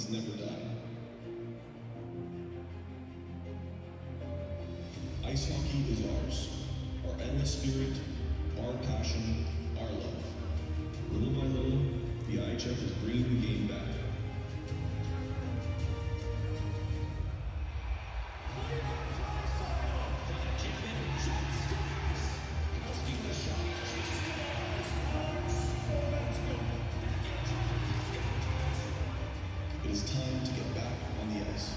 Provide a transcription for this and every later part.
penalties never die. Ice hockey is ours. Our endless spirit, our passion, our love. Little by little, the IIHF is bringing the game back. It is time to get back on the ice.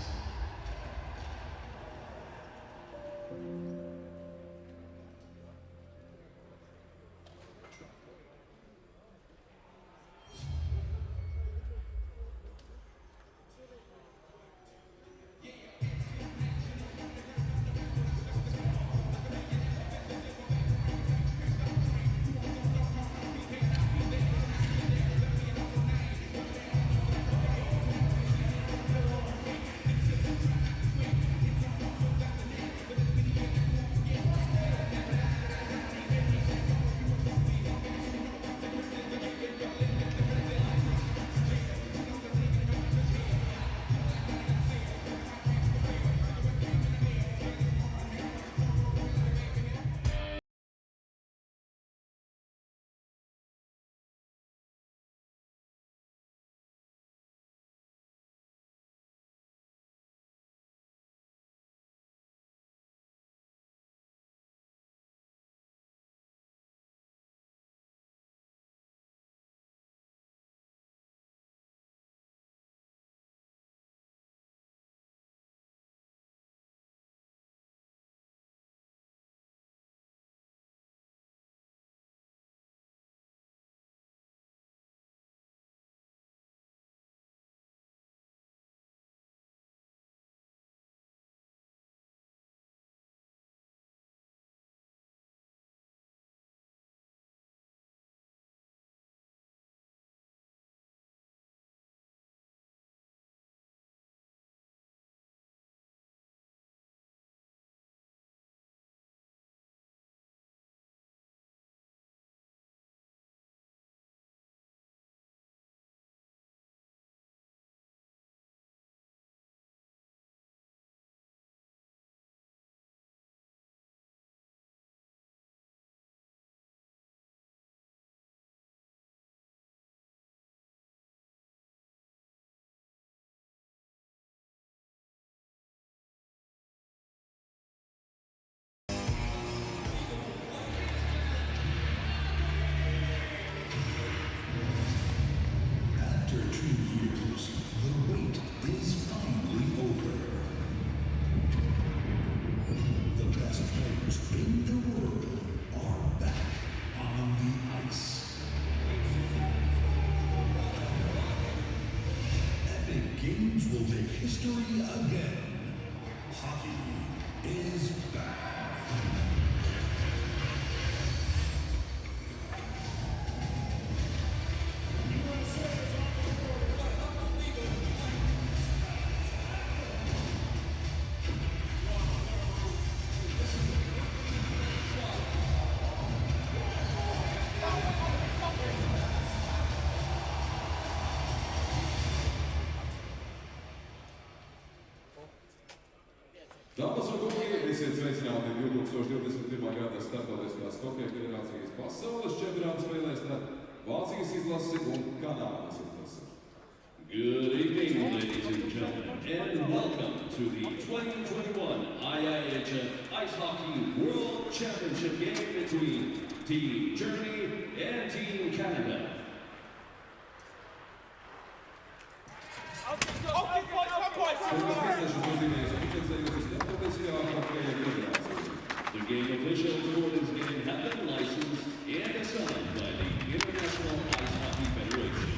Will make history again. Hockey is back. Dāmas un kungi, esiet sveicināti 2021. gada starptautiskās hokeja federācijas pasaules čempionāta spēlēs starp Vācijas izlasi un Kanādas izlasi. Good evening, ladies and gentlemen, and welcome to the 2021 IIHF Ice Hockey World Championship game between Team Germany and Team Canada. The game officials for this game have been licensed and assigned by the International Ice Hockey Federation.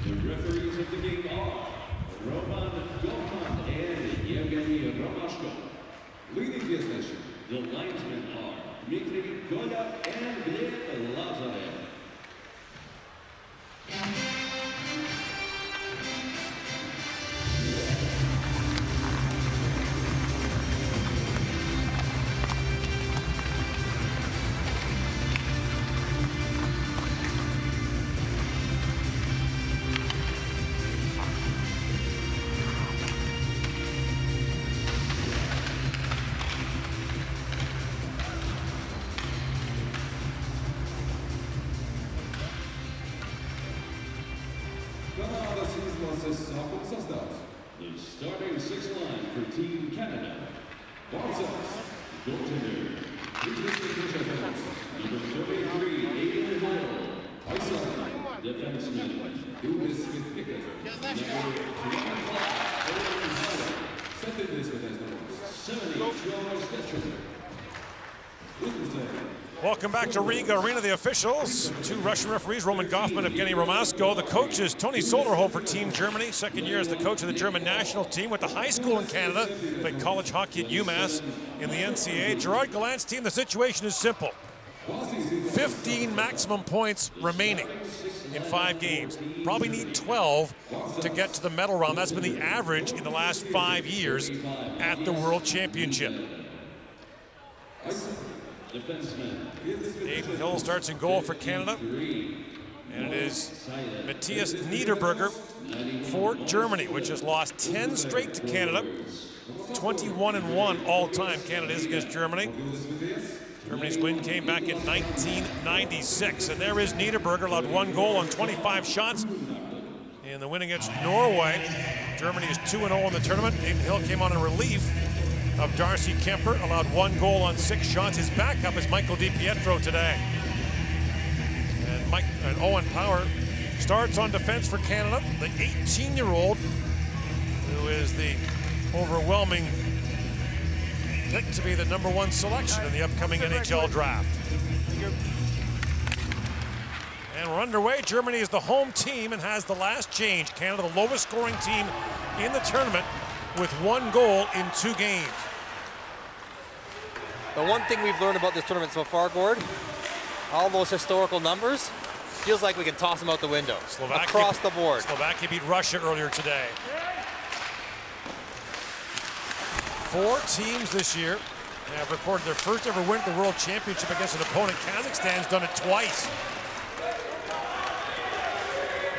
The referees of the game are Roman Goldman and Yevgeny Romashko. Leading tiesneši. The linesmen are Dmitry Goyak and Gleb Lazarev. Starting sixth line for Team Canada. Barnes, goaltender. Number 33, Aiden Hill. Ice hockey, defenseman. Number 25, second baseman has number 70, Charles Fletcher. Welcome back to Riga Arena. The officials, two Russian referees, Roman Goffman and Evgeny Romasko. The coaches, Tony Soderholm for Team Germany. Second year as the coach of the German national team. Went to high school in Canada. Played college hockey at UMass in the NCAA. Gerard Gallant's team, the situation is simple. 15 maximum points remaining in 5 games. Probably need 12 to get to the medal round. That's been the average in the last 5 years at the World Championship. Aiden Hill starts in goal for Canada. And it is Matthias Niederberger for Germany, which has lost 10 straight to Canada. 21-1 all time Canada is against Germany. Germany's win came back in 1996. And there is Niederberger, allowed 1 goal on 25 shots in the win against Norway. Germany is 2-0 in the tournament. Aiden Hill came on in relief of Darcy Kemper, allowed 1 goal on 6 shots. His backup is Michael DiPietro today. And Owen Power starts on defense for Canada, the 18-year-old who is the overwhelming pick to be the #1 selection in the upcoming NHL draft. And we're underway. Germany is the home team and has the last change. Canada, the lowest scoring team in the tournament with 1 goal in 2 games. The one thing we've learned about this tournament so far, Gord, all those historical numbers, feels like we can toss them out the window. Across the board. Slovakia beat Russia earlier today. 4 teams this year have recorded their first ever win at the World Championship against an opponent. Kazakhstan's done it twice.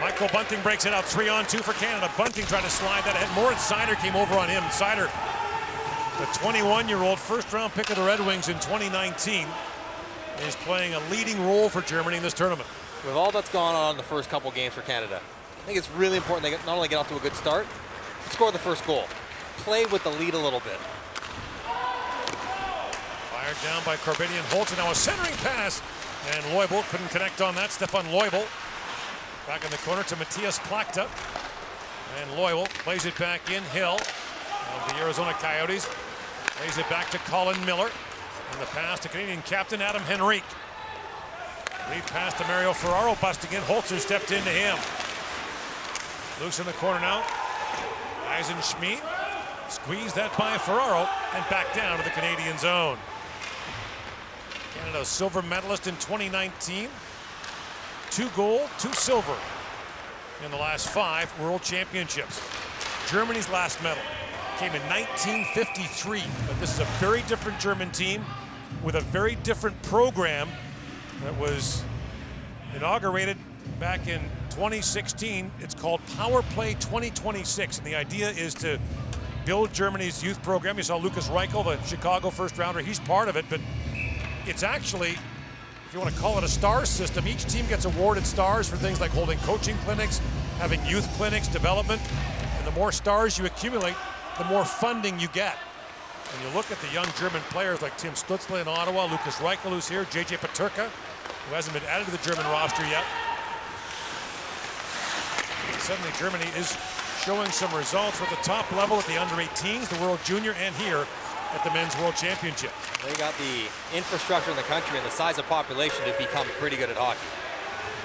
Michael Bunting breaks it out, 3-on-2 for Canada. Bunting tried to slide that ahead. Moritz Seider came over on him. Seider, the 21-year-old first-round pick of the Red Wings in 2019, is playing a leading role for Germany in this tournament. With all that's gone on in the first couple games for Canada, I think it's really important they not only get off to a good start, but score the first goal. Play with the lead a little bit. Fired down by Corbinian Holtz, and now a centering pass. And Leubel couldn't connect on that. Stefan Leubel back in the corner to Matthias Plachta. And Leubel plays it back in. Hill of the Arizona Coyotes plays it back to Colin Miller. And the pass to Canadian captain Adam Henrique. Lead pass to Mario Ferraro, busting in. Holzer stepped into him. Loose in the corner now. Eisenschmidt squeezed that by Ferraro and back down to the Canadian zone. Canada silver medalist in 2019. 2 gold, 2 silver in the last 5 World Championships. Germany's last medal came in 1953, but this is a very different German team with a very different program that was inaugurated back in 2016. It's called Power Play 2026, and the idea is to build Germany's youth program. You saw Lukas Reichel, the Chicago first-rounder. He's part of it, but it's actually, if you want to call it a star system, each team gets awarded stars for things like holding coaching clinics, having youth clinics, development, and the more stars you accumulate, the more funding you get. And you look at the young German players like Tim Stutzle in Ottawa, Lukas Reichel who's here, JJ Peterka, who hasn't been added to the German roster yet. And suddenly Germany is showing some results at the top level at the under-18s, the World Junior, and here at the Men's World Championship. They got the infrastructure in the country and the size of population to become pretty good at hockey.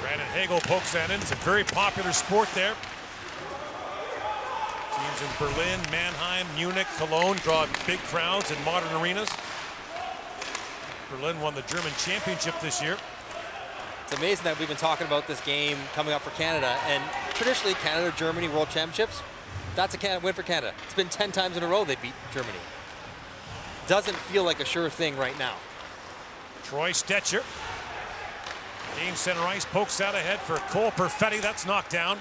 Brandon Hagel pokes that in. It's a very popular sport there. Teams in Berlin, Mannheim, Munich, Cologne draw big crowds in modern arenas. Berlin won the German championship this year. It's amazing that we've been talking about this game coming up for Canada, and traditionally Canada-Germany World Championships, that's a win for Canada. It's been 10 times in a row they beat Germany. Doesn't feel like a sure thing right now. Troy Stetcher gains center ice, pokes out ahead for Cole Perfetti. That's knocked down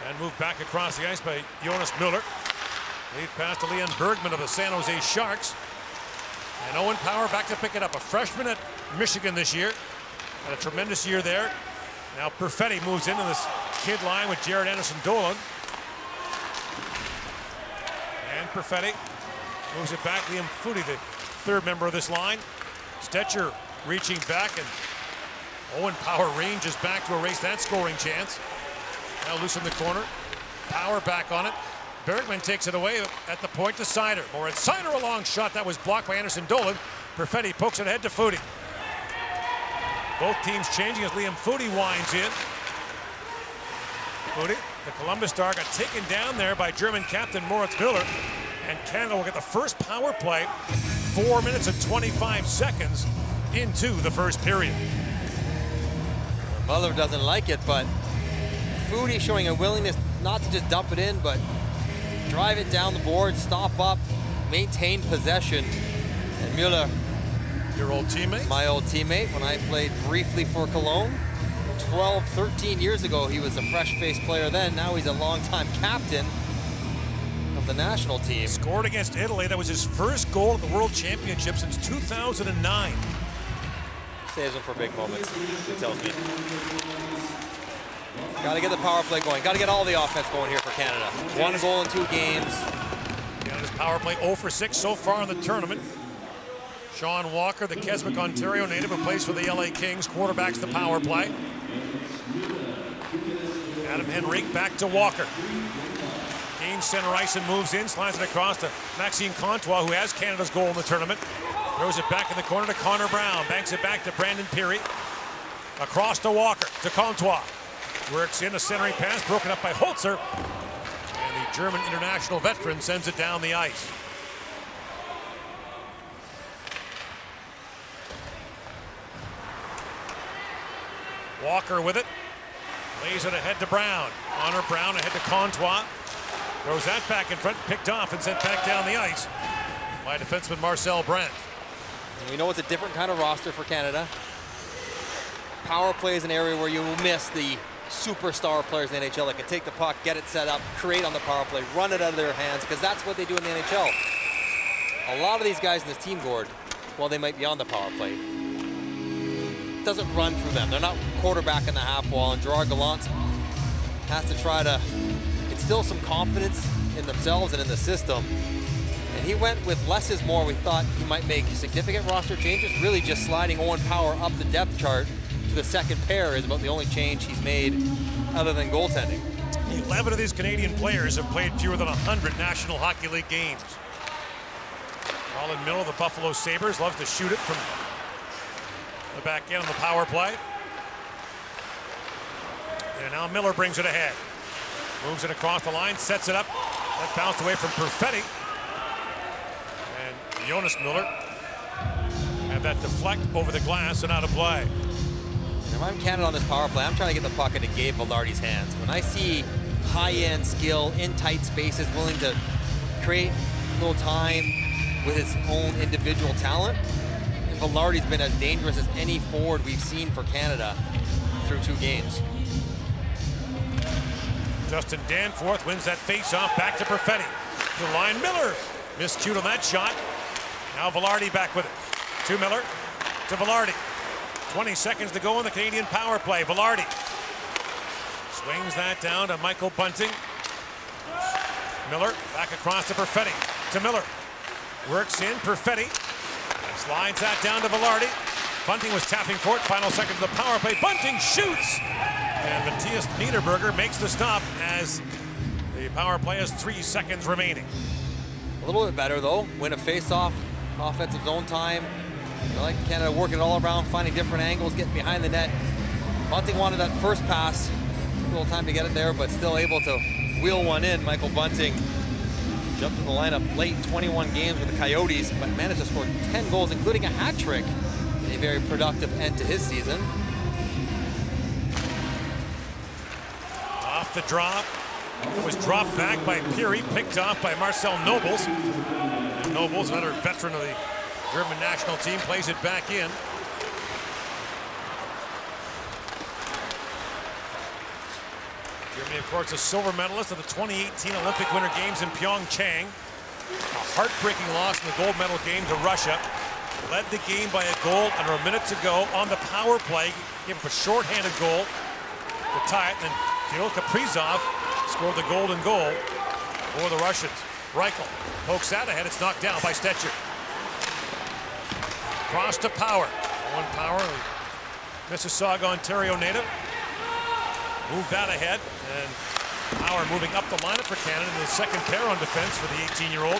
and moved back across the ice by Jonas Müller. Lead pass to Leon Bergman of the San Jose Sharks. And Owen Power back to pick it up. A freshman at Michigan this year. Had a tremendous year there. Now Perfetti moves into this kid line with Jared Anderson-Dolan. Perfetti. Moves it back. Liam Foudy, the third member of this line. Stetcher reaching back, and Owen Power ranges back to erase that scoring chance. Now loose in the corner. Power back on it. Bergman takes it away at the point to Seider. Moritz Seider, a long shot that was blocked by Anderson Dolan. Perfetti pokes it ahead to Foudy. Both teams changing as Liam Foudy winds in. Foudy, the Columbus Star, got taken down there by German captain Moritz Müller. And Canada will get the first power play 4 minutes and 25 seconds into the first period. Muller doesn't like it, but Foudy showing a willingness not to just dump it in, but drive it down the board, stop up, maintain possession. And Müller, your old teammate? My old teammate when I played briefly for Cologne. 12, 13 years ago, he was a fresh-faced player then. Now he's a longtime captain of the national team. Scored against Italy. That was his first goal at the World Championship since 2009. Saves him for big moments, it tells me. Got to get the power play going. Got to get all the offense going here for Canada. 1 goal in 2 games. Canada's power play 0 for 6 so far in the tournament. Sean Walker, the Keswick, Ontario native who plays for the LA Kings, quarterbacks the power play. Adam Henrique back to Walker. Gains center ice and moves in, slides it across to Maxime Comtois, who has Canada's goal in the tournament. Throws it back in the corner to Connor Brown. Banks it back to Brandon Peary. Across to Walker, to Comtois. Works in a centering pass, broken up by Holzer. And the German international veteran sends it down the ice. Walker with it. Lays it ahead to Brown. Connor Brown ahead to Comtois. Throws that back in front, picked off and sent back down the ice by defenseman Marcel Brandt. We know it's a different kind of roster for Canada. Power play is an area where you will miss the superstar players in the NHL that can take the puck, get it set up, create on the power play, run it out of their hands, because that's what they do in the NHL. A lot of these guys in this team, Gord, while they might be on the power play, it doesn't run through them. They're not quarterback in the half wall, and Gerard Gallant has to try to instill some confidence in themselves and in the system. And he went with less is more. We thought he might make significant roster changes. Really just sliding Owen Power up the depth chart to the second pair is about the only change he's made other than goaltending. 11 of these Canadian players have played fewer than 100 National Hockey League games. Colin Miller, the Buffalo Sabres, loves to shoot it from the back end on the power play. And now Miller brings it ahead. Moves it across the line, sets it up. That bounced away from Perfetti. And Jonas Miller had that deflect over the glass and out of play. If I'm Canada on this power play, I'm trying to get the puck into Gabe Vilardi's hands. When I see high-end skill in tight spaces, willing to create a little time with his own individual talent, and Vilardi's been as dangerous as any forward we've seen for Canada through 2 games. Justin Danforth wins that face-off, back to Perfetti. To line, Miller miscued on that shot. Now Vilardi back with it. To Miller, to Vilardi. 20 seconds to go in the Canadian power play. Vilardi swings that down to Michael Bunting. Miller back across to Perfetti. To Miller. Works in, Perfetti. Slides that down to Vilardi. Bunting was tapping for it. Final seconds of the power play. Bunting shoots! And Matthias Niederberger makes the stop as the power play has 3 seconds remaining. A little bit better though. Win a face-off, offensive zone time. I like Canada working all around, finding different angles, getting behind the net. Bunting wanted that first pass. Took a little time to get it there, but still able to wheel one in. Michael Bunting jumped in the lineup late, 21 games with the Coyotes, but managed to score 10 goals, including a hat trick. A very productive end to his season. Off the drop. It was dropped back by Peary, picked off by Marcel Nobles. And Nobles, another veteran of the German national team, plays it back in. Germany, of course, a silver medalist of the 2018 Olympic Winter Games in Pyeongchang. A heartbreaking loss in the gold medal game to Russia. Led the game by a goal under a minute to go on the power play. Gave up a shorthanded goal to tie it. And then Kirill Kaprizov scored the golden goal for the Russians. Reichel pokes that ahead. It's knocked down by Stetcher. Cross to Power. Owen Power, Mississauga, Ontario native. Move that ahead. And Power moving up the lineup for Canada in the second pair on defense for the 18-year-old.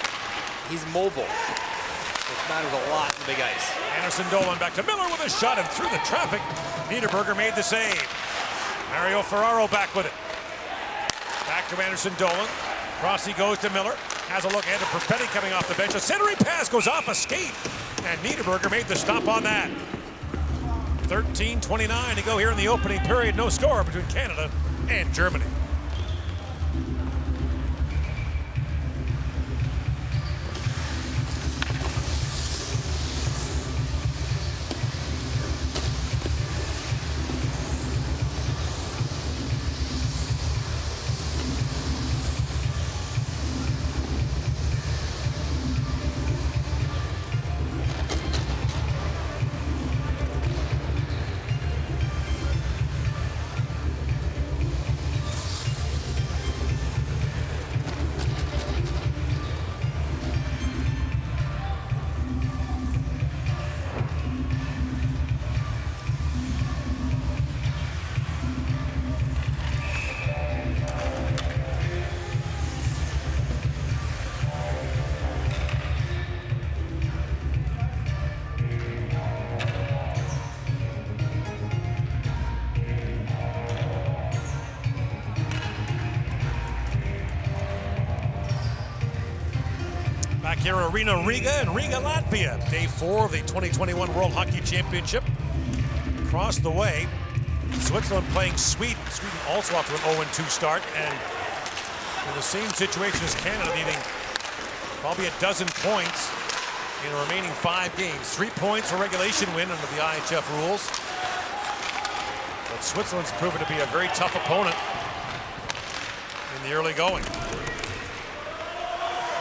He's mobile, which matters a lot in the big ice. Anderson Dolan back to Miller with a shot and through the traffic. Niederberger made the save. Mario Ferraro back with it. Back to Anderson Dolan. Cross he goes to Miller. Has a look ahead to Perfetti coming off the bench. A centering pass goes off a skate. And Niederberger made the stop on that. 13:29 to go here in the opening period. No score between Canada and Germany. Back here at Arena Riga in Riga, Latvia. Day 4 of the 2021 World Hockey Championship. Across the way, Switzerland playing Sweden. Sweden also off to an 0-2 start, and in the same situation as Canada, needing probably a dozen points in the remaining 5 games. 3 points for regulation win under the IIHF rules. But Switzerland's proven to be a very tough opponent in the early going.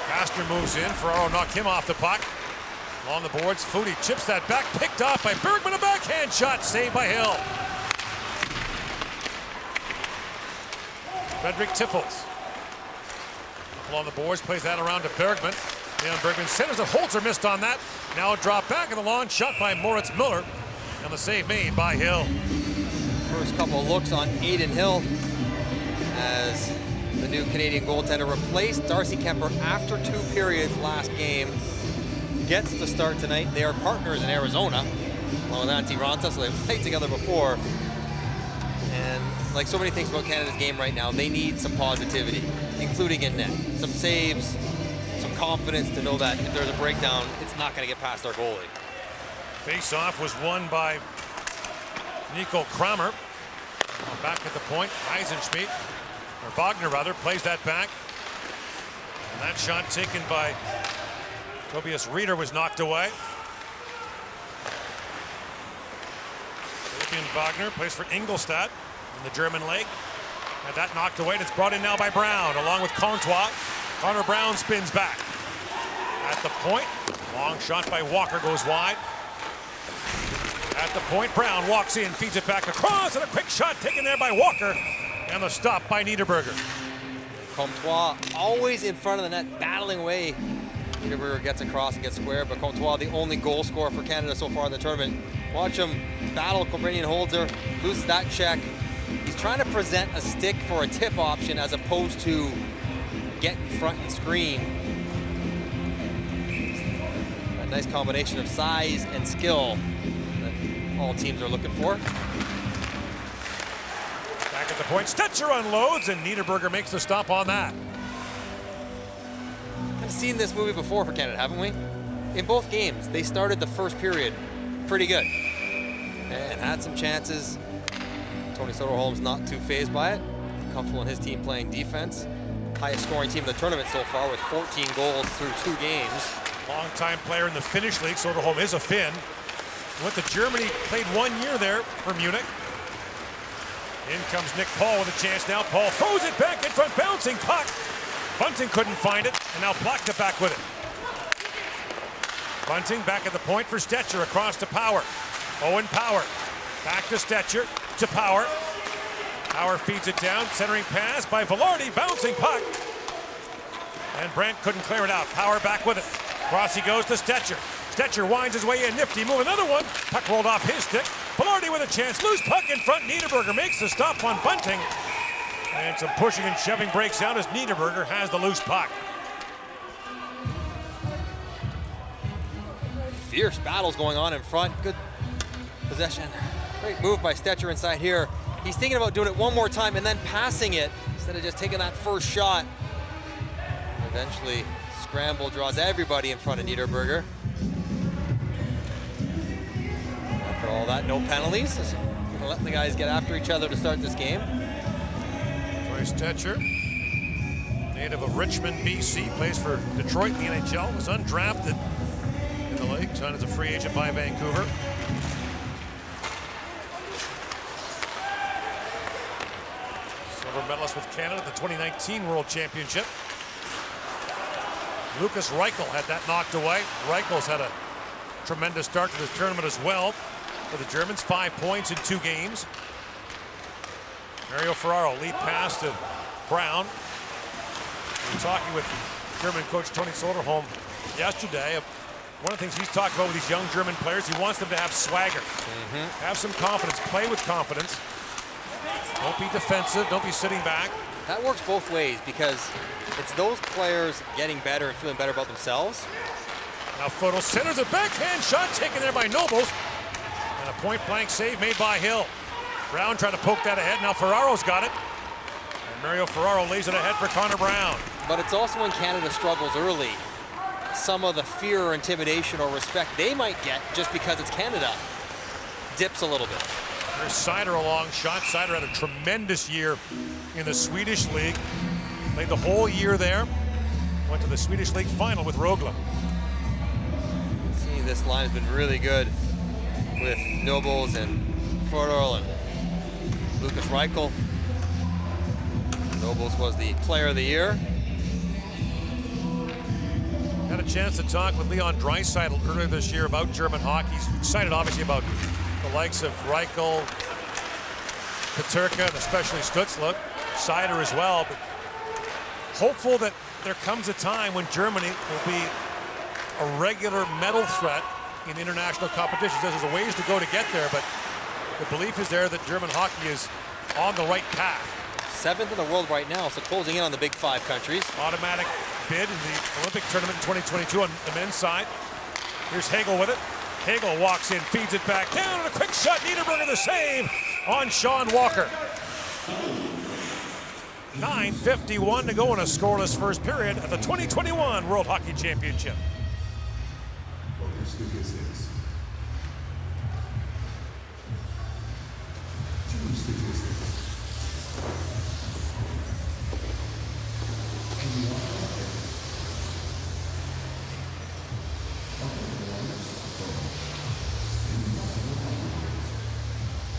Castor moves in. Ferraro knocked him off the puck. Along the boards, Foudy chips that back, picked off by Bergman. A backhand shot saved by Hill. Frederick Tiffels. Along the boards, plays that around to Bergman. Leon Bergman centers. A Holzer missed on that. Now a drop back in the lawn, shot by Moritz Miller. And the save made by Hill. First couple of looks on Aiden Hill as the new Canadian goaltender replaced Darcy Kemper after 2 periods last game. Gets the start tonight. They are partners in Arizona, along with Antti Ranta, so they've played together before. And like so many things about Canada's game right now, they need some positivity, including in net. Some saves, some confidence to know that if there's a breakdown, it's not going to get past our goalie. Face-off was won by Nico Kramer. Back at the point, Eisenschmidt. Or Wagner rather, plays that back. And that shot taken by Tobias Rieder was knocked away. Fabian Wagner plays for Ingolstadt in the German league. And that knocked away, and it's brought in now by Brown, along with Comtois. Connor Brown spins back. At the point, long shot by Walker goes wide. At the point, Brown walks in, feeds it back across, and a quick shot taken there by Walker. And the stop by Niederberger. Comtois always in front of the net, battling away. Niederberger gets across and gets square, but Comtois, the only goal scorer for Canada so far in the tournament. Watch him battle Cobrinian Holzer, loses that check. He's trying to present a stick for a tip option as opposed to get in front and screen. A nice combination of size and skill that all teams are looking for. Back at the point, Stetcher unloads, and Niederberger makes the stop on that. We've seen this movie before for Canada, haven't we? In both games, they started the first period pretty good and had some chances. Tony Soderholm's not too fazed by it. Comfortable in his team playing defense. Highest scoring team in the tournament so far with 14 goals through 2 games. Longtime player in the Finnish league, Soderholm is a Finn. Went to Germany, played 1 year there for Munich. In comes Nick Paul with a chance now. Paul throws it back in front, bouncing puck. Bunting couldn't find it, and now blocked it back with it. Bunting back at the point for Stetcher, across to Power. Owen Power, back to Stetcher, to Power. Power feeds it down, centering pass by Velarde, bouncing puck. And Brandt couldn't clear it out. Power back with it. Cross he goes to Stetcher. Stetcher winds his way in. Nifty move. Another one. Puck rolled off his stick. Velarde with a chance. Loose puck in front. Niederberger makes the stop on Bunting. And some pushing and shoving breaks down as Niederberger has the loose puck. Fierce battles going on in front. Good possession. Great move by Stetcher inside here. He's thinking about doing it one more time and then passing it instead of just taking that first shot. Eventually, scramble draws everybody in front of Niederberger. After all that, no penalties. Just gonna let the guys get after each other to start this game. Troy Stetcher, native of Richmond, BC, plays for Detroit in the NHL, was undrafted in the league, signed as a free agent by Vancouver. Silver medalist with Canada at the 2019 World Championship. Lukas Reichel had that knocked away. Reichel's had a tremendous start to this tournament as well for the Germans. 5 points in 2 games. Mario Ferraro lead pass to Brown. We were talking with German coach Tony Soderholm yesterday. One of the things he's talked about with these young German players, he wants them to have swagger. Have some confidence, play with confidence. Don't be defensive, don't be sitting back. That works both ways because it's those players getting better and feeling better about themselves. Now Foto centers a backhand shot taken there by Nobles. And a point-blank save made by Hill. Brown trying to poke that ahead. Now Ferraro's got it. And Mario Ferraro lays it ahead for Connor Brown. But it's also when Canada struggles early, some of the fear or intimidation or respect they might get just because it's Canada dips a little bit. There's Seider a long shot. Seider had a tremendous year in the Swedish League. Played the whole year there. Went to the Swedish League final with Rögle. See, this line has been really good with Nobles and Fodor and Lukas Reichel. Nobles was the player of the year. Had a chance to talk with Leon Draisaitl earlier this year about German hockey. He's excited, obviously, about the likes of Reichel, Peterka, and especially Stutzle, Seider as well. But hopeful that there comes a time when Germany will be a regular medal threat in international competitions. There's a ways to go to get there, but the belief is there that German hockey is on the right path. 7th in the world right now, so closing in on the big 5 countries. Automatic bid in the Olympic tournament in 2022 on the men's side. Here's Hagel with it. Hagel walks in, feeds it back down, and a quick shot. Niederberger the save on Sean Walker. 9:51 to go in a scoreless first period at the 2021 World Hockey Championship.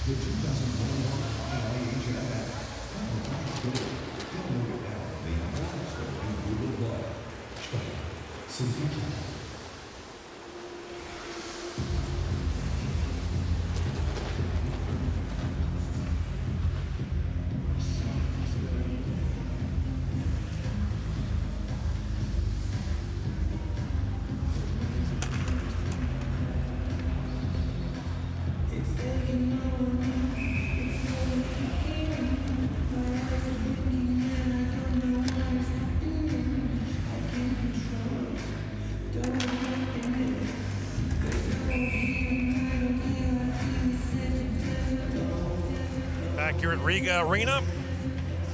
The 2021 IIHF Back here at Riga Arena,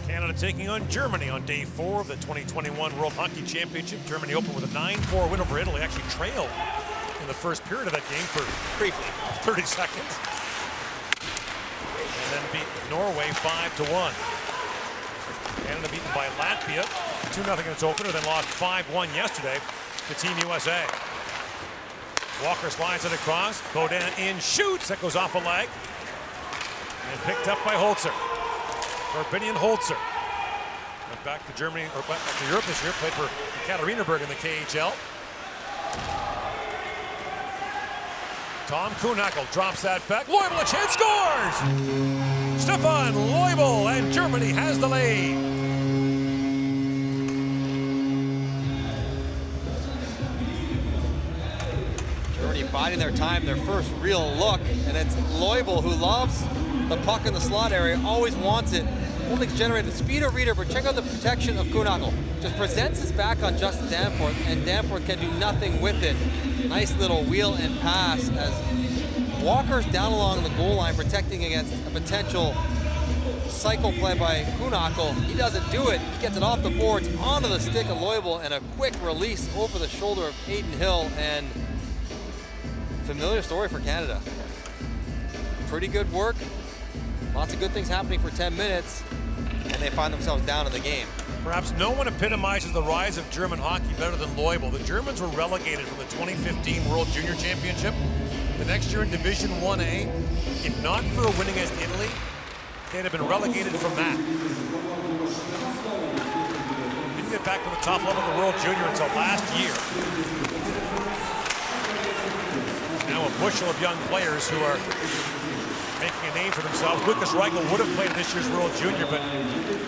Canada taking on Germany on day 4 of the 2021 World Hockey Championship. Germany opened with a 9-4 win over Italy, actually trailed in the first period of that game for briefly 30 seconds. And then beat Norway 5-1. Canada beaten by Latvia 2-0 in its opener, then lost 5-1 yesterday to Team USA. Walker slides it across. Bodin in, shoots. That goes off a leg. And picked up by Holzer. Corbinian Holzer. Went back to Germany, or back to Europe this year. Played for Ekaterinburg in the KHL. Tom Kuhnhackl drops that back. Leubel a chance, scores! Stefan Leubel, and Germany has the lead. Germany biding their time, their first real look, and it's Leubel who loves the puck in the slot area, always wants it. Holding's generated speed of reader, but check out the protection of Kuhnhackl. Just presents his back on Justin Danforth, and Danforth can do nothing with it. Nice little wheel and pass as Walker's down along the goal line, protecting against a potential cycle play by Kuhnhackl. He doesn't do it. He gets it off the boards, onto the stick of Leubel, and a quick release over the shoulder of Aiden Hill, and familiar story for Canada. Pretty good work. Lots of good things happening for 10 minutes, and they find themselves down in the game. Perhaps no one epitomizes the rise of German hockey better than Leubel. The Germans were relegated from the 2015 World Junior Championship. The next year in Division 1A, if not for a win against Italy, they'd have been relegated from that. Didn't get back to the top level of the World Junior until last year. Now a bushel of young players who are making a name for themselves. Lukas Reichel would have played this year's World Junior, but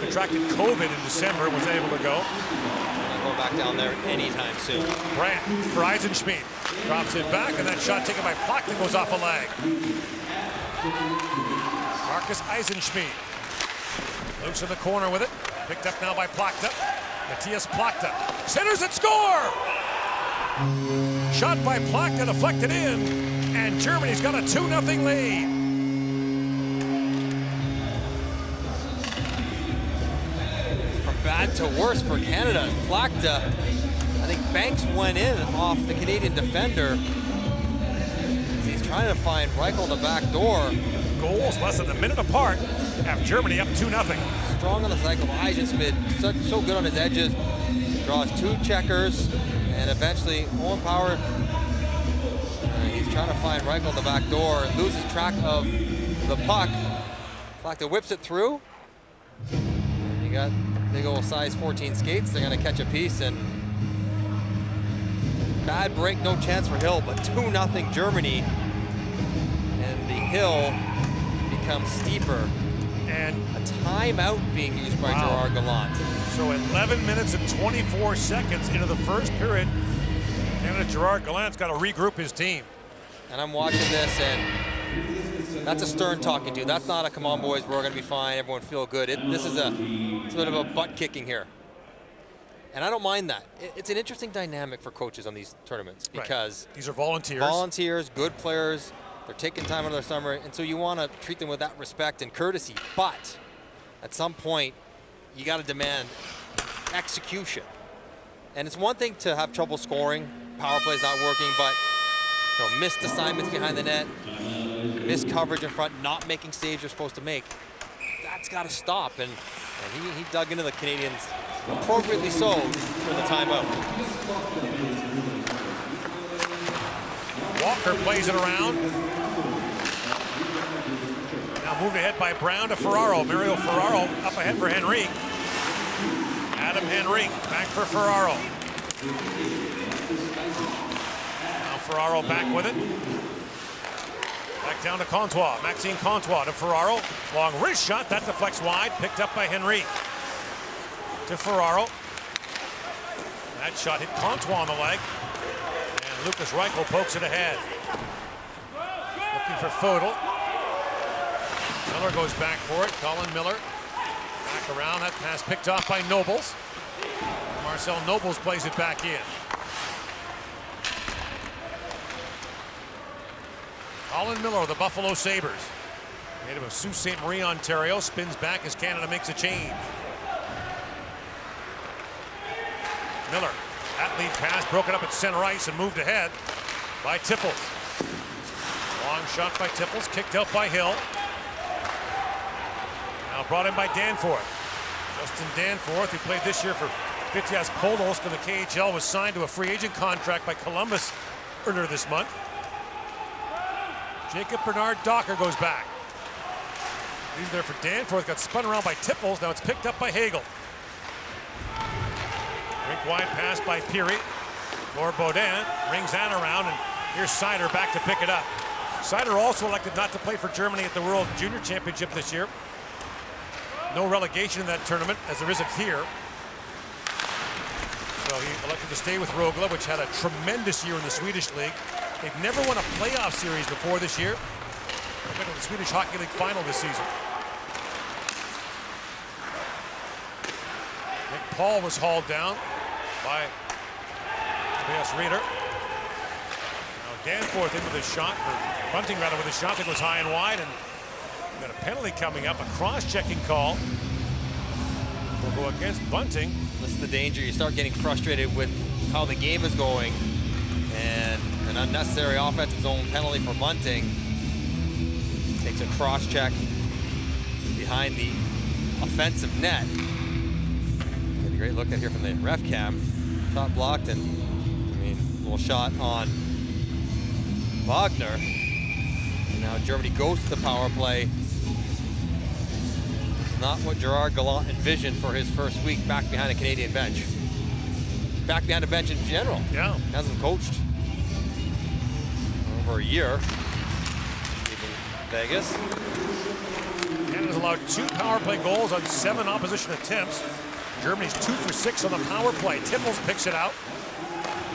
contracted COVID in December and was able to go. Not going back down there anytime soon. Brandt for Eisenschmidt. Drops it back, and that shot taken by Plachta goes off a leg. Marcus Eisenschmidt. Loose in the corner with it. Picked up now by Plachta. Matthias Plachta. Centers and score! Shot by Plachta, deflected in, and Germany's got a 2-0 lead. Bad to worse for Canada. Plachta, I think Banks went in off the Canadian defender. He's trying to find Reichel the back door. Goals less than a minute apart have Germany up 2-0. Strong on the cycle. Eisenschmidt, so good on his edges. Draws 2 checkers, and eventually Owen Power, he's trying to find Reichel the back door, loses track of the puck. Plachta whips it through. You got big old size 14 skates. They're going to catch a piece, and bad break, no chance for Hill, but 2-0 Germany, and the hill becomes steeper, and a timeout being used by Gerard Gallant. So 11 minutes and 24 seconds into the first period, Canada, Gerard Gallant's got to regroup his team. And I'm watching this, and that's a stern talking to. That's not a come on boys, we're going to be fine, everyone feel good. This is it's a bit of a butt kicking here. And I don't mind that. It's an interesting dynamic for coaches on these tournaments because these are volunteers. Volunteers, good players, they're taking time out of their summer, and so you want to treat them with that respect and courtesy. But at some point, you got to demand execution. And it's one thing to have trouble scoring, power play's not working, but missed assignments behind the net, missed coverage in front, not making saves you're supposed to make. That's got to stop, and he dug into the Canadians, appropriately so, for the timeout. Walker plays it around. Now moved ahead by Brown to Ferraro. Mario Ferraro up ahead for Henrique. Adam Henrique back for Ferraro. Now Ferraro back with it. Back down to Comtois. Maxime Comtois to Ferraro. Long wrist shot. That deflects wide. Picked up by Henrique. To Ferraro. That shot hit Comtois on the leg. And Lukas Reichel pokes it ahead. Looking for Fodel. Miller goes back for it. Colin Miller. Back around. That pass picked off by Nobles. Marcel Nobles plays it back in. Colin Miller of the Buffalo Sabres. Native of Sault Ste. Marie, Ontario. Spins back as Canada makes a change. Miller. That lead pass broken up at center ice and moved ahead by Tipples. Long shot by Tipples. Kicked out by Hill. Now brought in by Danforth. Justin Danforth, who played this year for Vitiaz Podolsk in the KHL, was signed to a free agent contract by Columbus earlier this month. Jacob Bernard Docker goes back. He's there for Danforth, got spun around by Tipples. Now it's picked up by Hagel. Rink wide pass by Peary. Lord Baudin rings that around, and here's Seider back to pick it up. Seider also elected not to play for Germany at the World Junior Championship this year. No relegation in that tournament, as there isn't here. So he elected to stay with Rögle, which had a tremendous year in the Swedish league. They've never won a playoff series before this year. They've been to the Swedish Hockey League final this season. Nick Paul was hauled down by Tobias Rieder. Now Danforth in with a shot, or Bunting rather with a shot that goes high and wide, and we've got a penalty coming up, a cross-checking call. Will go against Bunting. Listen to the danger. You start getting frustrated with how the game is going, and an unnecessary offensive zone penalty for Bunting. Takes a cross-check behind the offensive net. Get a great look at here from the ref cam. Shot blocked, and I mean, a little shot on Wagner. And now Germany goes to the power play. It's not what Gerard Gallant envisioned for his first week back behind a Canadian bench. Back behind a bench in general. Yeah. Hasn't coached over a year. Vegas. Canada's allowed 2 power play goals on 7 opposition attempts. Germany's 2 for 6 on the power play. Tipples picks it out.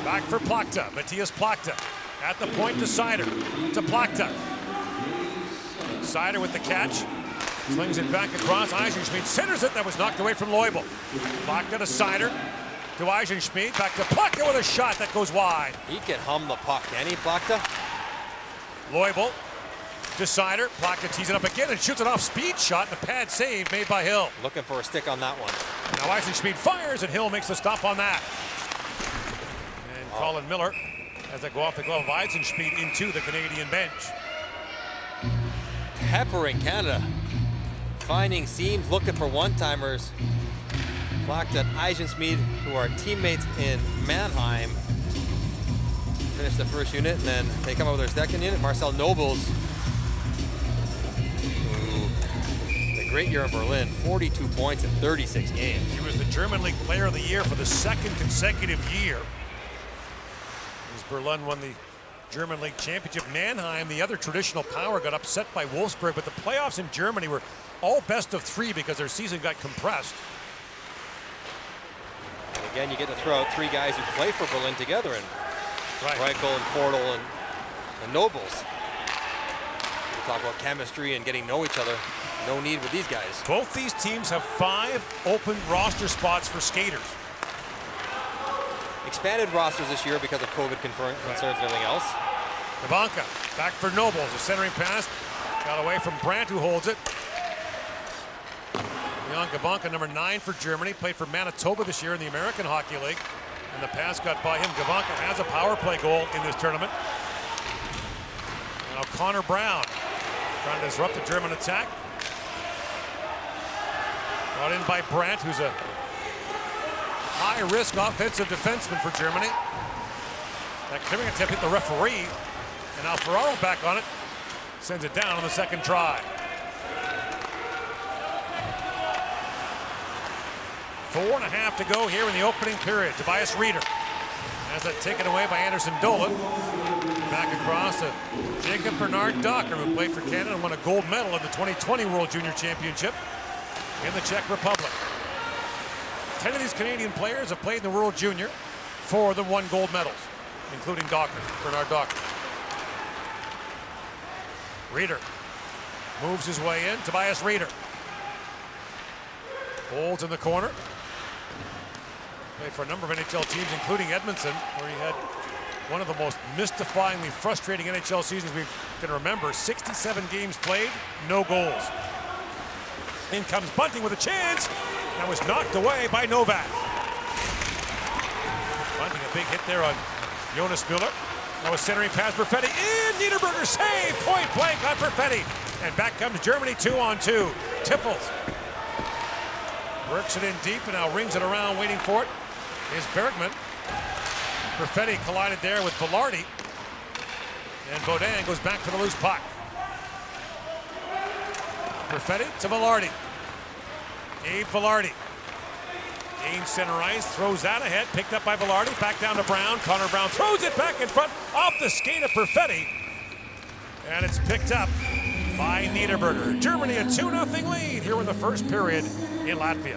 Back for Plachta. Matthias Plachta at the point to Seider. To Plachta. Seider with the catch. Slings it back across. Eisenschmidt centers it. That was knocked away from Leubel. Plachta to Seider. To Eisenschmidt. Back to Plachta with a shot that goes wide. He can hum the puck, can he, Plachta? Leubel to Seider. Plachta tees it up again and shoots it off. Speed shot and a pad save made by Hill. Looking for a stick on that one. Now Eisenschmidt fires and Hill makes the stop on that. And Colin Miller has that go off the glove of Eisenschmidt into the Canadian bench. Peppering Canada. Finding seams, looking for one-timers. Plachta and Eisenschmidt, who are teammates in Mannheim, finish the first unit, and then they come up with their second unit. Marcel Nobles, who had a great year in Berlin, 42 points in 36 games. He was the German League Player of the Year for the 2nd consecutive year. As Berlin won the German League Championship. Mannheim, the other traditional power, got upset by Wolfsburg, but the playoffs in Germany were all best of 3 because their season got compressed. And again, you get to throw out 3 guys who play for Berlin together, and Reichel and Portal and Nobles. We talk about chemistry and getting to know each other. No need with these guys. Both these teams have 5 open roster spots for skaters. Expanded rosters this year because of COVID concerns and everything else. Gabanka back for Nobles. A centering pass. Got away from Brandt, who holds it. Jan Gabanka, number 9 for Germany, played for Manitoba this year in the American Hockey League. And the pass got by him. Gabanka has a power play goal in this tournament. Now Connor Brown trying to disrupt the German attack. Brought in by Brandt, who's a high-risk offensive defenseman for Germany. That clearing attempt hit the referee, and now Ferraro back on it. Sends it down on the second try. 4.5 to go here in the opening period. Tobias Rieder has that taken away by Anderson Dolan. Back across to Jacob Bernard Docker, who played for Canada and won a gold medal at the 2020 World Junior Championship in the Czech Republic. 10 of these Canadian players have played in the World Junior. 4 of them won gold medals, including Docker, Bernard Docker. Rieder moves his way in. Tobias Rieder holds in the corner. Played for a number of NHL teams, including Edmonton, where he had one of the most mystifyingly frustrating NHL seasons we can remember. 67 games played, no goals. In comes Bunting with a chance. That was knocked away by Novak. Bunting, a big hit there on Jonas Müller. That was centering pass, Perfetti in. Niederberger save, point blank on Perfetti. And back comes Germany 2-on-2. Tipples works it in deep and now rings it around, waiting for it is Bergman. Perfetti collided there with Velarde. And Baudin goes back for the loose puck. Perfetti to Velarde. Gabe Velarde. Gains center ice, throws that ahead, picked up by Velarde, back down to Brown. Connor Brown throws it back in front, off the skate of Perfetti. And it's picked up by Niederberger. Germany a 2-0 lead here in the first period in Latvia.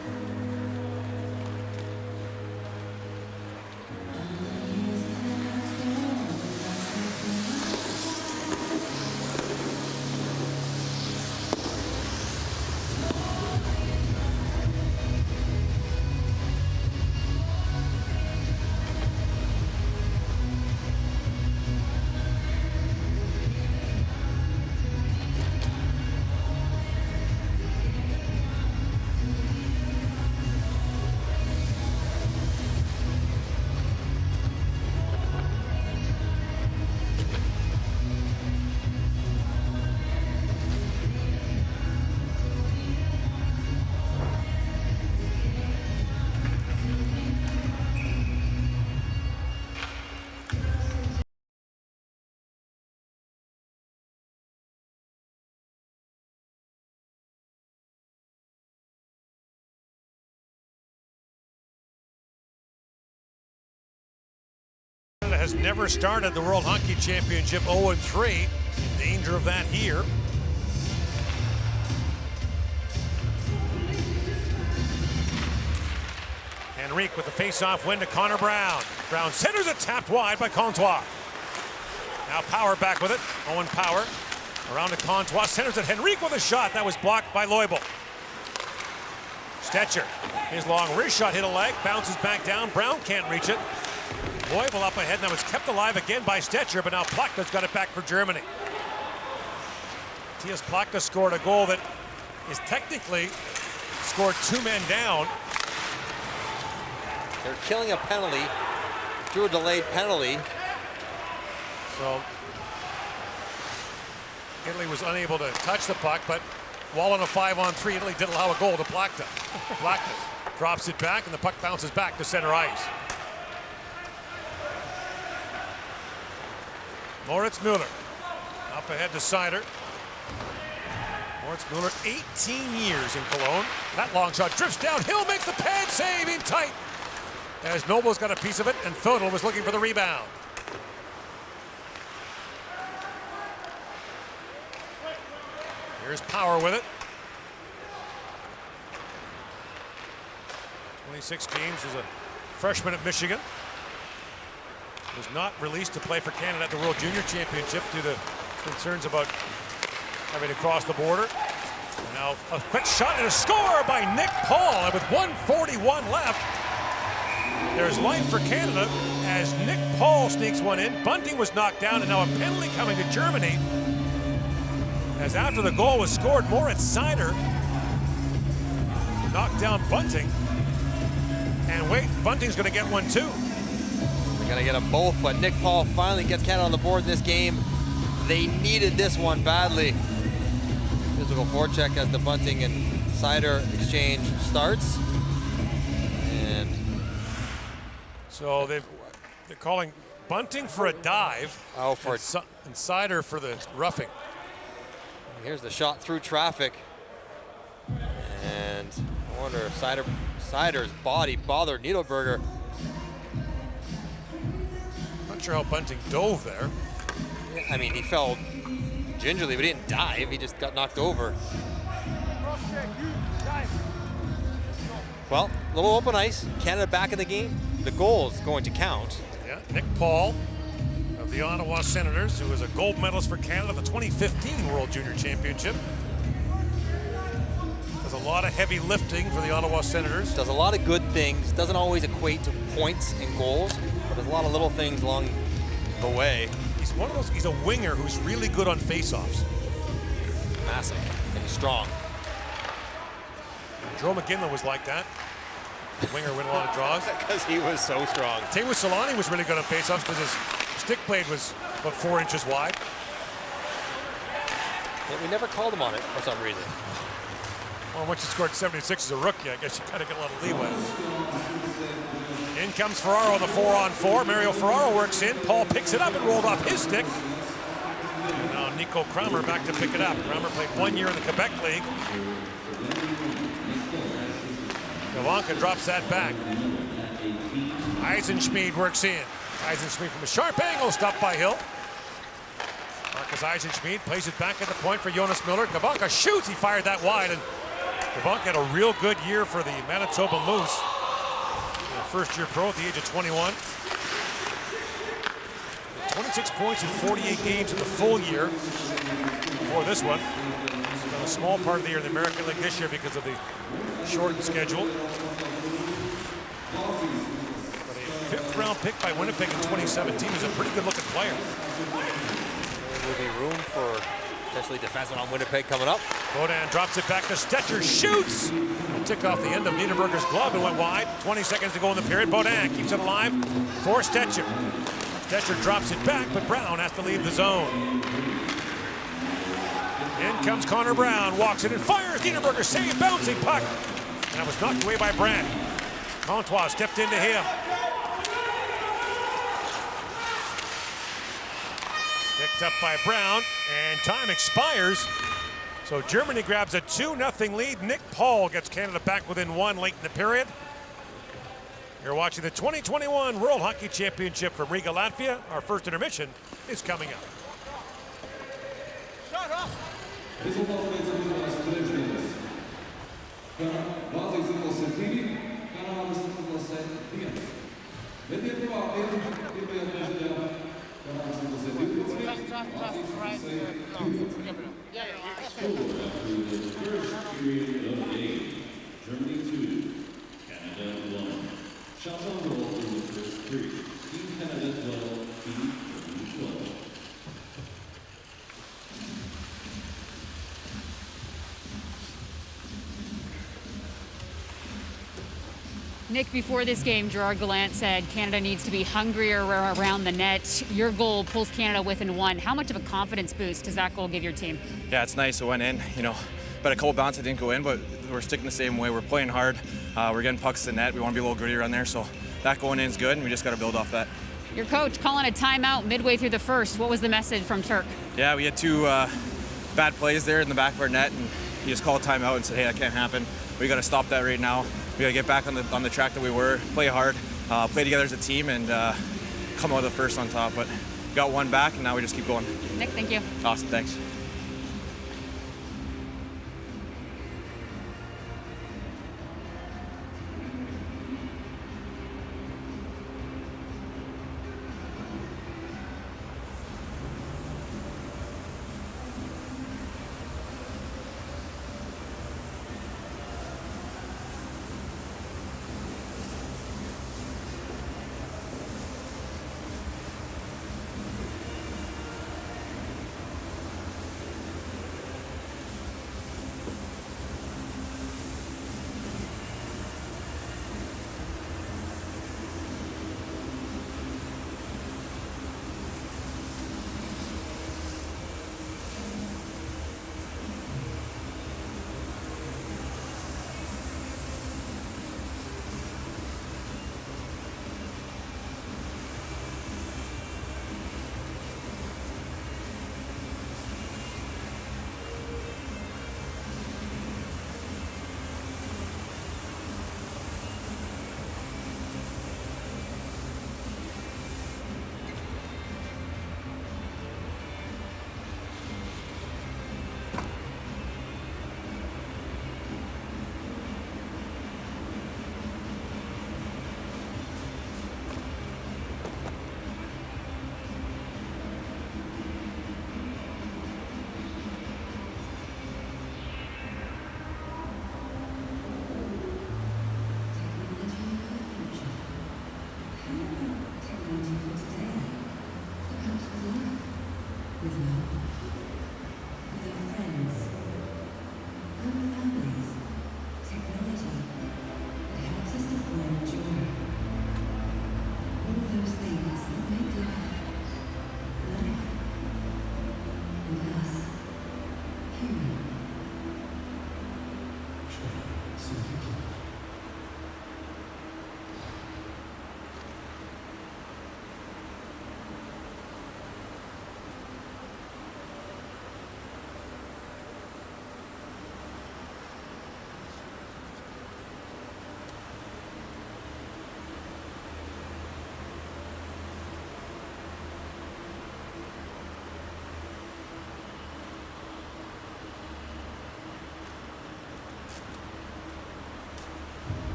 has never started the World Hockey Championship 0-3. In danger of that here. Henrique with the face-off win to Connor Brown. Brown centers it, tapped wide by Comtois. Now Power back with it. Owen Power around to Comtois, centers it. Henrique with a shot that was blocked by Leubel. Stetcher, his long wrist shot hit a leg, bounces back down. Brown can't reach it. Leubel up ahead, and that was kept alive again by Stetcher, but now Plachta's got it back for Germany. Matthias Plachta scored a goal that is technically scored 2 men down. They're killing a penalty, drew a delayed penalty. So Italy was unable to touch the puck, but while on a 5-on-3, Italy did allow a goal to Plachta. Plachta drops it back, and the puck bounces back to center ice. Moritz Müller up ahead to Seider. Moritz Müller, 18 years in Cologne. That long shot drifts downhill, makes the pad save in tight. As Noble's got a piece of it, and Födel was looking for the rebound. Here's Power with it. 26 games as a freshman at Michigan. Was not released to play for Canada at the World Junior Championship due to concerns about having to cross the border. And now a quick shot and a score by Nick Paul. And with 1:41 left, there's life for Canada as Nick Paul sneaks one in. Bunting was knocked down, and now a penalty coming to Germany. As after the goal was scored, Moritz Seider knocked down Bunting. And wait, Bunting's going to get one too. They're going to get them both, but Nick Paul finally gets Canada on the board in this game. They needed this one badly. Physical forecheck as the Bunting and Seider exchange starts. And so they're calling Bunting for a dive. Oh, for and Seider for the roughing. Here's the shot through traffic. And I wonder if Seider's body bothered Niederberger. Not sure how Bunting dove there. I mean, he fell gingerly, but he didn't dive. He just got knocked over. Well, a little open ice. Canada back in the game. The goal is going to count. Yeah, Nick Paul of the Ottawa Senators, who was a gold medalist for Canada at the 2015 World Junior Championship. Does a lot of heavy lifting for the Ottawa Senators. Does a lot of good things. Doesn't always equate to points and goals, but there's a lot of little things along the way. He's one of those, he's a winger who's really good on faceoffs. Massive and strong. Joe McGinley was like that. The winger win a lot of draws. Because he was so strong. Teemu Selanne was really good on faceoffs because his stick blade was about 4 inches wide. But we never called him on it for some reason. Well, once you scored 76 as a rookie, I guess you kind of get a lot of leeway. In comes Ferraro, the 4-on-4. Mario Ferraro works in. Paul picks it up and rolled off his stick. And now Nico Kramer back to pick it up. Kramer played 1 year in the Quebec League. Gavanka drops that back. Eisenschmied works in. Eisenschmied from a sharp angle, stopped by Hill. Marcus Eisenschmied plays it back at the point for Jonas Müller. Gavanka shoots, he fired that wide, and Gavanka had a real good year for the Manitoba Moose. First-year pro at the age of 21. 26 points in 48 games in the full year before this one. He's done a small part of the year in the American League this year because of the shortened schedule. But a fifth-round pick by Winnipeg in 2017 is a pretty good-looking player. There will be room for potentially defenseman on Winnipeg coming up. Bodan drops it back to Stetcher, shoots! A tick off the end of Niederberger's glove and went wide. 20 seconds to go in the period. Bodan keeps it alive for Stetcher. Stetcher drops it back, but Brown has to leave the zone. In comes Connor Brown, walks it and fires. Niederberger save, bouncing puck. And that was knocked away by Brandt. Comtois stepped into him. Picked up by Brown, and time expires. So Germany grabs a 2-0 lead. Nick Paul gets Canada back within 1 late in the period. You're watching the 2021 World Hockey Championship from Riga, Latvia. Our first intermission is coming up. Rezultāts pēc pirmās trešdienas. Vācijas izlase 2, Kanādas izlase 1. Bet pirmajā trešdienā Kanādas izlase 12, Vācijas izlase 12. Score after the first period of the game. Germany 2, Canada 1. Shots on goal in the first period. Team Canada 12, Team Germany 12. Nick, before this game, Gerard Gallant said Canada needs to be hungrier around the net. Your goal pulls Canada within 1. How much of a confidence boost does that goal give your team? Yeah, it's nice it went in, but a couple bounces didn't go in, but we're sticking the same way. We're playing hard. We're getting pucks to the net. We want to be a little grittier on there, so that going in is good, and we just got to build off that. Your coach calling a timeout midway through the first. What was the message from Turk? Yeah, we had 2 bad plays there in the back of our net, and he just called a timeout and said, hey, that can't happen. We got to stop that right now. We got to get back on the track that we were, play hard, play together as a team, and come out of the first on top. But got 1 back, and now we just keep going. Nick, thank you. Awesome, thanks.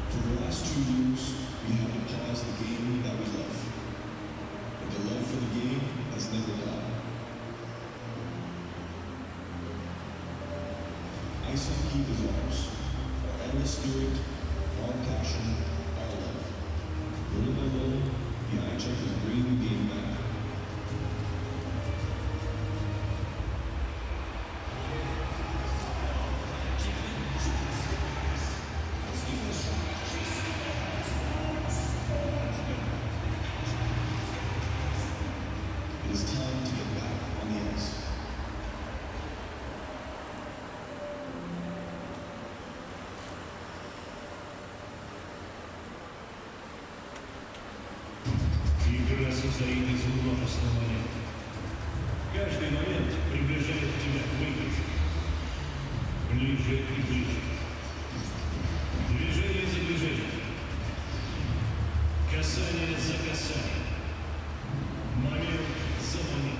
For the last 2 years, we had to pause the game that we love. But the love for the game has never died. Ice hockey is ours. Our endless spirit, our passion, our love. Little by little, the IIHF is bringing the game back. It is time to get back on the ice. Игра состоит из множества моментов. Каждый момент приближает тебя к выигрышу. Ближе и ближе. Движение за движением. set. Момент замани.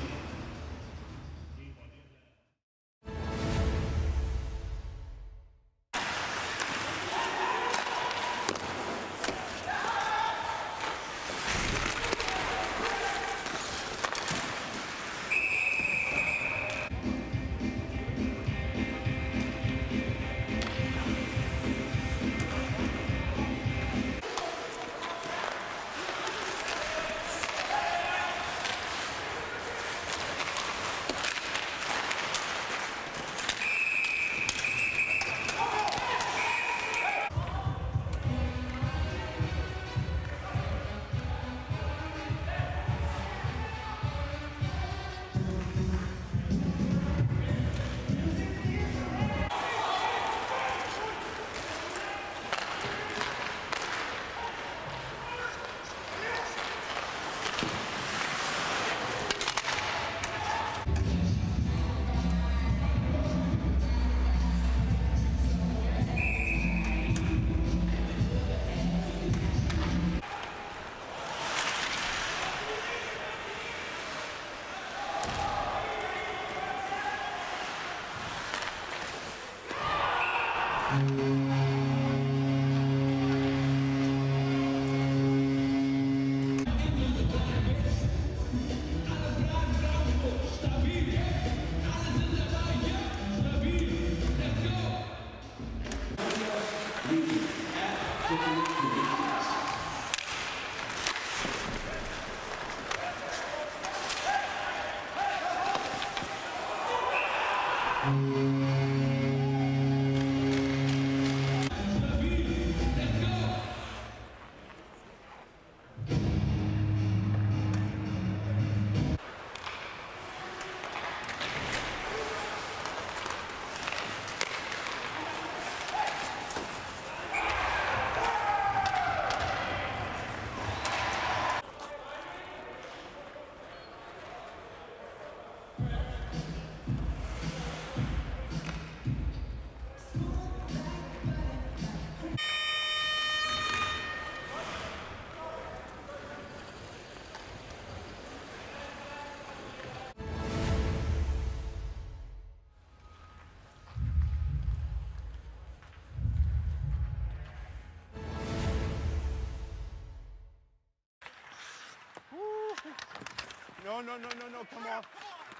No, come on.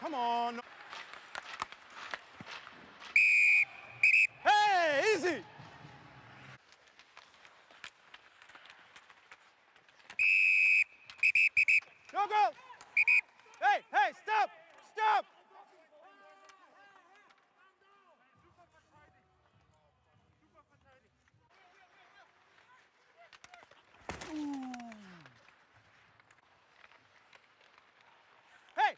Come on. Hey, easy. No go. Hey, stop. Stop. Hey.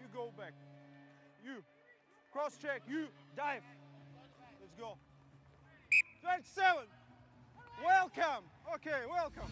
You go back. You. Cross check. You dive. Let's go. 27. Welcome. Okay, welcome.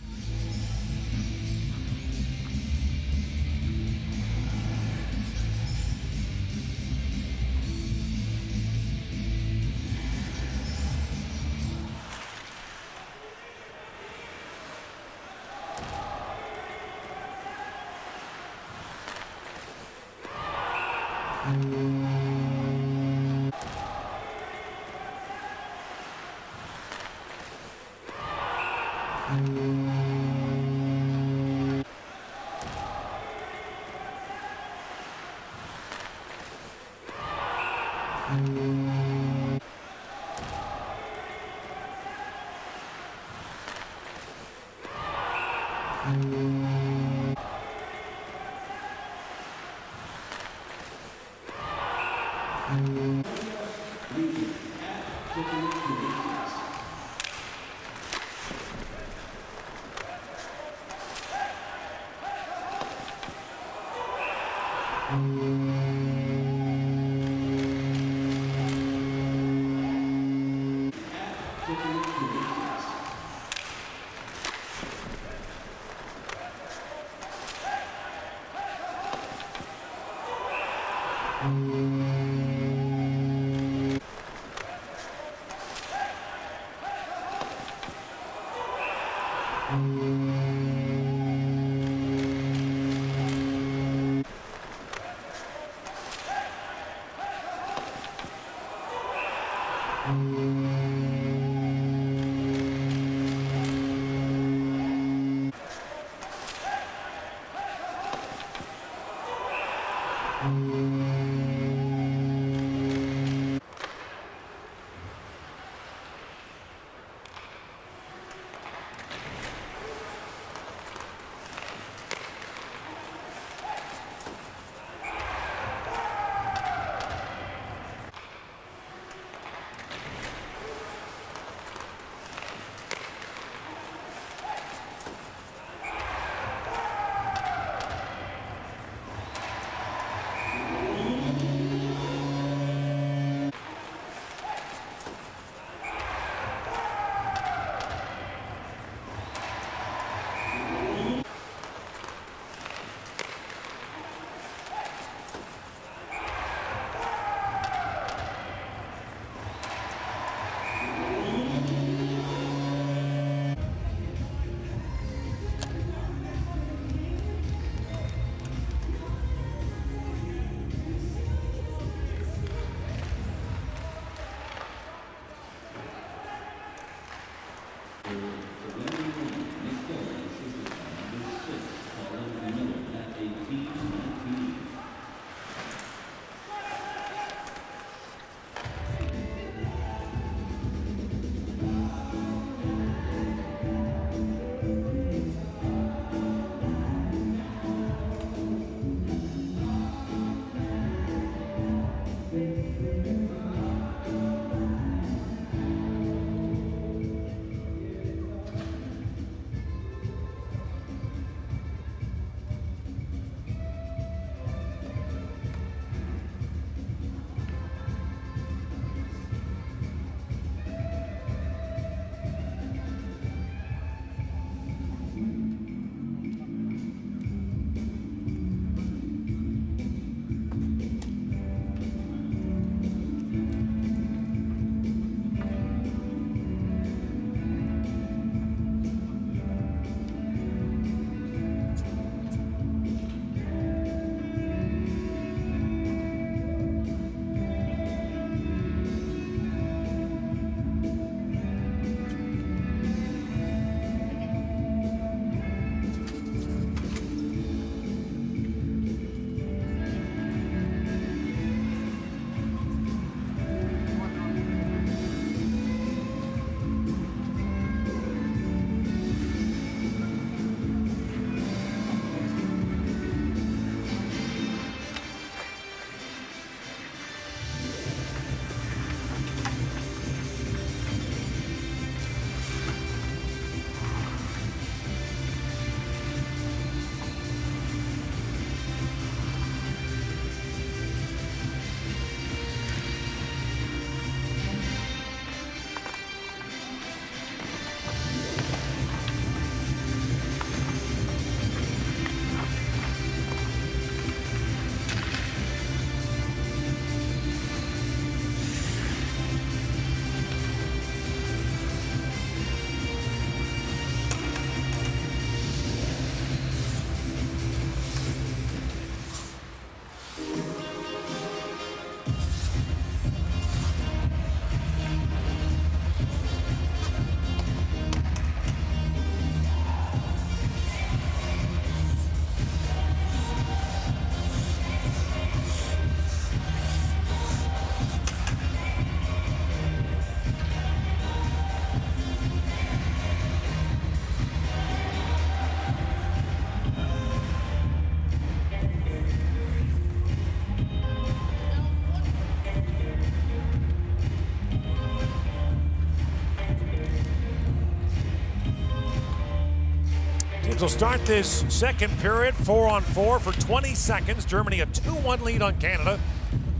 will start this second period 4-on-4 for 20 seconds. Germany a 2-1 lead on Canada.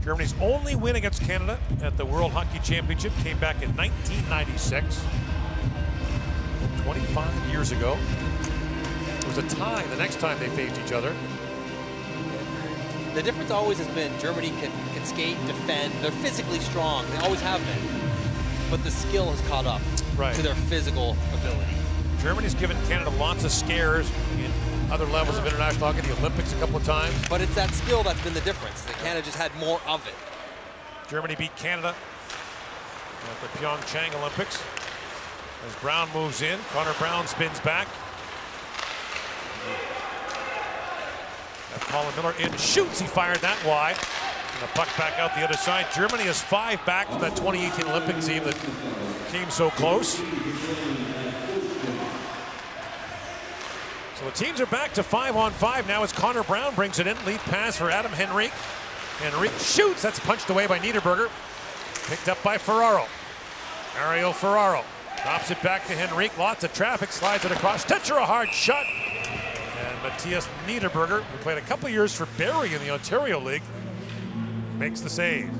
Germany's only win against Canada at the World Hockey Championship came back in 1996. 25 years ago. It was a tie the next time they faced each other. The difference always has been Germany can skate, defend. They're physically strong. They always have been. But the skill has caught up to their physical ability. Germany's given Canada lots of scares in other levels of international hockey, the Olympics a couple of times. But it's that skill that's been the difference. That Canada just had more of it. Germany beat Canada at the Pyeongchang Olympics. As Brown moves in, Connor Brown spins back. And Colin Miller in, shoots, he fired that wide. And the puck back out the other side. Germany has 5 back from that 2018 Olympic team that came so close. So the teams are back to 5-on-5 now as Connor Brown brings it in. Lead pass for Adam Henrique. Henrique shoots, that's punched away by Niederberger. Picked up by Ferraro. Mario Ferraro drops it back to Henrique. Lots of traffic, slides it across. Stetcher, a hard shot. And Matthias Niederberger, who played a couple years for Barrie in the Ontario League, makes the save.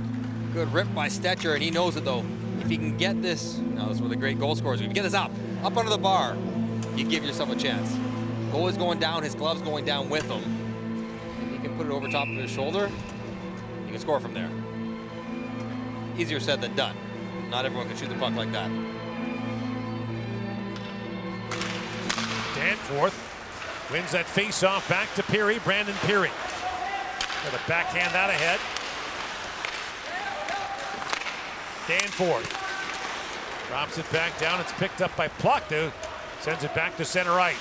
Good rip by Stetcher, and he knows it though. If he can get this, now this is where the great goal scorers, if you can get this up under the bar, you give yourself a chance. Goal is going down, his glove's going down with him. If he can put it over top of his shoulder, you can score from there. Easier said than done. Not everyone can shoot the puck like that. Danforth wins that face-off back to Peary, Brandon Peary. With a backhand that ahead. Danforth drops it back down. It's picked up by Plachta. Sends it back to center ice.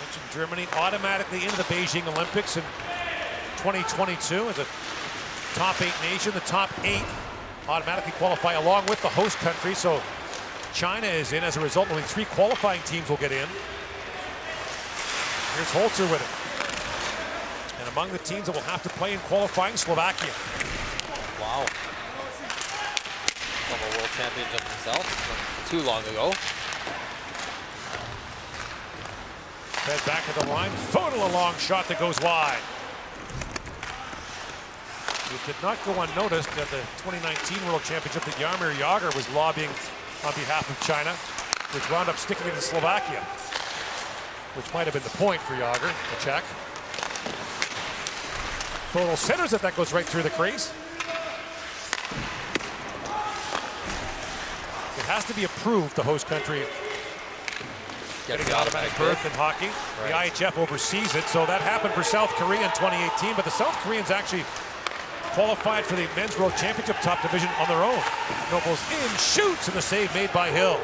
Mentioned Germany automatically into the Beijing Olympics in 2022 as a top 8 nation. The top 8 automatically qualify along with the host country. So China is in as a result. Only 3 qualifying teams will get in. Here's Holzer with it. And among the teams that will have to play in qualifying, Slovakia. Wow. Former world championship himself, not too long ago. Fed back at the line. Photo a long shot that goes wide. It did not go unnoticed at the 2019 World Championship that Jaromir Jagr was lobbying on behalf of China, which wound up sticking into Slovakia, which might have been the point for Jagr, the Czech. Photo centers it, that goes right through the crease. It has to be approved, the host country getting the automatic berth in hockey. Right. The IIHF oversees it, so that happened for South Korea in 2018, but the South Koreans actually qualified for the Men's World Championship top division on their own. Nobles in, shoots, and the save made by Hill.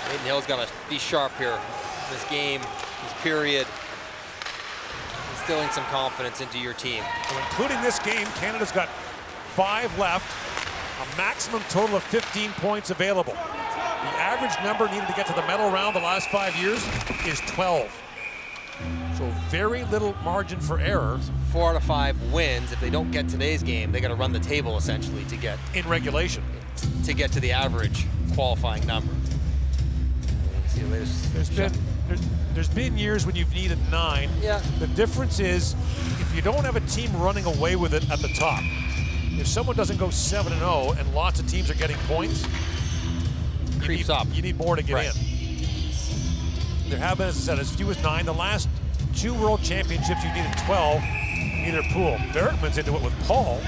Aiden Hill's got to be sharp here in this game, this period. Instilling some confidence into your team. So including this game, Canada's got 5 left, a maximum total of 15 points available. The average number needed to get to the medal round the last 5 years is 12. So very little margin for error. 4 out of 5 wins. If they don't get today's game, they got to run the table essentially to get in regulation to get to the average qualifying number. See the latest. There's been years when you've needed 9. Yeah. The difference is if you don't have a team running away with it at the top. If someone doesn't go 7-0 and lots of teams are getting points, you need more to get in. There have been, as I said, as few as 9. The last 2 World Championships, you needed 12 in either pool. Bergman's into it with Paul.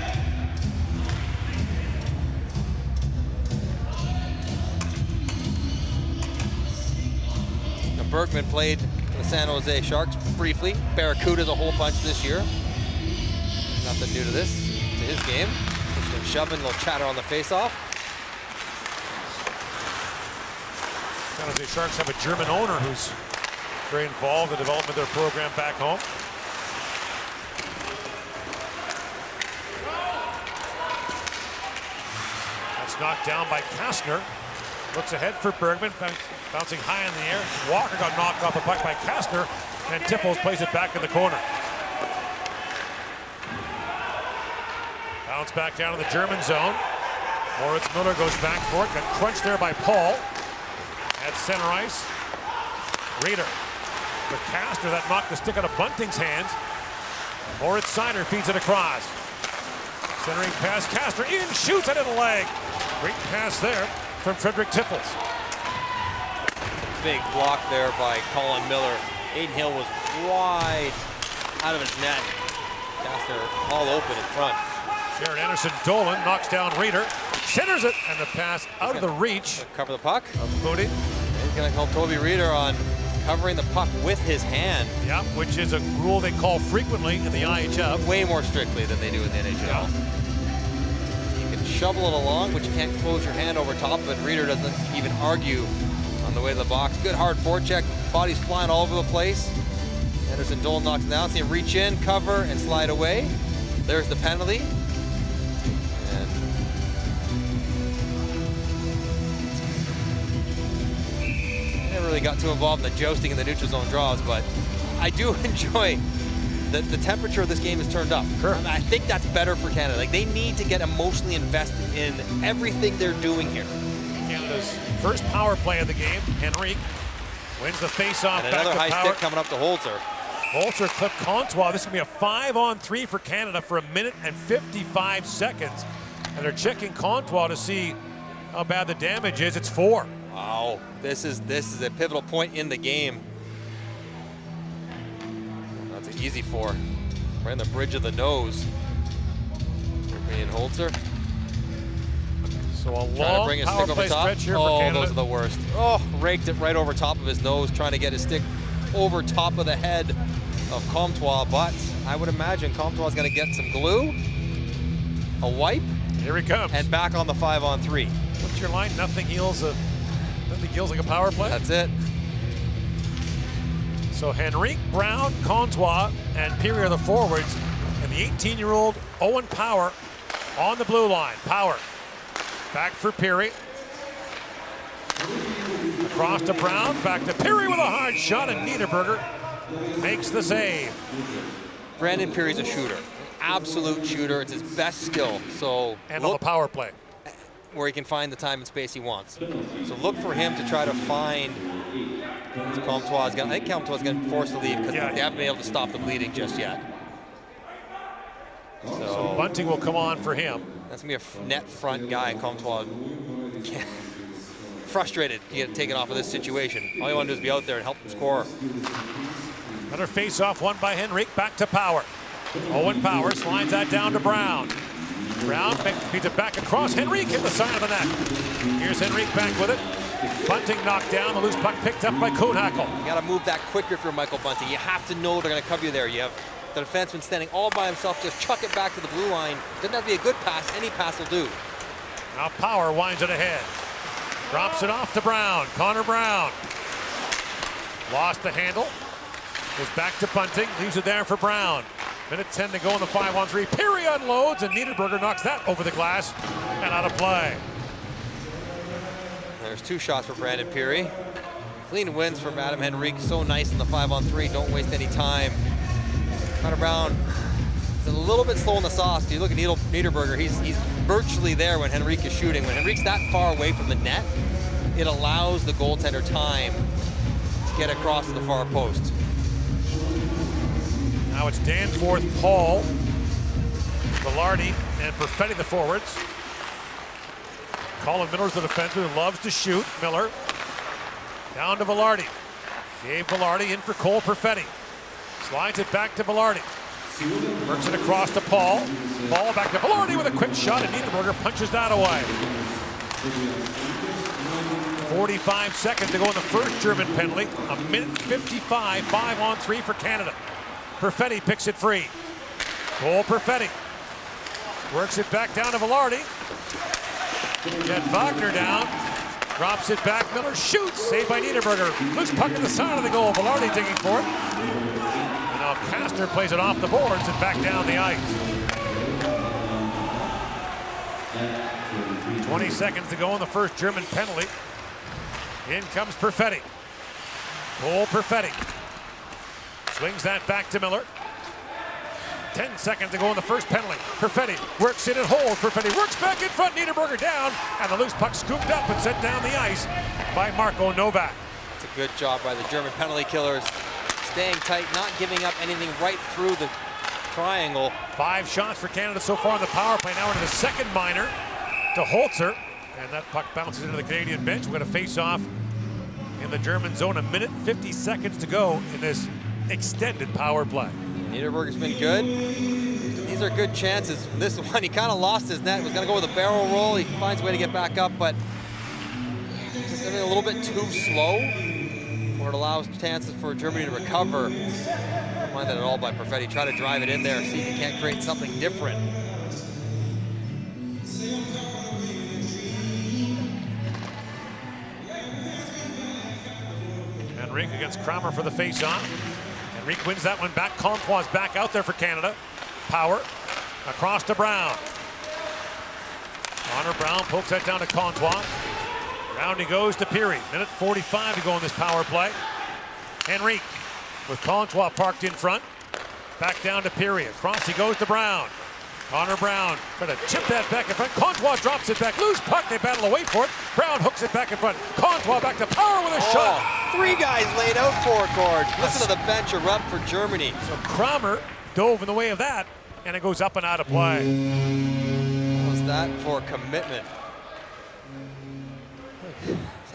Now Bergman played for the San Jose Sharks briefly. Barracudas a whole bunch this year. Nothing new to this, to his game. Just been shoving, a little chatter on the face-off. San Jose Sharks have a German owner who's very involved in the development of their program back home. That's knocked down by Kastner. Looks ahead for Bergman, bouncing high in the air. Walker got knocked off the puck by Kastner, and Tiffels plays it back in the corner. Bounce back down in the German zone. Moritz Miller goes back for it, got crunched there by Paul. At center ice, Reeder for Kastner, that knocked the stick out of Bunting's hands. Moritz Seider feeds it across. Centering pass, Kastner in, shoots it in the leg. Great pass there from Frederick Tiffels. Big block there by Colin Miller. Aiden Hill was wide out of his net. Kastner all open in front. Jared Anderson Dolan knocks down Reeder, centers it, and the pass out of the reach. Cover the puck. Of Footy. He's going to call Toby Reeder on covering the puck with his hand. Yeah, which is a rule they call frequently in the IIHF. Way more strictly than they do in the NHL. Yeah. You can shovel it along, but you can't close your hand over top of it. Reeder doesn't even argue on the way to the box. Good hard forecheck. Body's flying all over the place. Anderson Dolan knocks it down. See him reach in, cover, and slide away. There's the penalty. And never really got too involved in the jousting in the neutral zone draws, but I do enjoy the temperature of this game is turned up. Sure. I think that's better for Canada. Like, they need to get emotionally invested in everything they're doing here. Canada's first power play of the game. Henrique wins the face-off. And another back high to Power. stick coming up to Holzer. Holzer clipped Comtois. This is going to be a 5-on-3 for Canada for 1 minute and 55 seconds. And they're checking Comtois to see how bad the damage is. It's 4. Wow, this is a pivotal point in the game. That's an easy 4. Right in the bridge of the nose. Ian Holzer. So a Trying to long bring his power stick over play top. stretch here for Oh, Canada. those are the worst. Oh, raked it right over top of his nose, trying to get his stick over top of the head of Comtois, but I would imagine Comtois is going to get some glue, a wipe, Here he comes. and back on the 5-on-3. What's your line? Nothing heals like a power play. That's it. So Henrique, Brown, Comtois, and Peary are the forwards, and the 18-year-old Owen Power on the blue line. Power back for Peary. Across to Brown, back to Peary with a hard shot, and Niederberger makes the save. Brandon Peary's a shooter, absolute shooter. It's his best skill. So And on the power play. where he can find the time and space he wants. So look for him to try to find Comtois. I think Comtois is going to be forced to leave because they haven't been able to stop the bleeding just yet. So Bunting will come on for him. That's going to be a net front guy. Comtois frustrated to get taken off of this situation. All you want to do is be out there and help him score. Another face-off won by Henrique, back to Power. Owen Power slides that down to Brown. Brown feeds it back across. Henrique in the side of the net. Here's Henrique back with it. Bunting knocked down. The loose puck picked up by Kuhnhackl. You got to move that quicker if you're Michael Bunting. You have to know they're going to cover you there. You have the defenseman standing all by himself. Just chuck it back to the blue line. Doesn't have to be a good pass. Any pass will do. Now Power winds it ahead. Drops it off to Brown. Connor Brown. Lost the handle. Goes back to Bunting. Leaves it there for Brown. Minute 10 to go in the 5-on-3. Peary unloads, and Niederberger knocks that over the glass and out of play. There's 2 shots for Brandon Peary. Clean wins from Adam Henrique. So nice in the 5-on-3. Don't waste any time. Connor Brown is a little bit slow in the sauce. If you look at Niederberger, he's virtually there when Henrique is shooting. When Henrique's that far away from the net, it allows the goaltender time to get across to the far post. Now it's Danforth, Paul, Velarde, and Perfetti the forwards. Colin Miller's the defenseman who loves to shoot. Miller down to Velarde. Gabe Velarde in for Cole Perfetti. Slides it back to Velarde. Works it across to Paul. Paul back to Velarde with a quick shot, and Niederberger punches that away. 45 seconds to go in the first German penalty. 1 minute 55, 5-on-3 for Canada. Perfetti picks it free. Cole Perfetti works it back down to Velarde. Get Wagner down. Drops it back. Miller shoots. Saved by Niederberger. Loose puck at the side of the goal. Velarde digging for it. And now Kastner plays it off the boards and back down the ice. 20 seconds to go in the first German penalty. In comes Perfetti. Cole Perfetti. Swings that back to Miller. 10 seconds to go in the first penalty. Perfetti works in and holds. Perfetti works back in front. Niederberger down. And the loose puck scooped up and sent down the ice by Marco Novak. It's a good job by the German penalty killers. Staying tight, not giving up anything right through the triangle. 5 shots for Canada so far on the power play. Now into the second minor to Holzer. And that puck bounces into the Canadian bench. We're going to face off in the German zone. 1 minute 50 seconds to go in this extended power play. Niederberger's been good. These are good chances. This one, he kind of lost his net. He was going to go with a barrel roll. He finds a way to get back up, but just Germany a little bit too slow, where it allows chances for Germany to recover. Don't mind that at all by Perfetti. Try to drive it in there, see if he can't create something different. Henrique against Kramer for the face-off. Henrique wins that one back. Comtois back out there for Canada. Power across to Brown. Connor Brown pokes that down to Comtois. Round he goes to Peary. Minute 45 to go in this power play. Henrique with Comtois parked in front. Back down to Peary. Across he goes to Brown. Connor Brown trying to chip that back in front. Comtois drops it back. Loose puck. They battle away for it. Brown hooks it back in front. Comtois back to Power with a shot. 3 guys laid out for it, Gord. Listen to the bench erupt for Germany. So Kramer dove in the way of that, and it goes up and out of play. What was that for commitment?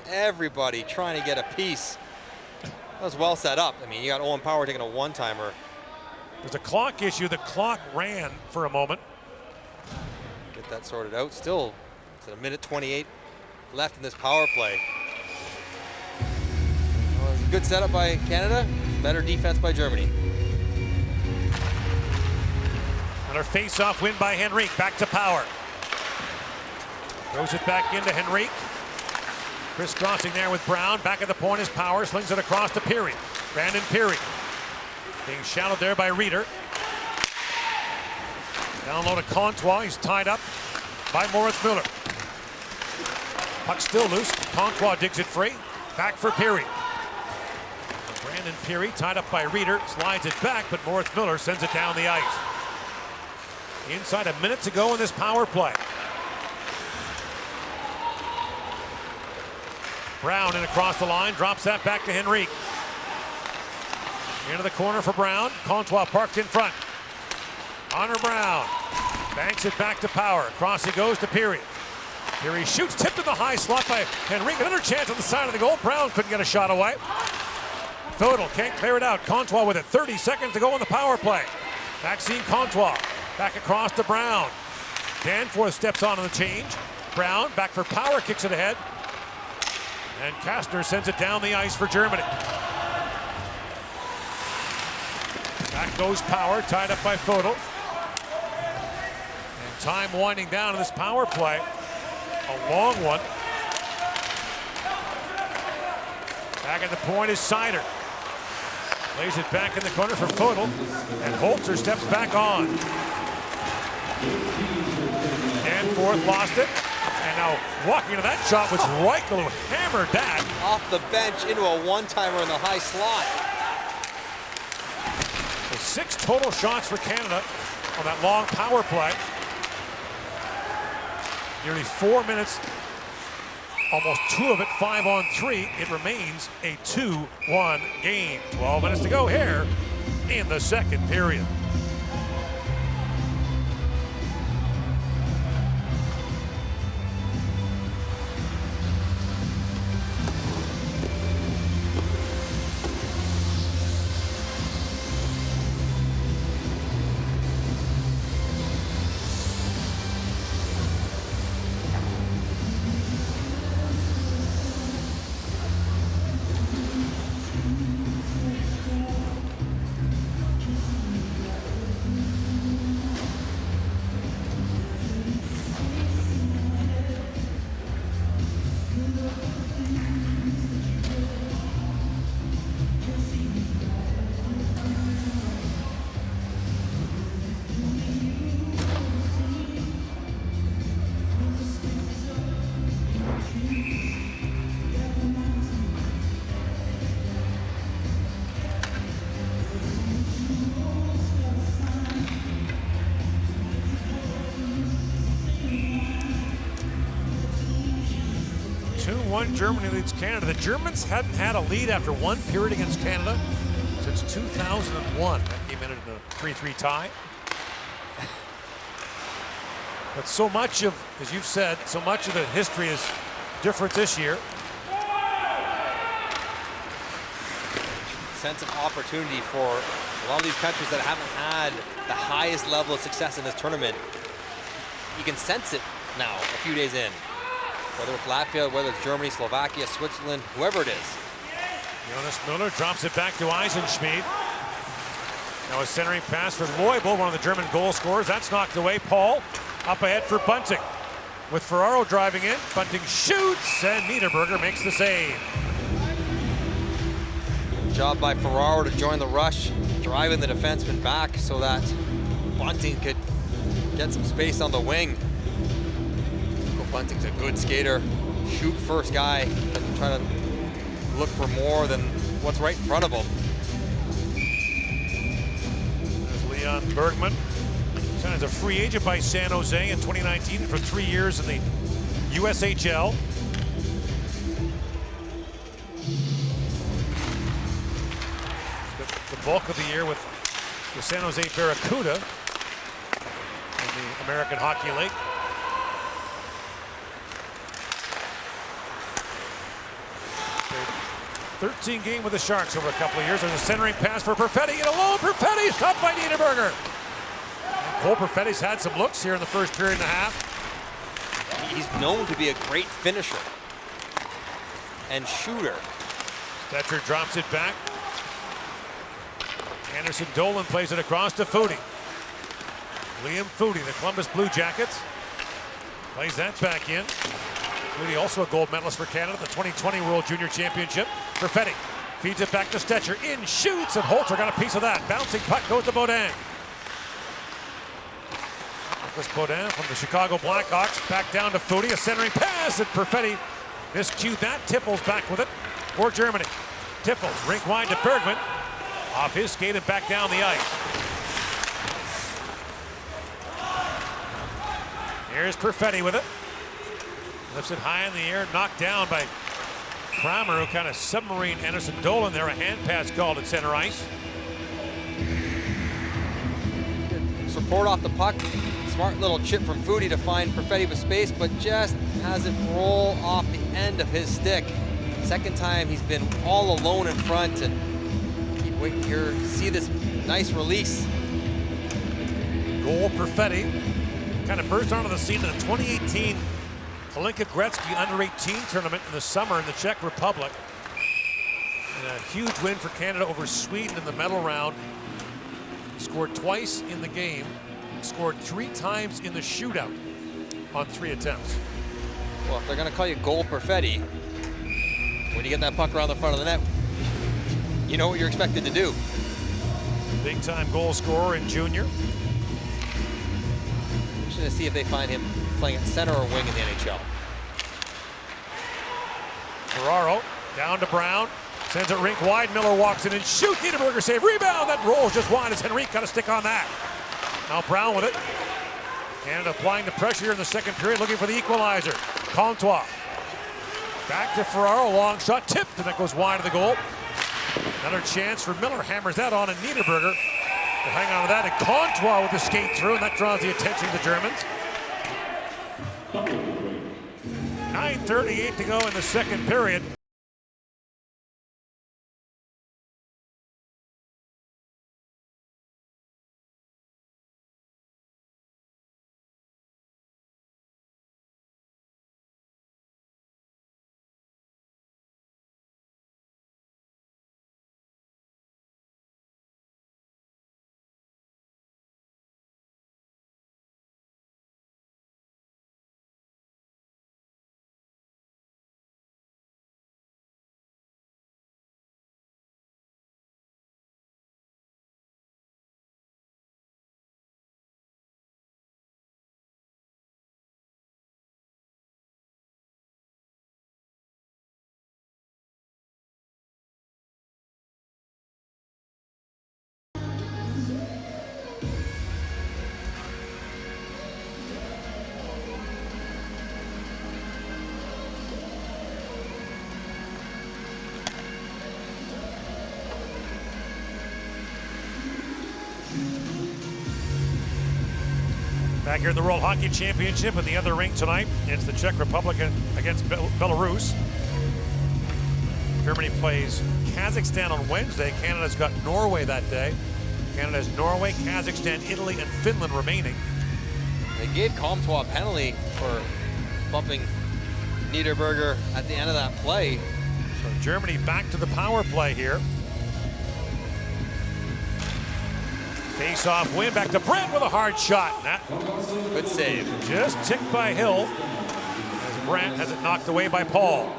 Everybody trying to get a piece. That was well set up. I mean, you got Owen Power taking a one-timer. There's a clock issue. The clock ran for a moment. Get that sorted out. Still, it's a minute 28 left in this power play. Well, it was a good setup by Canada. Better defense by Germany. Another face-off win by Henrique. Back to Power. Throws it back into Henrique. Crisscrossing there with Brown. Back at the point is Power. Slings it across to Peary. Brandon Peary. Being shadowed there by Reeder. Down low to Comtois. He's tied up by Moritz Müller. Puck still loose. Comtois digs it free. Back for Peary. Brandon Peary tied up by Reeder. Slides it back, but Moritz Müller sends it down the ice. Inside a minute to go in this power play. Brown in across the line. Drops that back to Henrique. Into the corner for Brown. Comtois parked in front. Connor Brown banks it back to Power. Across he goes to Peary. Peary shoots, tipped in the high slot by Henrique. Another chance on the side of the goal. Brown couldn't get a shot away. Fodel can't clear it out. Comtois with it. 30 seconds to go in the power play. Maxime Comtois back across to Brown. Danforth steps on the change. Brown back for Power, kicks it ahead. And Kastner sends it down the ice for Germany. Back goes Power, tied up by Fodel. And time winding down in this power play. A long one. Back at the point is Seider. Lays it back in the corner for Fodel. And Holzer steps back on. Danforth lost it. And now walking into that shot was Reichel who hammered that. Off the bench into a one-timer in the high slot. So 6 total shots for Canada on that long power play. Nearly 4 minutes, almost 2 of it 5-on-3. It remains a 2-1 game. 12 minutes to go here in the second period. Germany leads Canada. The Germans hadn't had a lead after one period against Canada since 2001. That came in at a 3-3 tie. But so much of, as you've said, so much of the history is different this year. Sense of opportunity for a lot of these countries that haven't had the highest level of success in this tournament. You can sense it now, a few days in. Whether it's Latvia, whether it's Germany, Slovakia, Switzerland, whoever it is. Jonas Müller drops it back to Eisenschmied. Now a centering pass for Leubel, one of the German goal scorers. That's knocked away. Paul up ahead for Bunting. With Ferraro driving in, Bunting shoots, and Niederberger makes the save. Job by Ferraro to join the rush, driving the defenseman back so that Bunting could get some space on the wing. Bunting's a good skater, shoot first guy, doesn't try to look for more than what's right in front of him. There's Leon Bergman. Signed as a free agent by San Jose in 2019 for 3 years in the USHL. The bulk of the year with the San Jose Barracuda in the American Hockey League. Played 13 games with the Sharks over a couple of years. There's a centering pass for Perfetti, and alone Perfetti stopped by Niederberger. Cole Perfetti's had some looks here in the first period and a half. He's known to be a great finisher and shooter. Stetcher drops it back. Anderson Dolan plays it across to Foudy. Liam Foudy, the Columbus Blue Jackets, plays that back in. Foudy also a gold medalist for Canada, the 2020 World Junior Championship. Perfetti feeds it back to Stetcher. In, shoots, and Holzer got a piece of that. Bouncing puck goes to Baudin. Nicholas Baudin from the Chicago Blackhawks back down to Foudy. A centering pass, and Perfetti miscued that. Tiffels back with it for Germany. Tiffels rink wide to Bergman. Off his skate and back down the ice. Here's Perfetti with it. Lifts it high in the air, knocked down by Kramer, who kind of submarine Anderson Dolan there. A hand pass called at center ice. Good support off the puck. Smart little chip from Foudy to find Perfetti with space, but just has it roll off the end of his stick. Second time he's been all alone in front, and keep waiting here. See this nice release. Goal Perfetti. Kind of burst onto the scene in the 2018 Kalinka Gretzky under-18 tournament in the summer in the Czech Republic. And a huge win for Canada over Sweden in the medal round. Scored twice in the game. Scored 3 times in the shootout on 3 attempts. Well, if they're going to call you Goal Perfetti, when you get that puck around the front of the net, you know what you're expected to do. Big-time goal scorer in junior. To see if they find him playing at center or wing in the NHL. Ferraro down to Brown, sends it rink wide. Miller walks in and shoots. Niederberger save, rebound. That rolls just wide as Henrique got a stick on that. Now Brown with it. Canada applying the pressure here in the second period, looking for the equalizer. Comtois back to Ferraro, long shot tipped, and that goes wide of the goal. Another chance for Miller, hammers that on, and Niederberger will hang on to that, and Comtois with the skate through, and that draws the attention of the Germans. 9:38 to go in the second period. Back here in the World Hockey Championship in the other rink tonight, it's the Czech Republic against Belarus. Germany plays Kazakhstan on Wednesday. Canada's got Norway that day. Canada has Norway, Kazakhstan, Italy, and Finland remaining. They gave Comtois a penalty for bumping Niederberger at the end of that play. So Germany back to the power play here. Face-off win, back to Brandt with a hard shot. Good save. Just ticked by Hill as Brandt has it knocked away by Paul.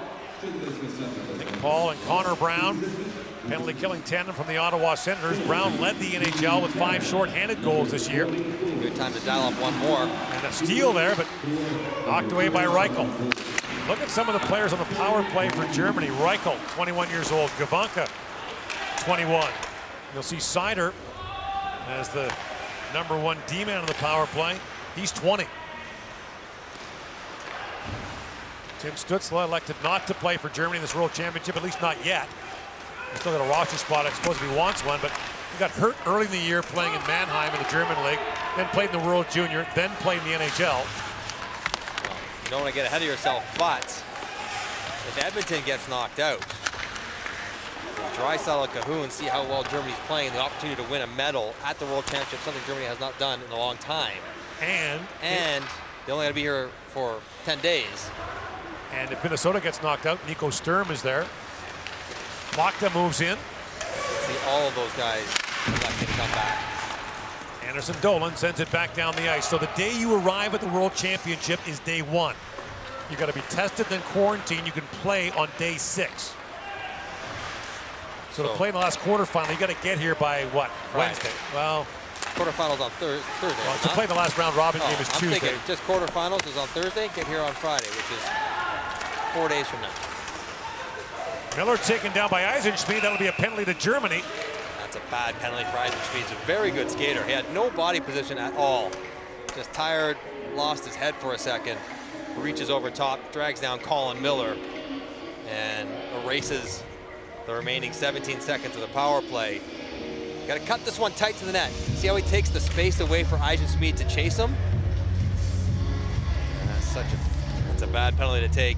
Nick Paul and Connor Brown, penalty killing tandem from the Ottawa Senators. Brown led the NHL with 5 short-handed goals this year. Good time to dial up one more. And a steal there, but knocked away by Reichel. Look at some of the players on the power play for Germany. Reichel, 21 years old. Gavanka, 21. You'll see Seider as the #1 D-man on the power play. He's 20. Tim Stützle elected not to play for Germany in this World Championship, at least not yet. He's still got a roster spot, I suppose, if he wants one, but he got hurt early in the year playing in Mannheim in the German League, then played in the World Junior, then played in the NHL. You don't want to get ahead of yourself, but if Edmonton gets knocked out, Draisaitl and Cahoon see how well Germany's playing, the opportunity to win a medal at the World Championship, something Germany has not done in a long time. And they only got to be here for 10 days. And if Minnesota gets knocked out, Nico Sturm is there. Plachta moves in. See all of those guys that can come back. Anderson Dolan sends it back down the ice. So the day you arrive at the World Championship is day 1. You got to be tested, then quarantined. You can play on day 6. So to play in the last quarterfinal, you got to get here by what? Friday. Wednesday. Well, quarterfinals on Thursday. Well, to play the last round robin game is Tuesday. I'm thinking just quarterfinals is on Thursday. Get here on Friday, which is 4 days from now. Miller taken down by Eisenschmidt. That'll be a penalty to Germany. That's a bad penalty for Eisenschmidt. He's a very good skater. He had no body position at all. Just tired, lost his head for a second. Reaches over top, drags down Colin Miller, and erases the remaining 17 seconds of the power play. Got to cut this one tight to the net. See how he takes the space away for Eisenschmidt to chase him? That's a bad penalty to take.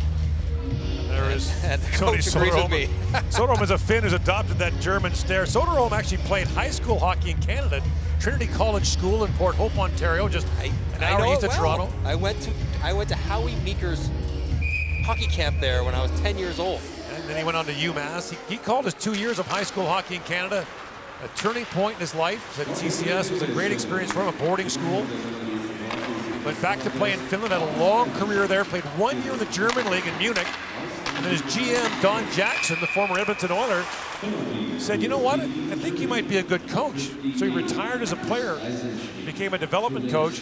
There is and the coach agrees with me. Soderholm is a Finn who's adopted that German stare. Soderholm actually played high school hockey in Canada, Trinity College School in Port Hope, Ontario, just an hour east of Toronto. I went to Howie Meeker's hockey camp there when I was 10 years old. And then he went on to UMass. He called his 2 years of high school hockey in Canada a turning point in his life. Said TCS was a great experience for him, a boarding school. Went back to play in Finland, had a long career there, played 1 year in the German League in Munich. And then his GM, Don Jackson, the former Edmonton Oiler, said, you know what, I think you might be a good coach. So he retired as a player, became a development coach.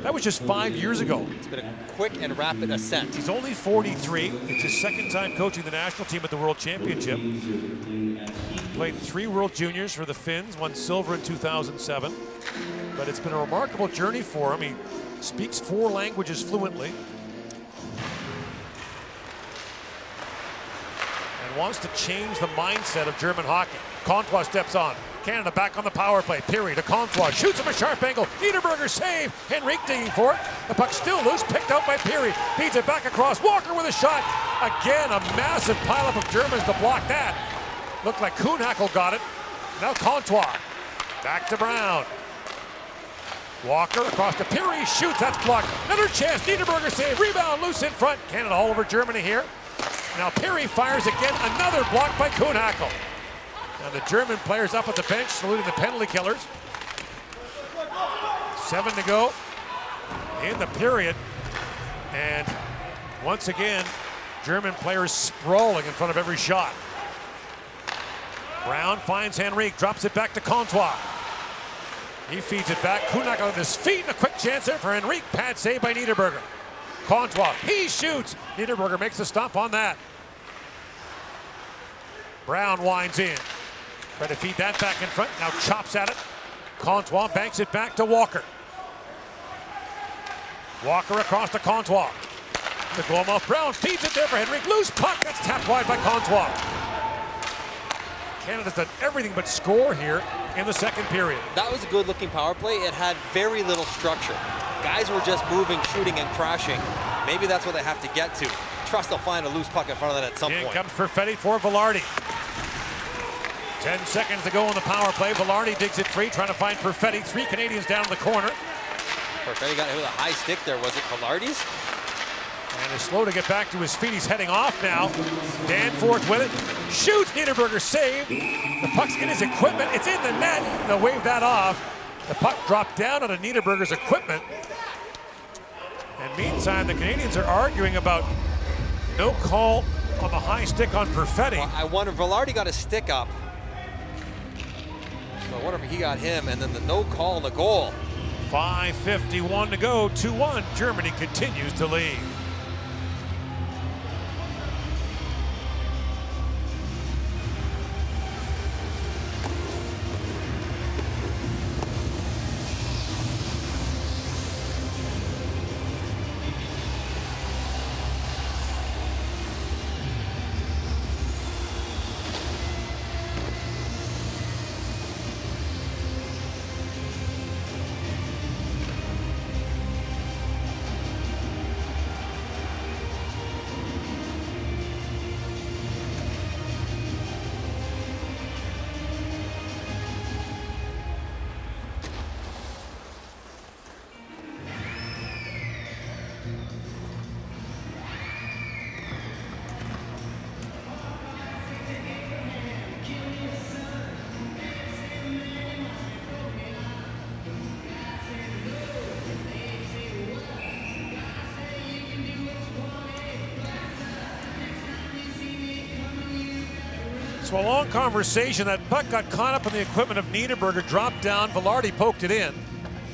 That was just 5 years ago. It's been a quick and rapid ascent. He's only 43. It's his second time coaching the national team at the World Championship. Played 3 World Juniors for the Finns, won silver in 2007. But it's been a remarkable journey for him. He speaks 4 languages fluently. Wants to change the mindset of German hockey. Comtois steps on. Canada back on the power play. Peary to Comtois. Shoots him a sharp angle. Niederberger save. Henrique digging for it. The puck still loose. Picked out by Peary. Feeds it back across. Walker with a shot. Again, a massive pileup of Germans to block that. Looked like Kuhnhackl got it. Now Comtois. Back to Brown. Walker across to Peary. Shoots. That's blocked. Another chance. Niederberger save. Rebound loose in front. Canada all over Germany here. Now Peary fires again, another block by Kuhnhackl. Now the German players up at the bench saluting the penalty killers. 7 to go in the period. And once again, German players sprawling in front of every shot. Brown finds Henrique, drops it back to Comtois. He feeds it back. Kuhnhackl on his feet, and a quick chance there for Henrique. Pad save by Niederberger. Comtois, he shoots. Niederberger makes a stop on that. Brown winds in. Try to feed that back in front. Now chops at it. Comtois banks it back to Walker. Walker across to Comtois. The goalmouth. Brown feeds it there for Henrique. Loose puck. That's tapped wide by Comtois. Canada's done everything but score here in the second period. That was a good-looking power play. It had very little structure. Guys were just moving, shooting, and crashing. Maybe that's what they have to get to. Trust they'll find a loose puck in front of that at some point. In comes Perfetti for Velarde. 10 seconds to go on the power play. Velarde digs it free, trying to find Perfetti. 3 Canadians down in the corner. Perfetti got hit with a high stick there. Was it Velarde's? And is slow to get back to his feet. He's heading off now. Danforth with it. Shoots. Niederberger save. The puck's in his equipment. It's in the net. They'll wave that off. The puck dropped down onto Niederberger's equipment. And meantime, the Canadians are arguing about no call on the high stick on Perfetti. Well, I wonder, Velarde got his stick up. So I wonder if he got him, and then the no call on the goal. 5:51 to go, 2-1. Germany continues to lead. So a long conversation. That puck got caught up in the equipment of Niederberger, dropped down. Velarde poked it in.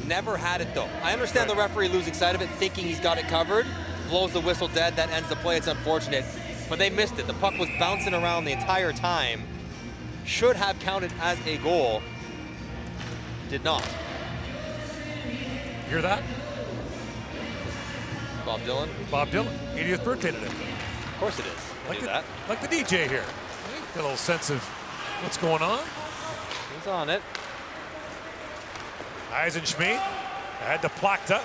Never had it though. I understand the referee losing sight of it, thinking he's got it covered, blows the whistle dead, that ends the play. It's unfortunate, but they missed it. The puck was bouncing around the entire time. Should have counted as a goal. Did not. Hear that? Bob Dylan? Bob Dylan, 80th birthday today. Of course it is. I knew that. Like the DJ here. Get a little sense of what's going on. He's on it. Eisenschmidt ahead to Plachta.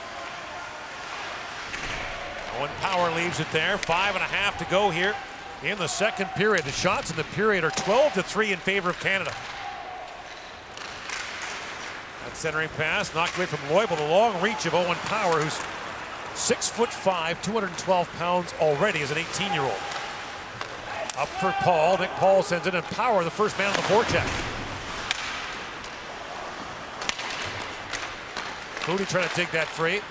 Owen Power leaves it there. 5.5 to go here in the second period. The shots in the period are 12-3 in favor of Canada. That centering pass knocked away from Leubel. The long reach of Owen Power, who's 6'5", 212 pounds already as an 18-year-old. Up for Paul. Nick Paul sends it, and Power, the first man on the forecheck. Foudy trying to dig that free.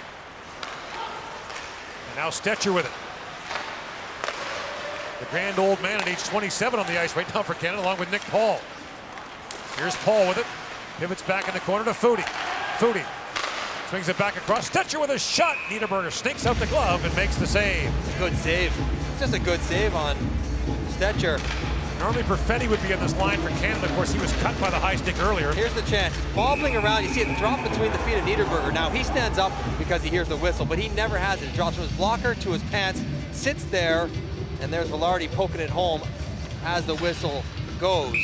And now Stetcher with it. The grand old man at age 27 on the ice right now for Canada, along with Nick Paul. Here's Paul with it. Pivots back in the corner to Foudy. Foudy swings it back across. Stetcher with a shot. Niederberger sneaks out the glove and makes the save. It's a good save. It's just a good save on Stetcher. Normally Perfetti would be on this line for Canada. Of course, he was cut by the high stick earlier. Here's the chance. It's bobbling around. You see it drop between the feet of Niederberger. Now he stands up because he hears the whistle, but he never has it. It drops from his blocker to his pants, sits there, and there's Velarde poking it home as the whistle goes.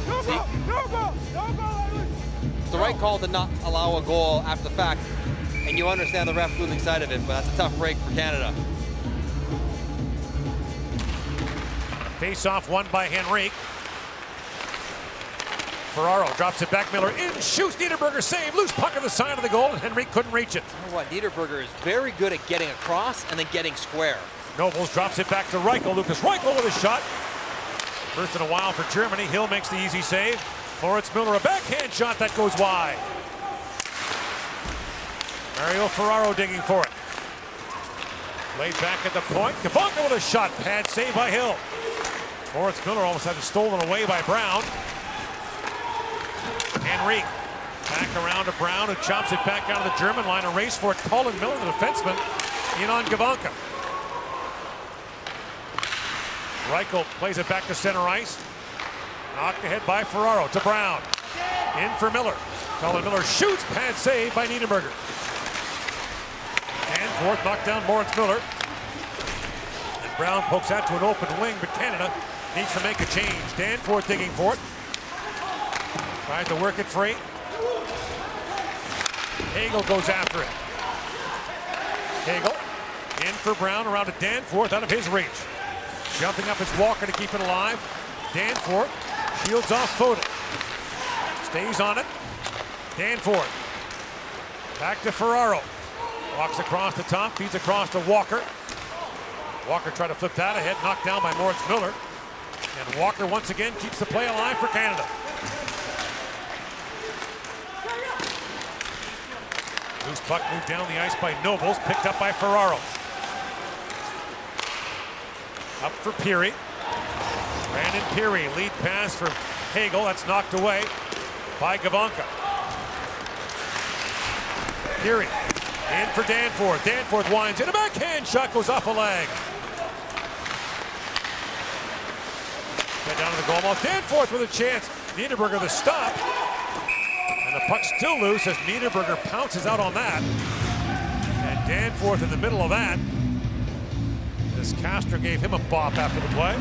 No goal! No goal! No goal! It's the right call to not allow a goal after the fact, and you understand the ref losing sight of it, but that's a tough break for Canada. Face-off won by Henrique. Ferraro drops it back. Miller in, shoots. Niederberger save. Loose puck on the side of the goal, and Henrique couldn't reach it. You know what? Niederberger is very good at getting across and then getting square. Nobles drops it back to Reichel. Lucas Reichel with a shot. First in a while for Germany. Hill makes the easy save. Moritz Miller, a backhand shot that goes wide. Mario Ferraro digging for it. Laid back at the point. Gabonka with a shot. Pad save by Hill. Moritz Miller almost had it stolen away by Brown. Henrique back around to Brown, who chops it back out of the German line. A race for it. Colin Miller, the defenseman, in on Gabonka. Reichel plays it back to center ice. Knocked ahead by Ferraro to Brown. In for Miller. Colin Miller shoots. Pad save by Niederberger. And fourth knocked down Moritz Miller. And Brown pokes out to an open wing, but Canada needs to make a change. Danforth digging for it. Tries to work it free. Hagel goes after it. Hagel in for Brown, around to Danforth, out of his reach. Jumping up is Walker to keep it alive. Danforth shields off Foden. Stays on it. Danforth. Back to Ferraro. Walks across the top, feeds across to Walker. Walker tried to flip that ahead, knocked down by Moritz Miller. And Walker once again keeps the play alive for Canada. Loose puck moved down the ice by Nobles, picked up by Ferraro. Up for Peary. Brandon Peary, lead pass for Hagel, that's knocked away by Gavanka. Peary in for Danforth. Danforth winds in, a backhand shot goes off a leg. Get down to the goal mouth. Danforth with a chance. Niederberger the stop. And the puck's still loose as Niederberger pounces out on that. And Danforth in the middle of that. As Castro gave him a bop after the play.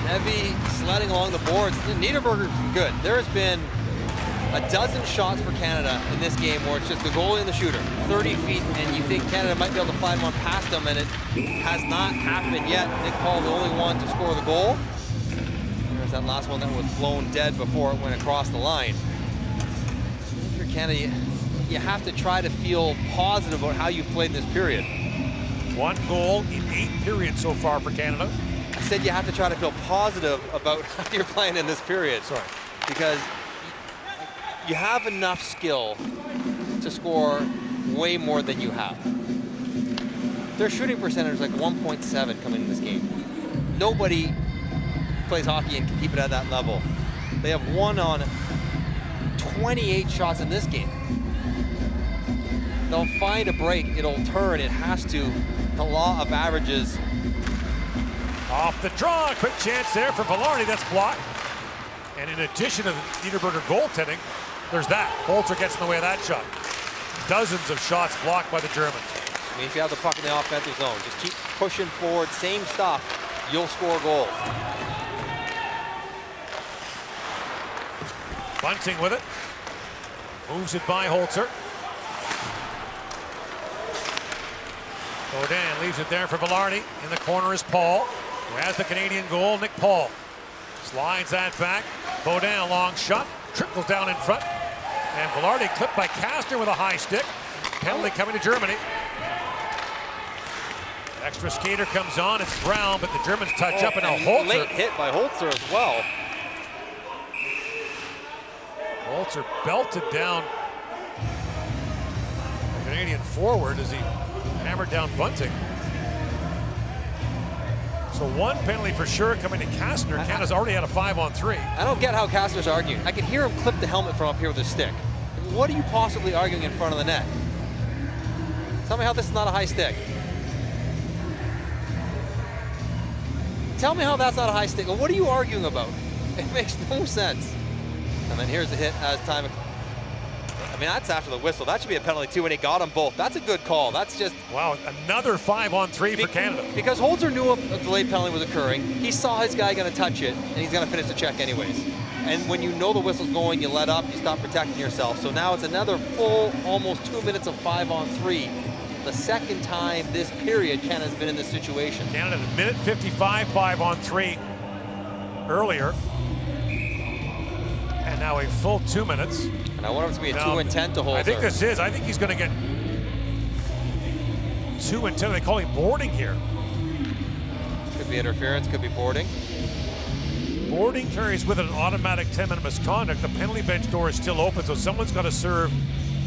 Heavy sledding along the boards. Niederberger's good. There has been a dozen shots for Canada in this game where it's just the goalie and the shooter, 30 feet, and you think Canada might be able to find one past them, and it has not happened yet. Nick Paul, the only one to score the goal. There's that last one that was blown dead before it went across the line. If you're Canada, you have to try to feel positive about how you've played this period. 1 goal in 8 periods so far for Canada. I said you have to try to feel positive about how you're playing in this period. Sorry. Because you have enough skill to score way more than you have. Their shooting percentage is like 1.7 coming in this game. Nobody plays hockey and can keep it at that level. They have 1 on 28 shots in this game. They'll find a break, it'll turn, it has to. The law of averages. Off the draw, quick chance there for Velarde, that's blocked. And in addition to the Niederberger goaltending, there's that. Holzer gets in the way of that shot. Dozens of shots blocked by the Germans. I mean, if you have the puck in the offensive zone, just keep pushing forward, same stuff, you'll score goals. Bunting with it. Moves it by Holzer. Bodin leaves it there for Velarde. In the corner is Paul, who has the Canadian goal. Nick Paul slides that back. Bodin, a long shot, trickles down in front. And Velarde clipped by Kastner with a high stick. Penalty coming to Germany. Extra skater comes on, it's Brown, but the Germans touch up, and now Holzer. Late hit by Holzer as well. Holzer belted down the Canadian forward as he hammered down Bunting. So 1 penalty for sure coming to Kastner. Canada's already had a 5-on-3. I don't get how Kastner's arguing. I can hear him clip the helmet from up here with his stick. What are you possibly arguing in front of the net? Tell me how this is not a high stick. Tell me how that's not a high stick. What are you arguing about? It makes no sense. And then here's the hit as time. I mean, that's after the whistle. That should be a penalty too, and he got them both. That's a good call. That's just... Wow, another 5-on-3 for Canada. Because Holzer knew a delayed penalty was occurring. He saw his guy going to touch it, and he's going to finish the check anyways. And when you know the whistle's going, you let up, you stop protecting yourself. So now it's another full, almost 2 minutes of 5-on-3. The second time this period Canada's been in this situation. Canada, minute 55, 5-on-3 earlier. And now a full 2 minutes. And I want him to be a 2-10 to Holzer. I think this is. I think he's going to get 2-10. They call him boarding here. Could be interference, could be boarding. Boarding carries with it an automatic 10-minute misconduct. The penalty bench door is still open, so someone's got to serve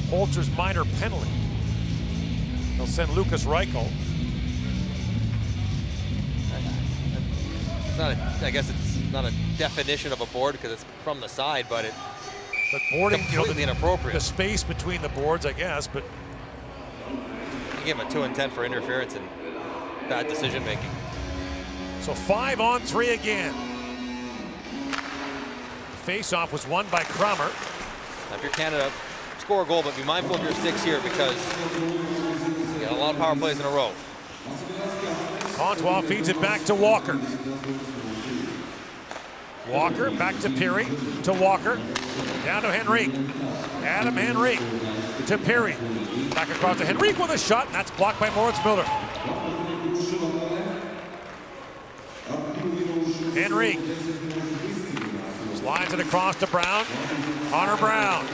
Holzer's minor penalty. They'll send Lucas Reichel. It's not I guess it's not a definition of a board because it's from the side, but boarding, completely inappropriate. The space between the boards, I guess, but you give him a 2-10 for interference and bad decision making. So 5-on-3 again. The face-off was won by Kramer. Now if you're Canada, score a goal, but be mindful of your sticks here because you got a lot of power plays in a row. Contois feeds it back to Walker. Walker back to Peary, to Walker, down to Henrique. Adam Henrique to Peary. Back across to Henrique with a shot, and that's blocked by Moritz Miller. Henrique slides it across to Brown. Connor Brown.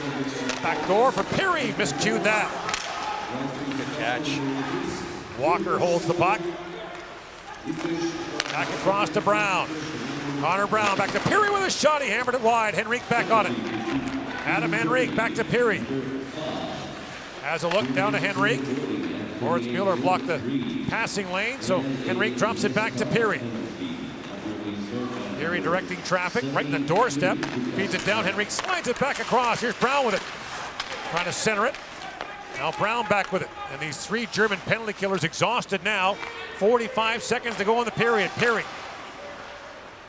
Back door for Peary, miscued that. Good catch. Walker holds the puck. Back across to Brown. Connor Brown back to Peary with a shot. He hammered it wide. Henrique back on it. Adam Henrique back to Peary. Has a look down to Henrique. Moritz Mueller blocked the passing lane, so Henrique drops it back to Peary. Peary directing traffic right in the doorstep. Feeds it down. Henrique slides it back across. Here's Brown with it. Trying to center it. Now Brown back with it. And these three German penalty killers exhausted now. 45 seconds to go in the period. Peary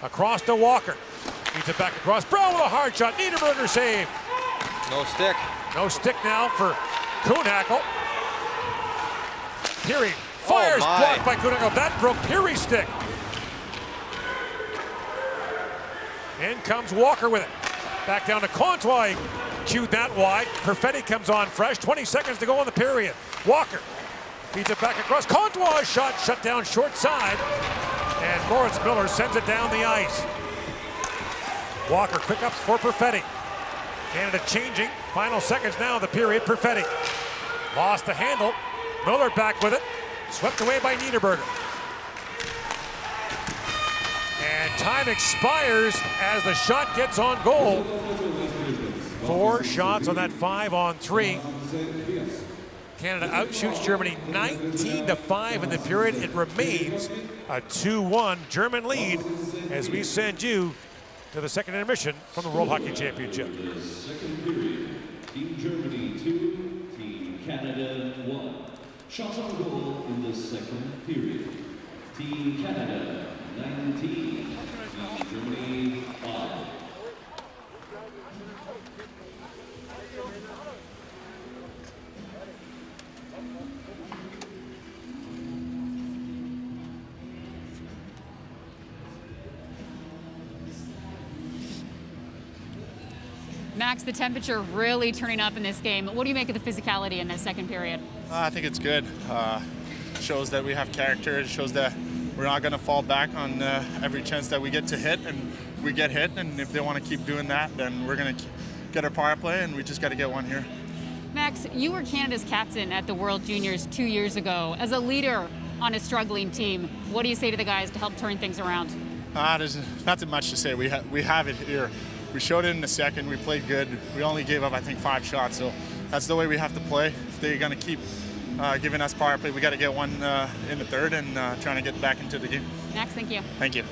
across to Walker. Feeds it back across. Brown with a hard shot. Niederberger save. No stick. No stick now for Kuhnhackl. Peary fires, blocked by Kuhnhackl. That broke Peary's stick. In comes Walker with it. Back down to Comtois. He cued that wide. Perfetti comes on fresh. 20 seconds to go in the period. Walker feeds it back across. Comtois shot shut down short side. And Moritz Mueller sends it down the ice. Walker quick ups for Perfetti. Canada changing. Final seconds now of the period. Perfetti lost the handle. Mueller back with it. Swept away by Niederberger. And time expires as the shot gets on goal. 4 shots on that 5-on-3. Canada outshoots Germany 19-5 in the period. It remains a 2-1 German lead as we send you to the second intermission from the World Hockey Championship. Second period, Team Germany 2, Team Canada 1. Shots on goal in the second period. Team Canada 19, Team Germany 5. Max, the temperature really turning up in this game. What do you make of the physicality in this second period? I think it's good. Shows that we have character. It shows that we're not going to fall back on every chance that we get to hit, and we get hit. And if they want to keep doing that, then we're going to get our power play, and we just got to get one here. Max, you were Canada's captain at the World Juniors 2 years ago. As a leader on a struggling team, what do you say to the guys to help turn things around? There's nothing much to say. We have it here. We showed it in the second. We played good. We only gave up, I think, 5 shots. So that's the way we have to play. If they're going to keep giving us power play, we got to get one in the third and trying to get back into the game. Max, thank you. Thank you.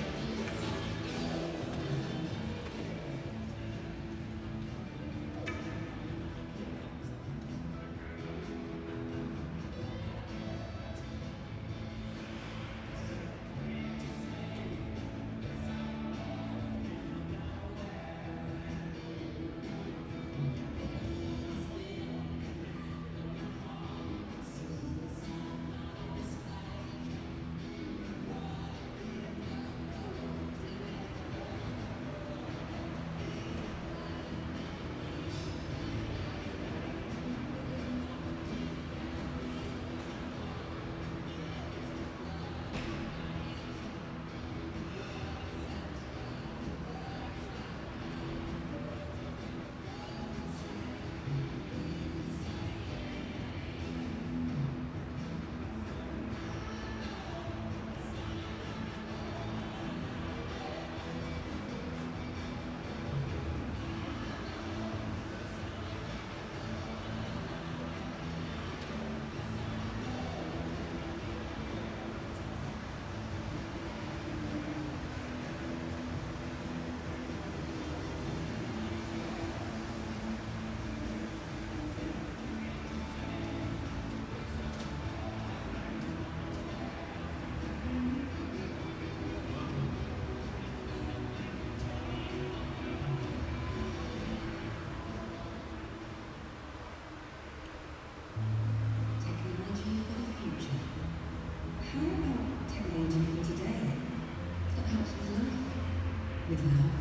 with love,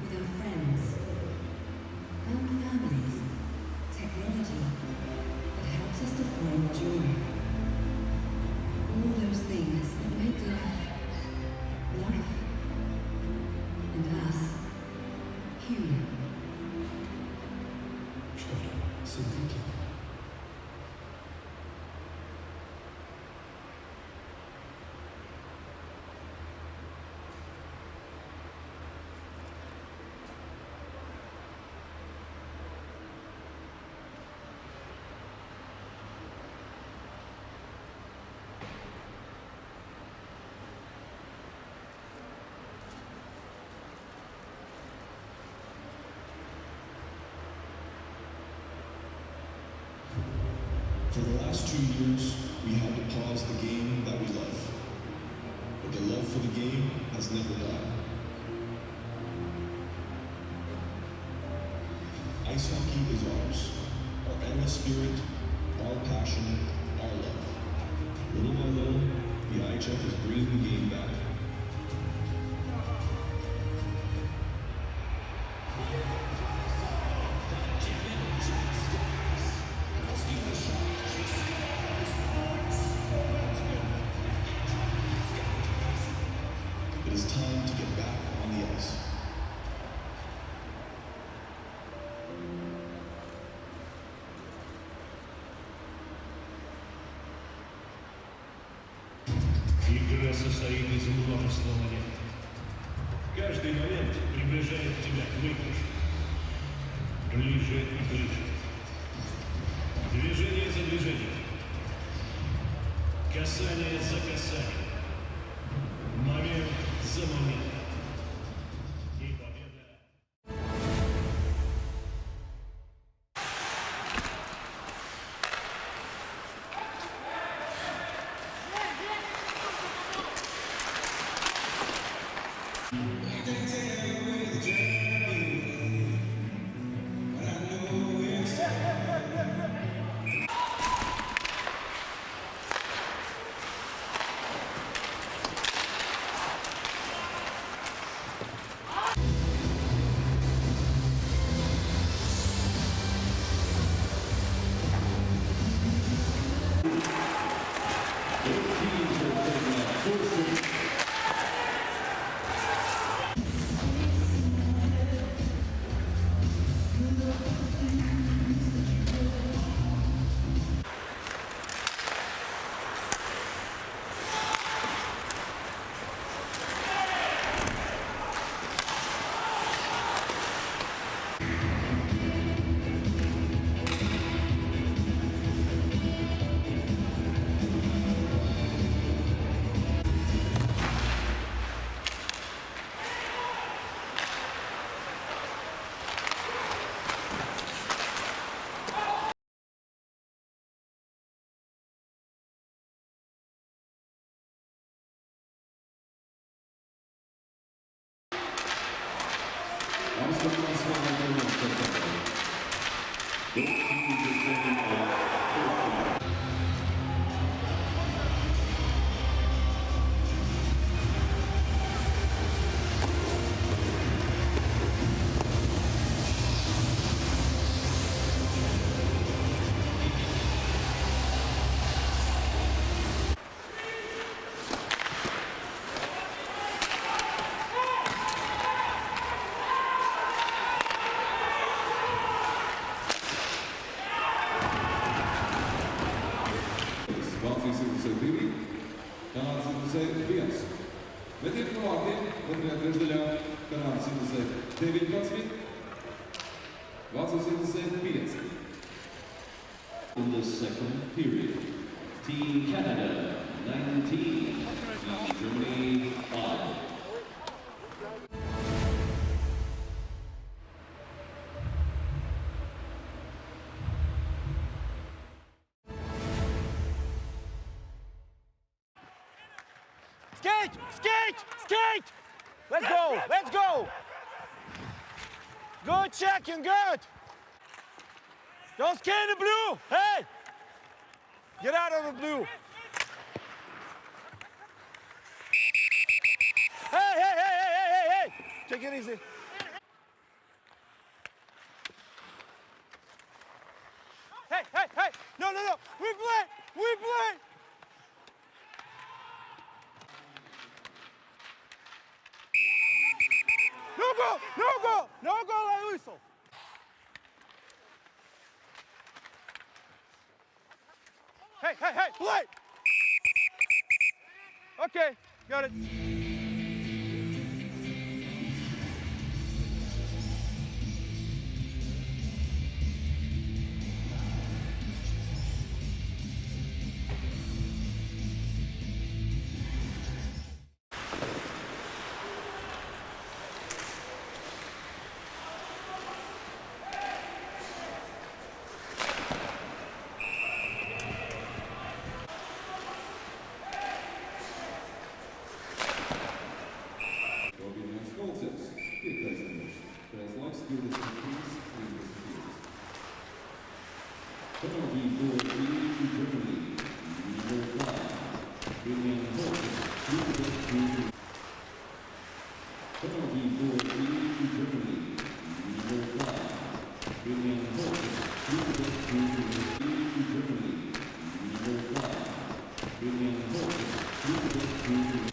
with our friends, and families, technology that helps us to find joy. All those things that make life, and us, human. Что же, сын, For the last 2 years, we had to pause the game that we love. But the love for the game has never died. Ice hockey is ours. Our endless spirit, our passion, our love. Little by little, the IIHF is bringing the game back. It is time to get back on the ice. Игра состоит из множества моментов. Каждый момент приближает тебя к выигрышу. Ближе и ближе. Движение за движением. Касание за касанием. Момент за моментом. И победа. Vācija 72, Kanāda 71. Metienu no vārtiem otrajā trešdaļā Kanāda 19, Vācija 75. In the second period, Team Canada 19, Team Germany 5. Skate! Skate! Skate! Let's go! Let's go! Good checking, good! Don't skate in the blue! Hey! Get out of the blue! Hey, hey, hey, hey, hey, hey, hey! Take it easy. Hey, hey, hey! No, no, no! We play! We play! No go! No go! No go, la whistle! Hey, hey, hey! Play! Okay, got it. Penalty for Team Germany. Number 5. Bringing home to Team Germany. Number 5. Bringing home to Team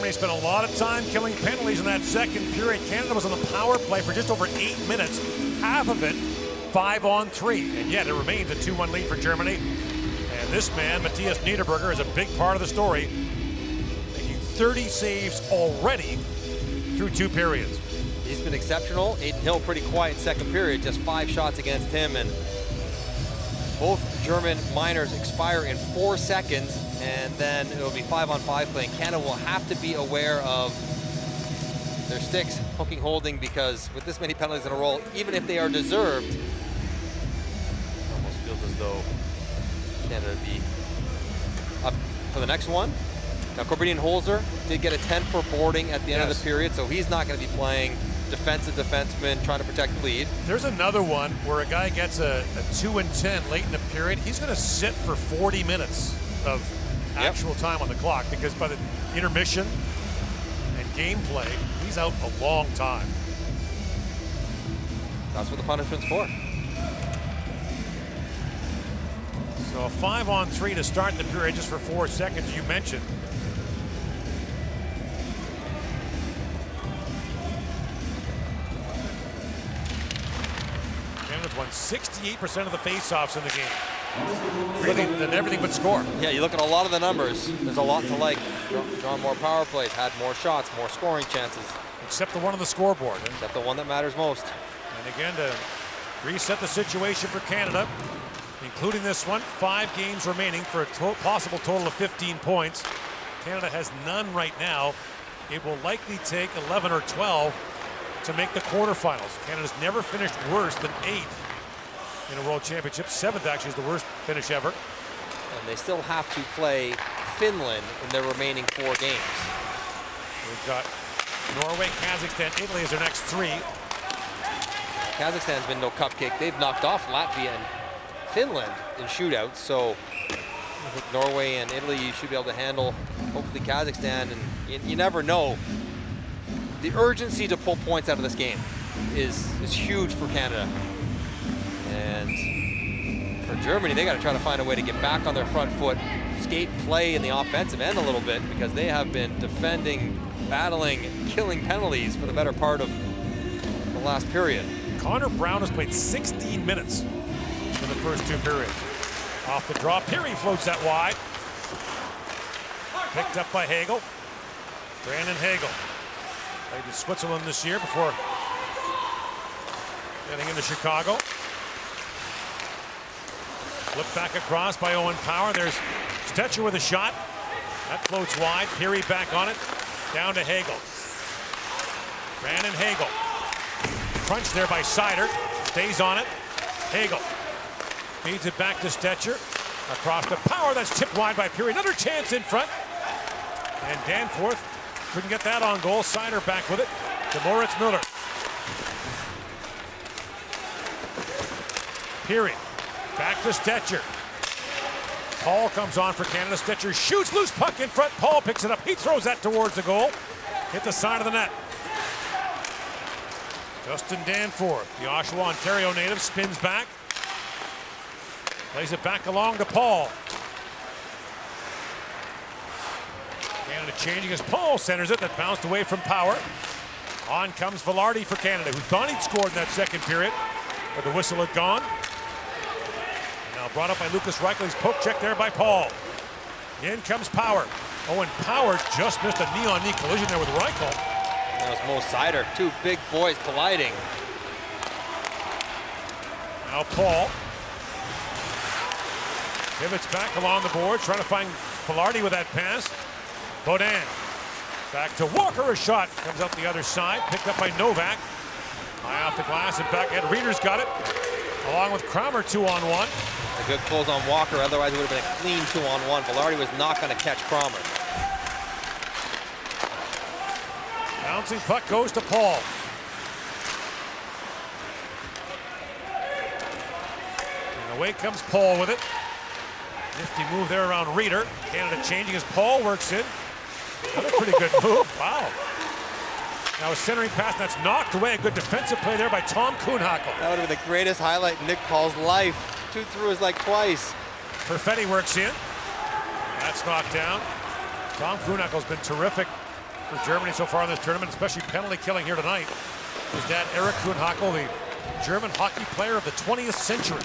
Germany spent a lot of time killing penalties in that second period. Canada was on the power play for just over 8 minutes, half of it 5-on-3, and yet it remains a 2-1 lead for Germany. And this man, Matthias Niederberger, is a big part of the story, making 30 saves already through 2 periods. He's been exceptional. Aiden Hill pretty quiet second period, just 5 shots against him, and both German minors expire in 4 seconds, and then it'll be 5-on-5 play. And Canada will have to be aware of their sticks, hooking, holding, because with this many penalties in a row, even if they are deserved, it almost feels as though Canada would be up for the next one. Now, Corbinian Holzer did get a 10 for boarding at the end of the period, so he's not going to be playing defensive defenseman trying to protect the lead. There's another one where a guy gets a 2 and 10 late in the period. He's going to sit for 40 minutes of actual time on the clock, because by the intermission and gameplay, he's out a long time. That's what the punishment's for. So a 5-on-3 to start the period just for 4 seconds, you mentioned. Canada's won 68% of the face-offs in the game. Really did everything but score. Yeah, you look at a lot of the numbers, there's a lot to like. Drawn more power plays, had more shots, more scoring chances. Except the one on the scoreboard. Except the one that matters most. And again, to reset the situation for Canada, including this one, 5 games remaining for a possible total of 15 points. Canada has none right now. It will likely take 11 or 12 to make the quarterfinals. Canada's never finished worse than 8th in a World Championship. 7th actually is the worst finish ever. And they still have to play Finland in their remaining 4 games. We've got Norway, Kazakhstan, Italy as their next 3. Kazakhstan's been no cupcake. They've knocked off Latvia and Finland in shootouts, so I think Norway and Italy, you should be able to handle, hopefully, Kazakhstan, and you never know. The urgency to pull points out of this game is huge for Canada. And for Germany, they got to try to find a way to get back on their front foot, skate, play in the offensive end a little bit, because they have been defending, battling, killing penalties for the better part of the last period. Connor Brown has played 16 minutes in the first 2 periods. Off the draw, Peary floats that wide. Picked up by Hagel. Brandon Hagel played in Switzerland this year before getting into Chicago. Flip back across by Owen Power. There's Stetcher with a shot. That floats wide. Peary back on it. Down to Hagel. Brandon Hagel. Crunched there by Seider. Stays on it. Hagel feeds it back to Stetcher. Across to Power. That's tipped wide by Peary. Another chance in front. And Danforth couldn't get that on goal. Seider back with it to Moritz Müller. Peary back to Stetcher. Paul comes on for Canada. Stetcher shoots, loose puck in front. Paul picks it up. He throws that towards the goal. Hit the side of the net. Justin Danforth, the Oshawa, Ontario native, spins back. Plays it back along to Paul. Canada changing as Paul centers it. That bounced away from Power. On comes Velarde for Canada, who thought he'd scored in that second period, but the whistle had gone. Now brought up by Lucas Reichley's poke check there by Paul. In comes Power. Owen Power just missed a knee-on-knee collision there with Reichel. That was Mo Seider. 2 big boys colliding. Now Paul pivots back along the board, trying to find Velarde with that pass. Baudin back to Walker. A shot comes up the other side, picked up by Novak. High off the glass and back. Ed Reeder's got it, along with Kramer 2-on-1. It's a good close on Walker, otherwise it would have been a clean 2-on-1. Velarde was not going to catch Kramer. Bouncing puck goes to Paul. And away comes Paul with it. Nifty move there around Reeder. Canada changing as Paul works in. Another pretty good move. Wow. Now a centering pass that's knocked away. A good defensive play there by Tom Kuhnhackl. That would have been the greatest highlight in Nick Paul's life. 2 through his leg twice. Perfetti works in. That's knocked down. Tom Kuhnhackl has been terrific for Germany so far in this tournament, especially penalty killing here tonight. His dad, Eric Kuhnhackl, the German hockey player of the 20th century.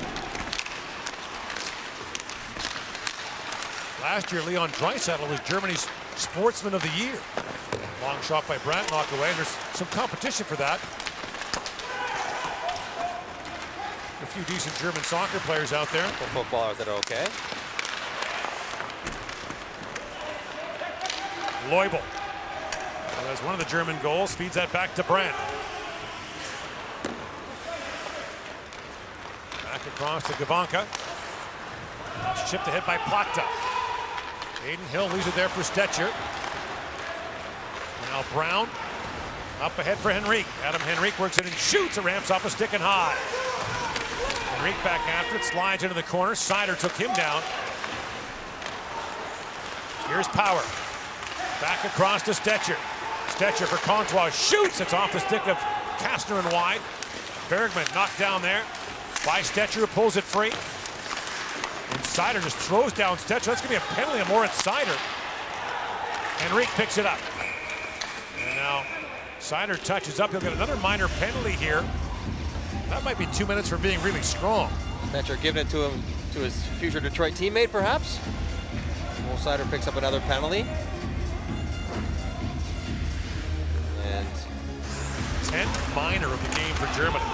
Last year, Leon Draisaitl was Germany's Sportsman of the Year. Long shot by Brandt, knocked away. There's some competition for that. A few decent German soccer players out there. For footballers that are okay. Leubel. As one of the German goals, feeds that back to Brandt. Back across to Gavanka. Chipped ahead by Plachta. Aiden Hill leaves it there for Stetcher. Now Brown up ahead for Henrique. Adam Henrique works it and shoots. It ramps off a stick and high. Henrique back after it, slides into the corner. Seider took him down. Here's Power. Back across to Stetcher. Stetcher for Comtois, shoots. It's off the stick of Kastner and wide. Bergman knocked down there by Stetcher, who pulls it free. And Seider just throws down Stetcher. That's going to be a penalty on Moritz Seider. Henrique picks it up. And now Seider touches up. He'll get another minor penalty here. That might be 2 minutes for being really strong. Stetcher giving it to him, to his future Detroit teammate, perhaps. Mo Seider picks up another penalty. And 10th minor of the game for Germany.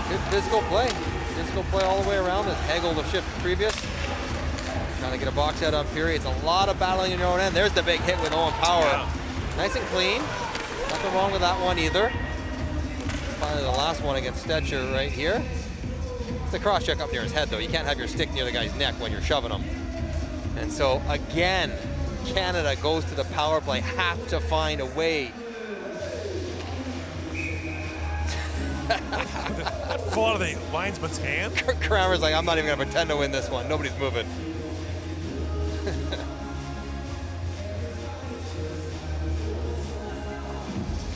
good physical play. Physical play all the way around as Hegel the shift previous. Trying to get a box out on Fury. It's a lot of battling in your own end. There's the big hit with Owen Power. Yeah. Nice and clean. Nothing wrong with that one either. Finally the last one against Stetcher right here. It's a cross check up near his head though. You can't have your stick near the guy's neck when you're shoving him. And so again, Canada goes to the power play. Have to find a way. That fall out of the linesman's hand. Kramer's like, I'm not even going to pretend to win this one. Nobody's moving.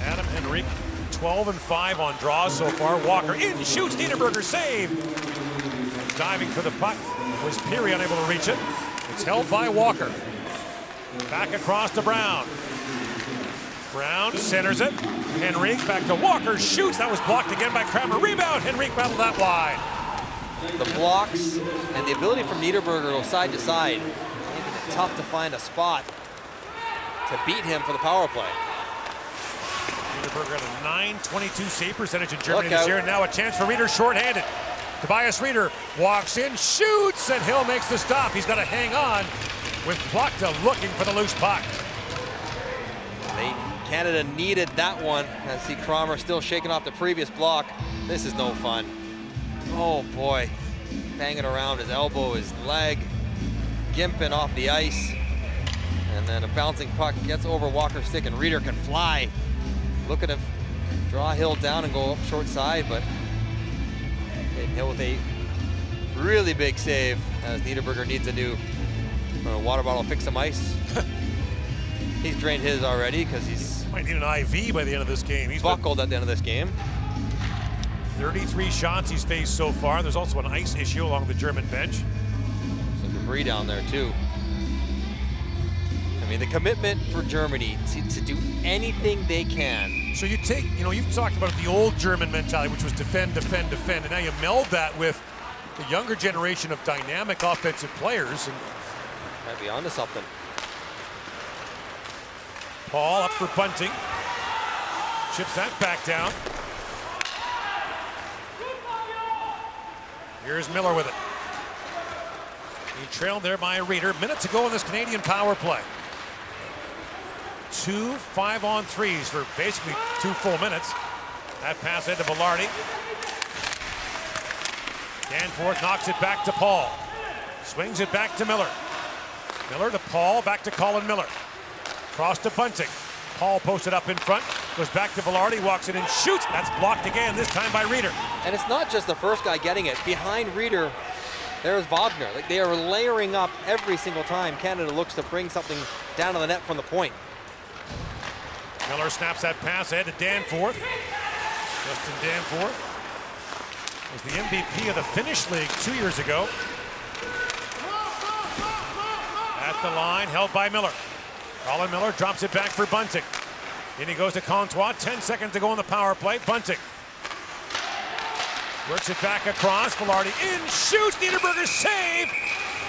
Adam Henrique, 12-5 on draws so far. Walker in, shoots, Niederberger save. Diving for the puck was Peary, unable to reach it. It's held by Walker. Back across to Brown. Brown centers it. Henrique back to Walker, shoots. That was blocked again by Kramer. Rebound, Henrique battled that wide. The blocks and the ability from Niederberger to go side to side, making it tough to find a spot to beat him for the power play. Niederberger had a .922 save percentage in Germany this year, and now a chance for Reeder shorthanded. Tobias Reeder walks in, shoots, and Hill makes the stop. He's got to hang on with Plachta looking for the loose puck. Canada needed that one. I see Kramer still shaking off the previous block. This is no fun. Oh boy, banging around his elbow, his leg, gimping off the ice. And then a bouncing puck gets over Walker's stick and Reeder can fly. Looking to draw Hill down and go up short side, but Hill with a really big save as Niederberger needs a new water bottle, fix some ice. He's drained his already because he's might need an IV by the end of this game. He's buckled at the end of this game. 33 shots he's faced so far. There's also an ice issue along the German bench. Some debris down there too. I mean, the commitment for Germany to do anything they can. So you take, you've talked about the old German mentality, which was defend, defend, defend, and now you meld that with the younger generation of dynamic offensive players. And might be onto something. Paul up for Bunting. Chips that back down. Here's Miller with it. He trailed there by Reeder. Minutes ago in this Canadian power play. 2 5-on-3s for basically 2 full minutes. That pass head to Velarde. Danforth knocks it back to Paul. Swings it back to Miller. Miller to Paul, back to Colin Miller. Cross to Bunting. Paul posted up in front, goes back to Velarde, walks it and shoots. That's blocked again, this time by Reeder. And it's not just the first guy getting it. Behind Reeder, there's Wagner. Like, they are layering up every single time Canada looks to bring something down to the net from the point. Miller snaps that pass ahead to Danforth. Justin Danforth was the MVP of the Finnish League 2 years ago. At the line, held by Miller. Colin Miller drops it back for Bunting. In he goes to Comtois. 10 seconds to go on the power play. Bunting works it back across. Velarde in, shoots. Niederberger's save.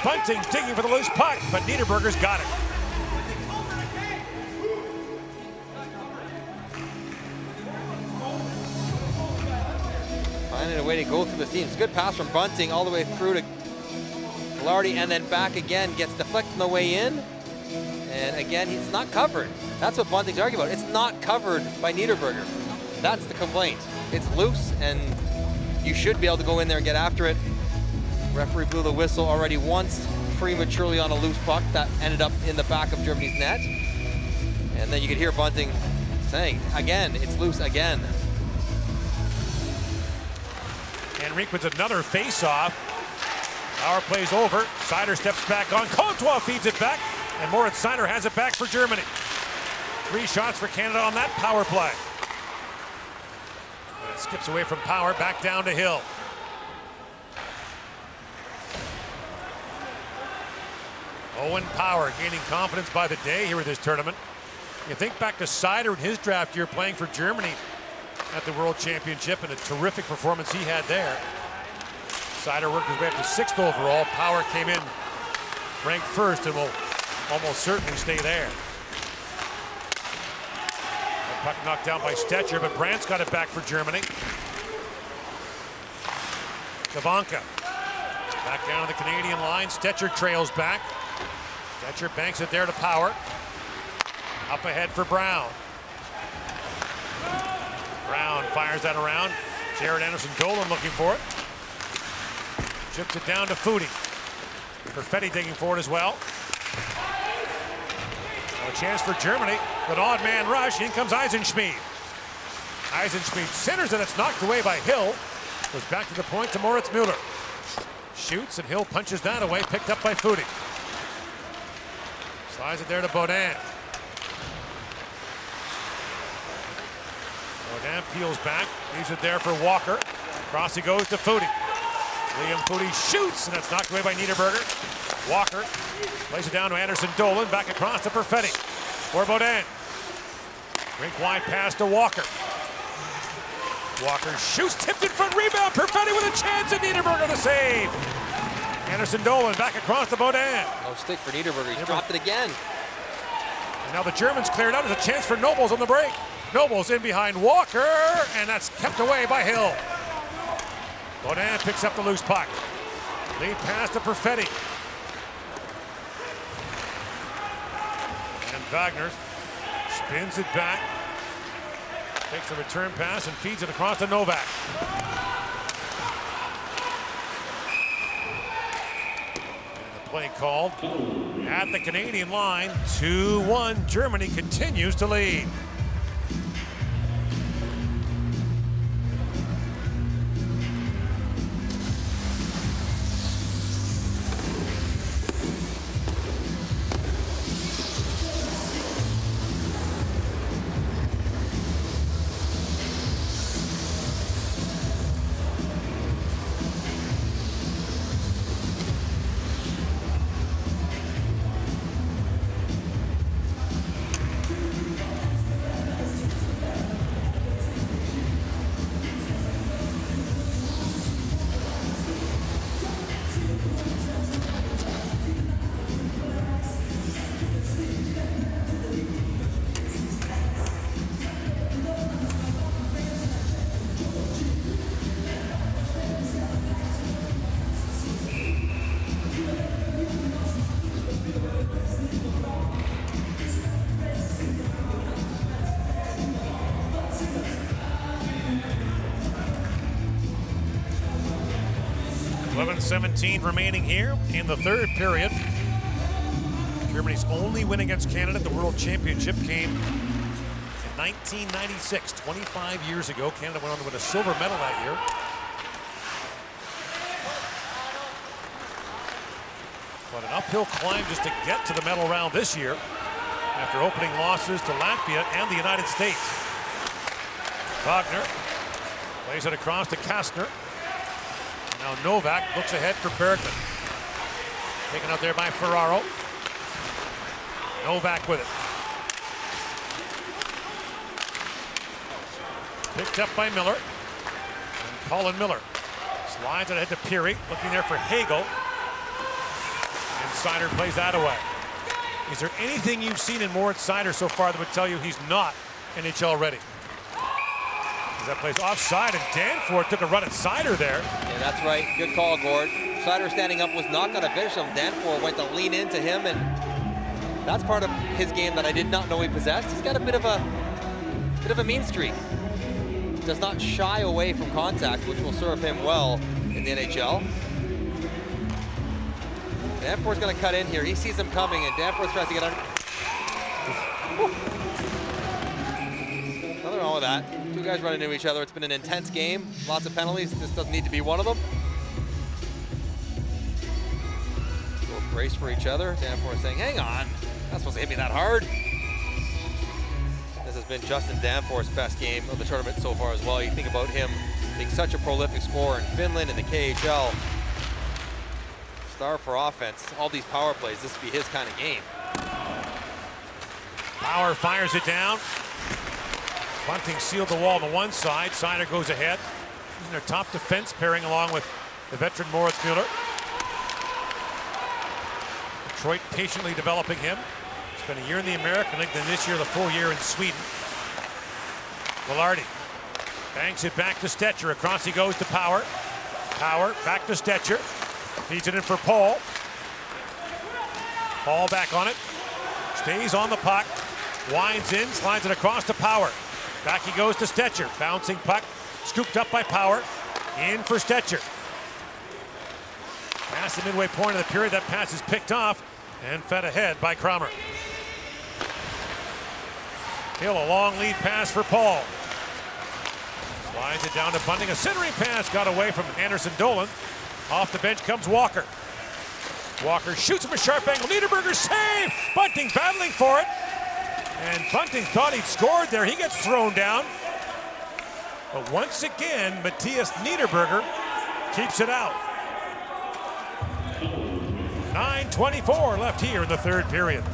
Bunting digging for the loose puck, but Niederberger's got it. Finding a way to go through the seams. Good pass from Bunting all the way through to Velarde and then back again. Gets deflected on the way in. And again, he's not covered. That's what Bunting's arguing about. It's not covered by Niederberger. That's the complaint. It's loose and you should be able to go in there and get after it. Referee blew the whistle already once prematurely on a loose puck that ended up in the back of Germany's net. And then you could hear Bunting saying, again, it's loose again. Henrique with another face-off. Power play's over. Seider steps back on. Comtois feeds it back. And Moritz Seider has it back for Germany. 3 shots for Canada on that power play. And it skips away from Power, back down to Hill. Owen Power gaining confidence by the day here at this tournament. You think back to Seider in his draft year playing for Germany at the World Championship and a terrific performance he had there. Seider worked his way up to 6th overall. Power came in ranked 1st and will almost certainly stay there. The puck knocked down by Stetcher, but Brandt's got it back for Germany. Kavanka back down to the Canadian line. Stetcher trails back. Stetcher banks it there to Power. Up ahead for Brown. Brown fires that around. Jared Anderson-Dolan looking for it. Chips it down to Foudy. Perfetti digging for it as well. A chance for Germany. An odd man rush. In comes Eisenschmied. Eisenschmied centers and it's knocked away by Hill. Goes back to the point to Moritz Müller. Shoots and Hill punches that away. Picked up by Foudy. Slides it there to Baudin. Baudin peels back. Leaves it there for Walker. Across he goes to Foudy. Liam Foudy shoots and that's knocked away by Niederberger. Walker plays it down to Anderson-Dolan. Back across to Perfetti for Baudin. Rink wide pass to Walker. Walker shoots, tipped in front, rebound. Perfetti with a chance and Niederberger the save. Anderson-Dolan back across to Baudin. No stick for Niederberger. He's dropped it again. And now the Germans cleared out. There's a chance for Nobles on the break. Nobles in behind Walker, and that's kept away by Hill. Baudin picks up the loose puck. Lead pass to Perfetti. And Wagner spins it back. Takes the return pass and feeds it across to Novak. And the play called at the Canadian line. 2-1. Germany continues to lead. .17 remaining here in the third period. Germany's only win against Canada at the World Championship came in 1996, 25 years ago. Canada went on to win a silver medal that year. But an uphill climb just to get to the medal round this year after opening losses to Latvia and the United States. Wagner plays it across to Kastner. Now Novak looks ahead for Bergman. Taken out there by Ferraro. Novak with it. Picked up by Miller. And Colin Miller slides it ahead to Peary, looking there for Hagel. And Seider plays that away. Is there anything you've seen in Moritz Seider so far that would tell you he's not NHL ready? As that plays offside, and Danforth took a run at Seider there. Yeah, that's right. Good call, Gord. Seider standing up was not going to finish him. Danforth went to lean into him, and that's part of his game that I did not know he possessed. He's got a bit of a mean streak. Does not shy away from contact, which will serve him well in the NHL. Danforth's going to cut in here. He sees him coming, and Danforth tries to get under. Nothing wrong with that. Two guys running into each other. It's been an intense game. Lots of penalties. This doesn't need to be one of them. Both brace for each other. Danforth saying, hang on. Not supposed to hit me that hard. This has been Justin Danforth's best game of the tournament so far as well. You think about him being such a prolific scorer in Finland and the KHL. Star for offense. All these power plays, this would be his kind of game. Power fires it down. Bunting sealed the wall on the one side. Seider goes ahead. In their top defense, pairing along with the veteran Moritz Mueller. Detroit patiently developing him. Spent a year in the American League, then this year the full year in Sweden. Velarde banks it back to Stetcher. Across he goes to Power. Power back to Stetcher. Feeds it in for Paul. Paul back on it. Stays on the puck. Winds in, slides it across to Power. Back he goes to Stetcher. Bouncing puck. Scooped up by Power. In for Stetcher. Past the midway point of the period, that pass is picked off and fed ahead by Kramer. Hill, a long lead pass for Paul. Slides it down to Bunting. A centering pass got away from Anderson Dolan. Off the bench comes Walker. Walker shoots from a sharp angle. Niederberger save! Bunting battling for it. And Bunting thought he'd scored there. He gets thrown down. But once again, Matthias Niederberger keeps it out. 9:24 left here in the third period.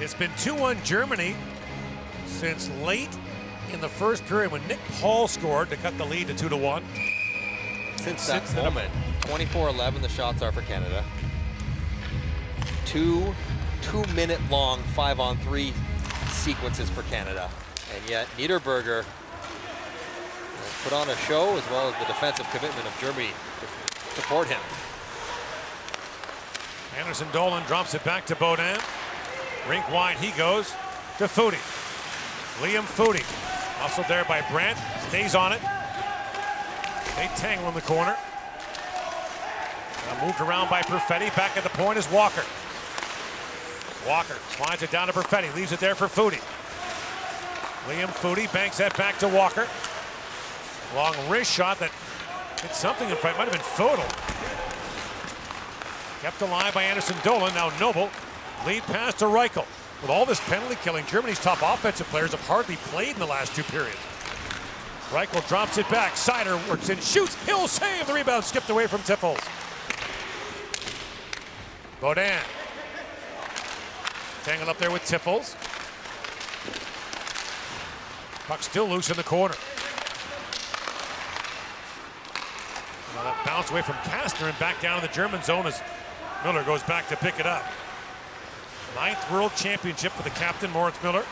It's been 2-1 Germany since late in the first period when Nick Paul scored to cut the lead to 2-1. Since that moment, 24-11 the shots are for Canada. Two 2-minute long 5-on-3 sequences for Canada. And yet Niederberger has put on a show, as well as the defensive commitment of Germany to support him. Anderson Dolan drops it back to Baudin. Rink wide he goes to Foudy. Liam Foudy. Muscled there by Brandt. Stays on it. They tangle in the corner. Now moved around by Perfetti. Back at the point is Walker. Walker slides it down to Perfetti. Leaves it there for Foudy. Liam Foudy banks that back to Walker. Long wrist shot that hit something in front. Might have been Fodel. Kept alive by Anderson Dolan. Now Noble. Lead pass to Reichel. With all this penalty killing, Germany's top offensive players have hardly played in the last two periods. Reichel drops it back. Seider works in, shoots. He'll save. The rebound skipped away from Tiffels. Baudin. Tangled up there with Tiffels. Puck still loose in the corner. bounce away from Kastner and back down to the German zone as Miller goes back to pick it up. 9th World Championship for the captain, Moritz Miller.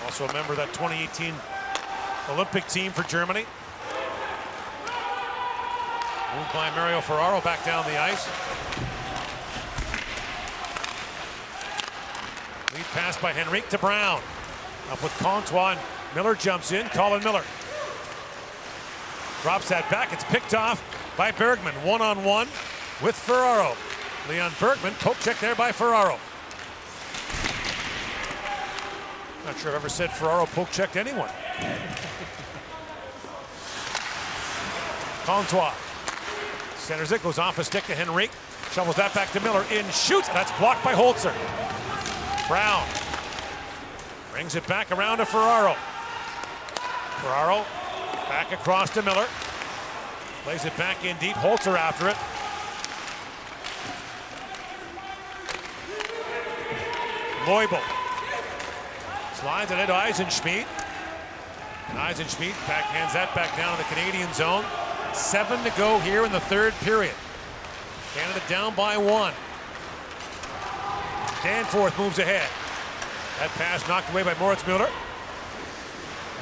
Also a member of that 2018 Olympic team for Germany. Moved by Mario Ferraro back down the ice. Lead pass by Henrique to Brown. Up with Comtois, and Miller jumps in. Colin Miller drops that back. It's picked off by Bergman. One-on-one with Ferraro. Leon Bergman, poke check there by Ferraro. Not sure I've ever said Ferraro poke checked anyone. Comtois centers it, goes off a stick to Henrique. Shovels that back to Miller. In, shoots. That's blocked by Holzer. Brown brings it back around to Ferraro. Ferraro back across to Miller. Plays it back in deep. Holzer after it. Leubel slides it into Eisenschmidt. And Eisenschmidt backhands that back down to the Canadian zone. 7 to go here in the 3rd period. Canada down by 1. Danforth moves ahead. That pass knocked away by Moritz Müller.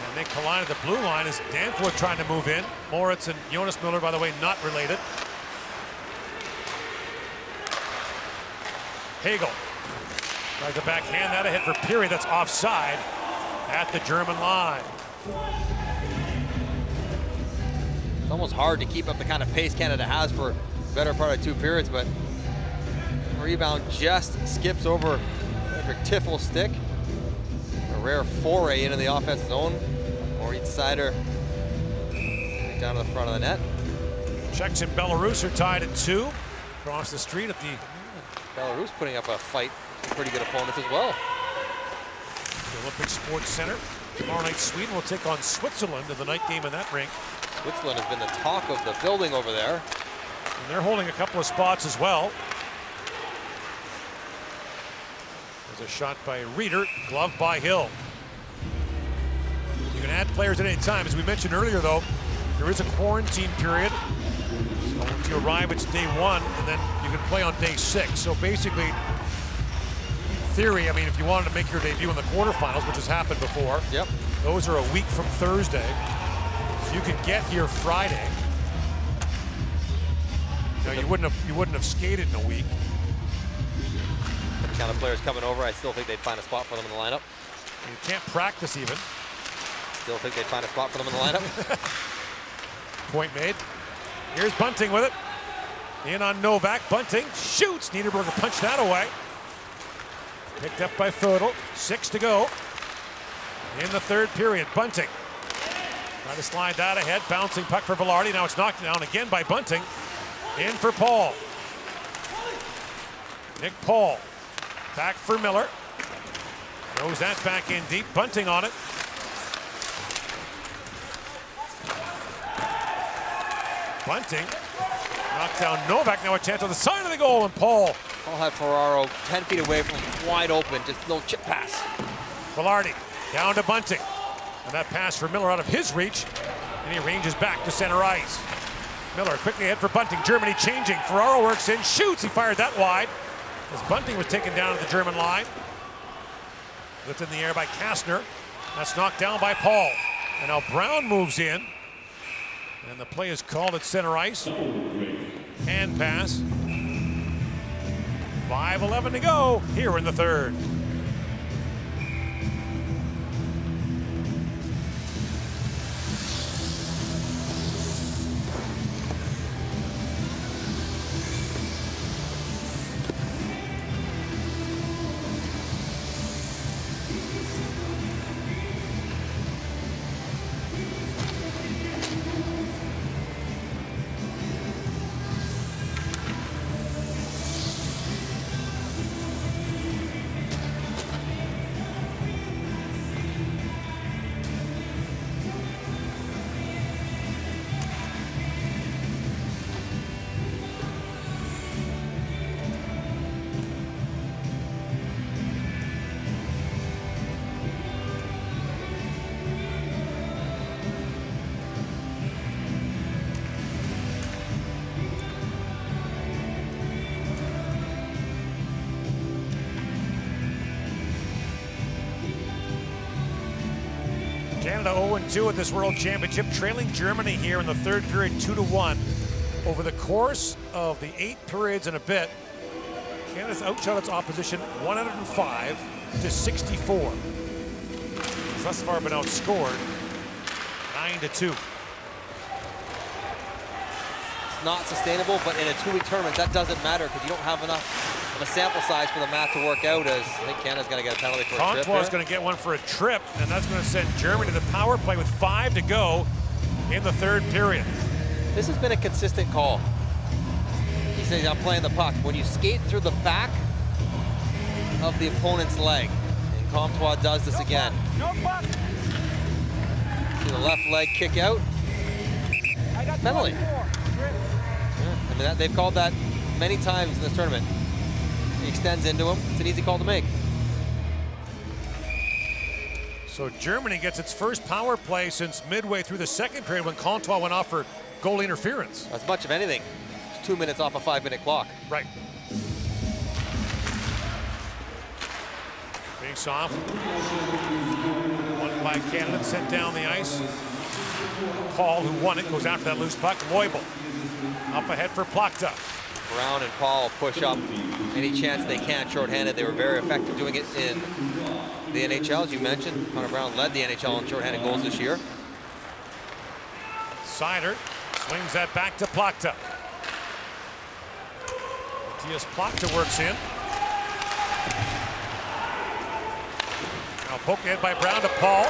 And they collide at the blue line as Danforth trying to move in. Moritz and Jonas Müller, by the way, not related. Hagel tries to backhand that ahead for Peary. That's offside at the German line. It's almost hard to keep up the kind of pace Canada has for the better part of 2 periods, but rebound just skips over Frederick Tiffel's stick. A rare foray into the offensive zone. Maurice Seider down to the front of the net. Czechs and Belarus are tied at 2. Across the street at the... Belarus putting up a fight. Some pretty good opponents as well. The Olympic Sports Center. Tomorrow night, Sweden will take on Switzerland in the night game in that rink. Switzerland has been the talk of the building over there. And they're holding a couple of spots as well. There's a shot by Reeder, gloved by Hill. You can add players at any time. As we mentioned earlier, though, there is a quarantine period. So once you arrive, it's day 1, and then you can play on day 6. So basically, in theory, I mean, if you wanted to make your debut in the quarterfinals, which has happened before, yep, those are a week from Thursday. So you could get here Friday. Now, you wouldn't have skated in a week. The kind of players coming over, I still think they'd find a spot for them in the lineup. You can't practice even. Still think they'd find a spot for them in the lineup. Point made. Here's Bunting with it. In on Novak. Bunting shoots. Niederberger punched that away. Picked up by Födel. 6 to go in the 3rd period. Bunting trying to slide that ahead. Bouncing puck for Velarde. Now it's knocked down again by Bunting. In for Paul. Nick Paul. Back for Miller. Throws that back in deep. Bunting on it. Bunting knocked down Novak. Now a chance on the side of the goal, and Paul had Ferraro 10 feet away from wide open. Just a little chip pass. Velarde down to Bunting. And that pass for Miller out of his reach. And he ranges back to center ice. Miller quickly ahead for Bunting. Germany changing. Ferraro works in, shoots. He fired that wide as Bunting was taken down at the German line. Lifted in the air by Kastner. That's knocked down by Paul. And now Brown moves in. And the play is called at center ice. Hand pass. 5:11 to go here in the 3rd. Canada 0-2 at this World Championship, trailing Germany here in the third period 2-1. Over the course of the 8 periods and a bit, Canada's outshot its opposition 105-64. It's thus far been outscored 9-2. It's not sustainable, but in a 2-week tournament, that doesn't matter because you don't have enough of a sample size for the math to work out, as I think Canada's going to get a penalty for a trip. Comtois is going to get one for a trip, and that's going to send Germany to the power play with 5 to go in the third period. This has been a consistent call. He says, I'm playing the puck. When you skate through the back of the opponent's leg, and Comtois does this again. See the left leg kick out. Penalty. Yeah, I mean, they've called that many times in this tournament. He extends into him. It's an easy call to make. So Germany gets its first power play since midway through the second period when Comtois went off for goal interference. As much of anything. It's 2 minutes off a 5-minute clock. Right. Face off. Won by Canada, sent down the ice. Paul, who won it, goes after that loose puck. Leubel up ahead for Plachta. Brown and Paul push up any chance they can shorthanded. They were very effective doing it in the NHL, as you mentioned. Connor Brown led the NHL in shorthanded goals this year. Seider swings that back to Plachta. Matthias Plachta works in. Now poke ahead by Brown to Paul.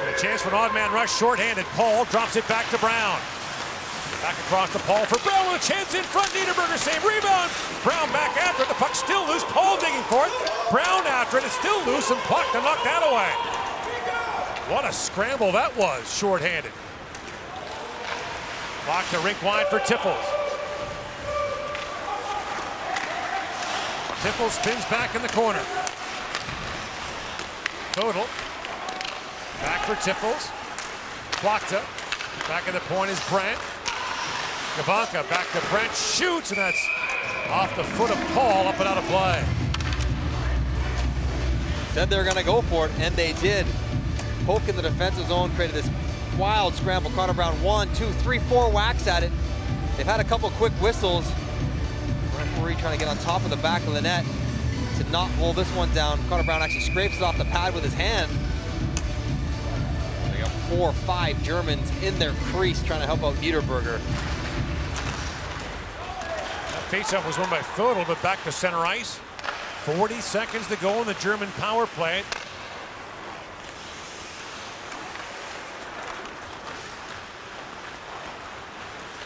And a chance for an odd man rush, shorthanded. Paul drops it back to Brown. Back across to Paul for Brown with a chance in front. Niederberger save, rebound. Brown back after it. The puck's still loose. Paul digging for it. Brown after it. It's still loose, and Plachta knocked that away. What a scramble that was, shorthanded. Plachta rink wide for Tiffels. Tiffels spins back in the corner. Total. Back for Tiffels. Plachta. Back at the point is Brandt. Gabanka back to Brent, shoots, and that's off the foot of Paul, up and out of play. Said they were going to go for it, and they did. Poke in the defensive zone, created this wild scramble. Connor Brown 1, 2, 3, 4 whacks at it. They've had a couple quick whistles. Referee trying to get on top of the back of the net to not hold this one down. Connor Brown actually scrapes it off the pad with his hand. They got 4 or 5 Germans in their crease trying to help out Niederberger. Faceoff was won by Födel, but back to center ice. 40 seconds to go in the German power play.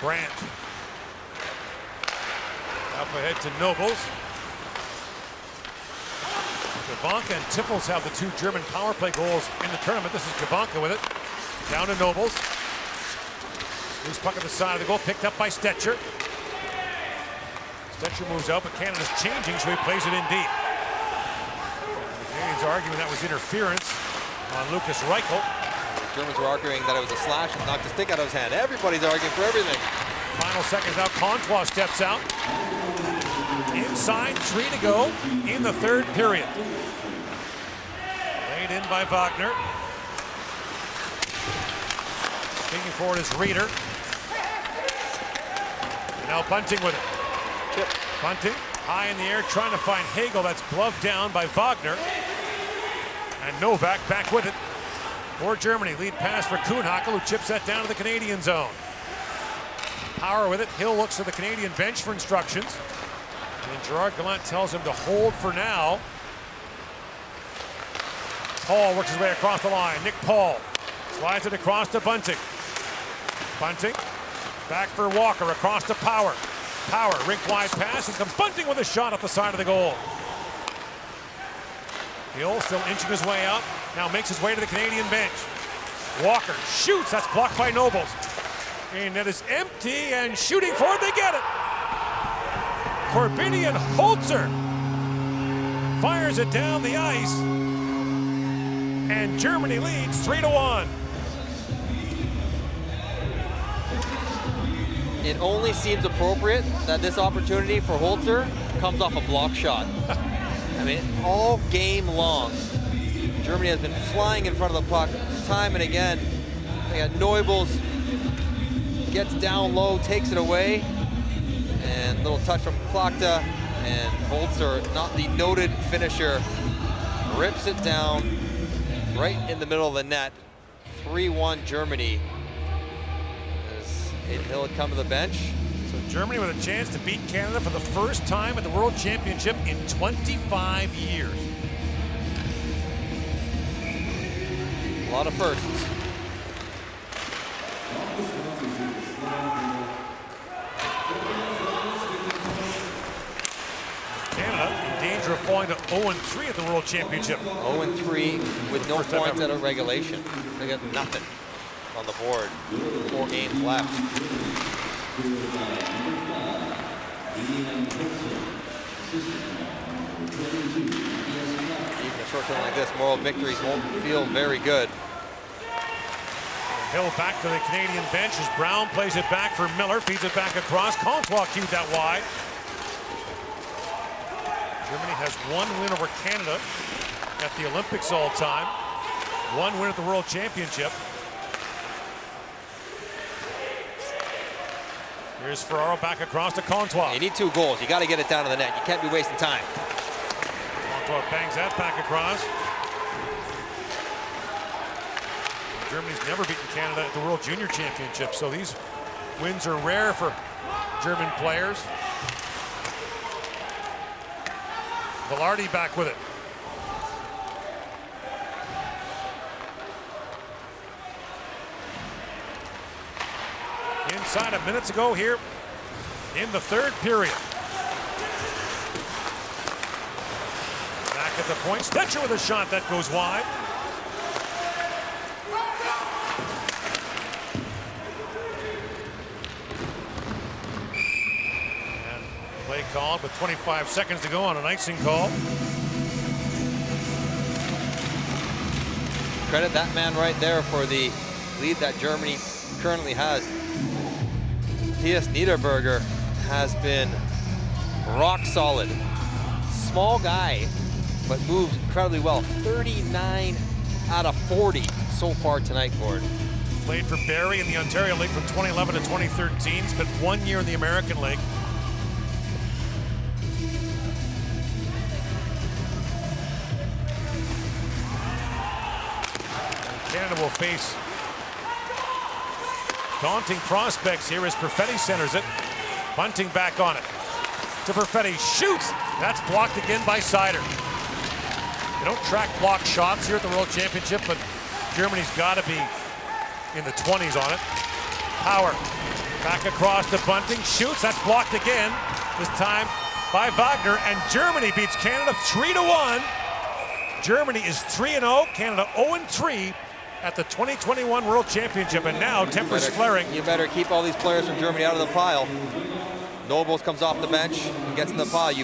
Brandt. Up ahead to Nobles. Gabanka and Tiffels have the 2 German power play goals in the tournament. This is Gabanka with it. Down to Nobles. Loose puck at the side of the goal, picked up by Stetcher. Stetcher moves out, but Canada's changing, so he plays it in deep. The Canadians are arguing that was interference on Lucas Reichel. The Germans were arguing that it was a slash and knocked the stick out of his hand. Everybody's arguing for everything. Final seconds now, Comtois steps out. Inside, 3 to go in the third period. Laid in by Wagner. Thinking forward is Reeder. And now Bunting with it. Bunting high in the air trying to find Hagel. That's gloved down by Wagner. And Novak back with it for Germany. Lead pass for Kuhnhackl, who chips that down to the Canadian zone. Power with it. Hill looks to the Canadian bench for instructions. And Gerard Gallant tells him to hold for now. Paul works his way across the line. Nick Paul slides it across to Bunting. Bunting back for Walker across to Power. Power, rink-wide pass, and comes Bunting with a shot off the side of the goal. Hill still inching his way up, now makes his way to the Canadian bench. Walker shoots, that's blocked by Nobles. And it is empty, and shooting for it, they get it. Corbinian Holzer fires it down the ice, and Germany leads 3-1. It only seems appropriate that this opportunity for Holzer comes off a block shot. I mean, all game long, Germany has been flying in front of the puck time and again. They got Neubels, gets down low, takes it away, and little touch from Plachta, and Holzer, not the noted finisher, rips it down right in the middle of the net. 3-1 Germany as Hayden Hill had come to the bench. So Germany with a chance to beat Canada for the first time at the World Championship in 25 years. A lot of firsts. Canada in danger of falling to 0-3 at the World Championship. 0-3 with no points out of regulation. They got nothing on the board. 4 games left. Even a short term like this, moral victories won't feel very good. Hill back to the Canadian bench as Brown plays it back for Miller, feeds it back across. Comtois cued that wide. Germany has 1 win over Canada at the Olympics all time. 1 win at the World Championship. Here's Ferraro back across to Comtois. You need 2 goals. You got to get it down to the net. You can't be wasting time. Comtois bangs that back across. Germany's never beaten Canada at the World Junior Championship, so these wins are rare for German players. Velarde back with it. Inside of minutes ago here in the 3rd period. Back at the point, Stetcher with a shot that goes wide. And play called with 25 seconds to go on an icing call. Credit that man right there for the lead that Germany currently has. Matthias Niederberger has been rock solid. Small guy, but moves incredibly well. 39 out of 40 so far tonight, Gord. Played for Barrie in the Ontario League from 2011 to 2013. Spent 1 year in the American League. Canada will face daunting prospects here as Perfetti centers it. Bunting back on it. To Perfetti, shoots! That's blocked again by Seider. They don't track block shots here at the World Championship, but Germany's got to be in the 20s on it. Power back across to Bunting, shoots, that's blocked again. This time by Wagner, and Germany beats Canada 3-1. Germany is 3-0, Canada 0-3 at the 2021 World Championship, and now tempers flaring. You better keep all these players from Germany out of the pile. Nobles comes off the bench and gets in the pile,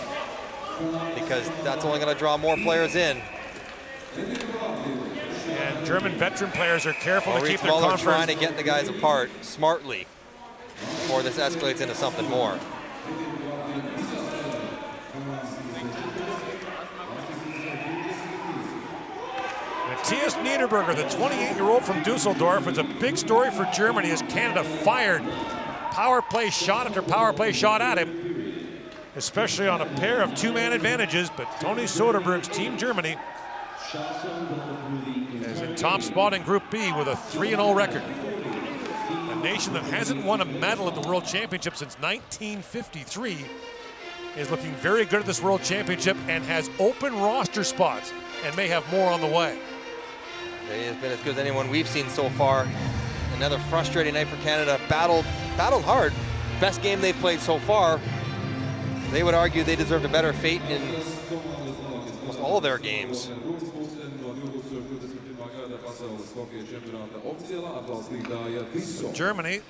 because that's only going to draw more players in. And German veteran players are careful to keep their conference. Trying to get the guys apart smartly before this escalates into something more. Matthias Niederberger, the 28-year-old from Dusseldorf, is a big story for Germany as Canada fired power play shot after power play shot at him, especially on a pair of 2-man advantages. But Tony Soderberg's team Germany is in top spot in Group B with a 3-0 record. A nation that hasn't won a medal at the World Championship since 1953 is looking very good at this World Championship and has open roster spots and may have more on the way. He has been as good as anyone we've seen so far. Another frustrating night for Canada. Battled hard. Best game they've played so far. They would argue they deserved a better fate in almost all their games. Germany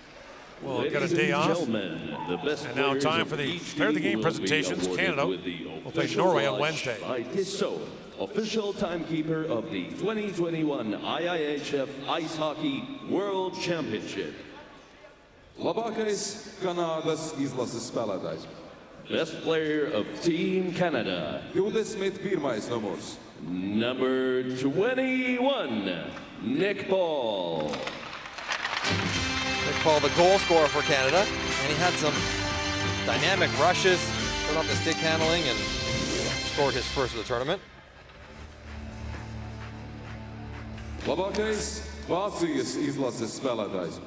will get a day off. And now time for the player of the game presentations. Canada will play Norway on Wednesday. Official timekeeper of the 2021 IIHF Ice Hockey World Championship. Labākais Kanādas izlases spēlētājs. Best player of Team Canada. 21. numurs Number 21, Nick Paul. Nick Paul, the goal scorer for Canada, and he had some dynamic rushes, showed off the stick handling, and scored his first of the tournament. Labākais Vācijas izlases spēlētājs.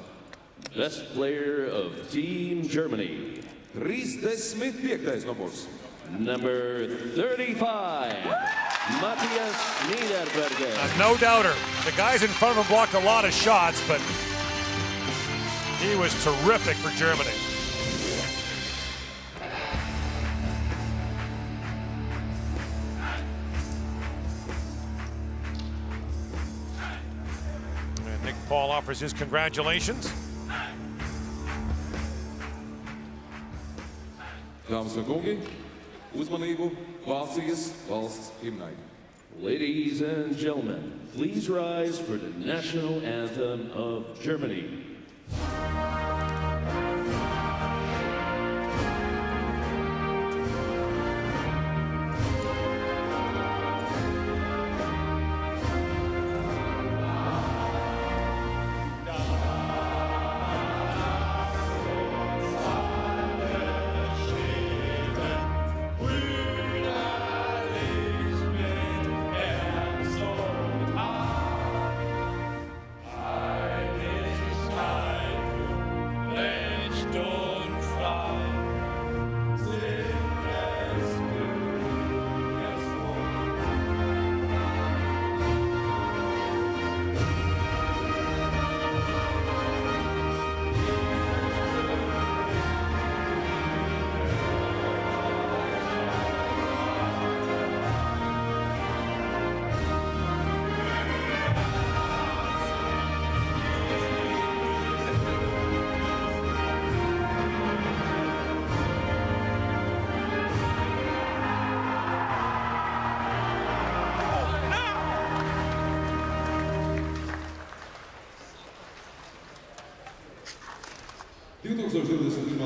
Best player of Team Germany. 35. numurs. Number 35, Matthias Niederberger. No doubter. The guys in front of him blocked a lot of shots, but he was terrific for Germany. And Nick Paul offers his congratulations. Dāmas un kungi, uzmanību Vācijas valsts himnai. Ladies and gentlemen, please rise for the national anthem of Germany.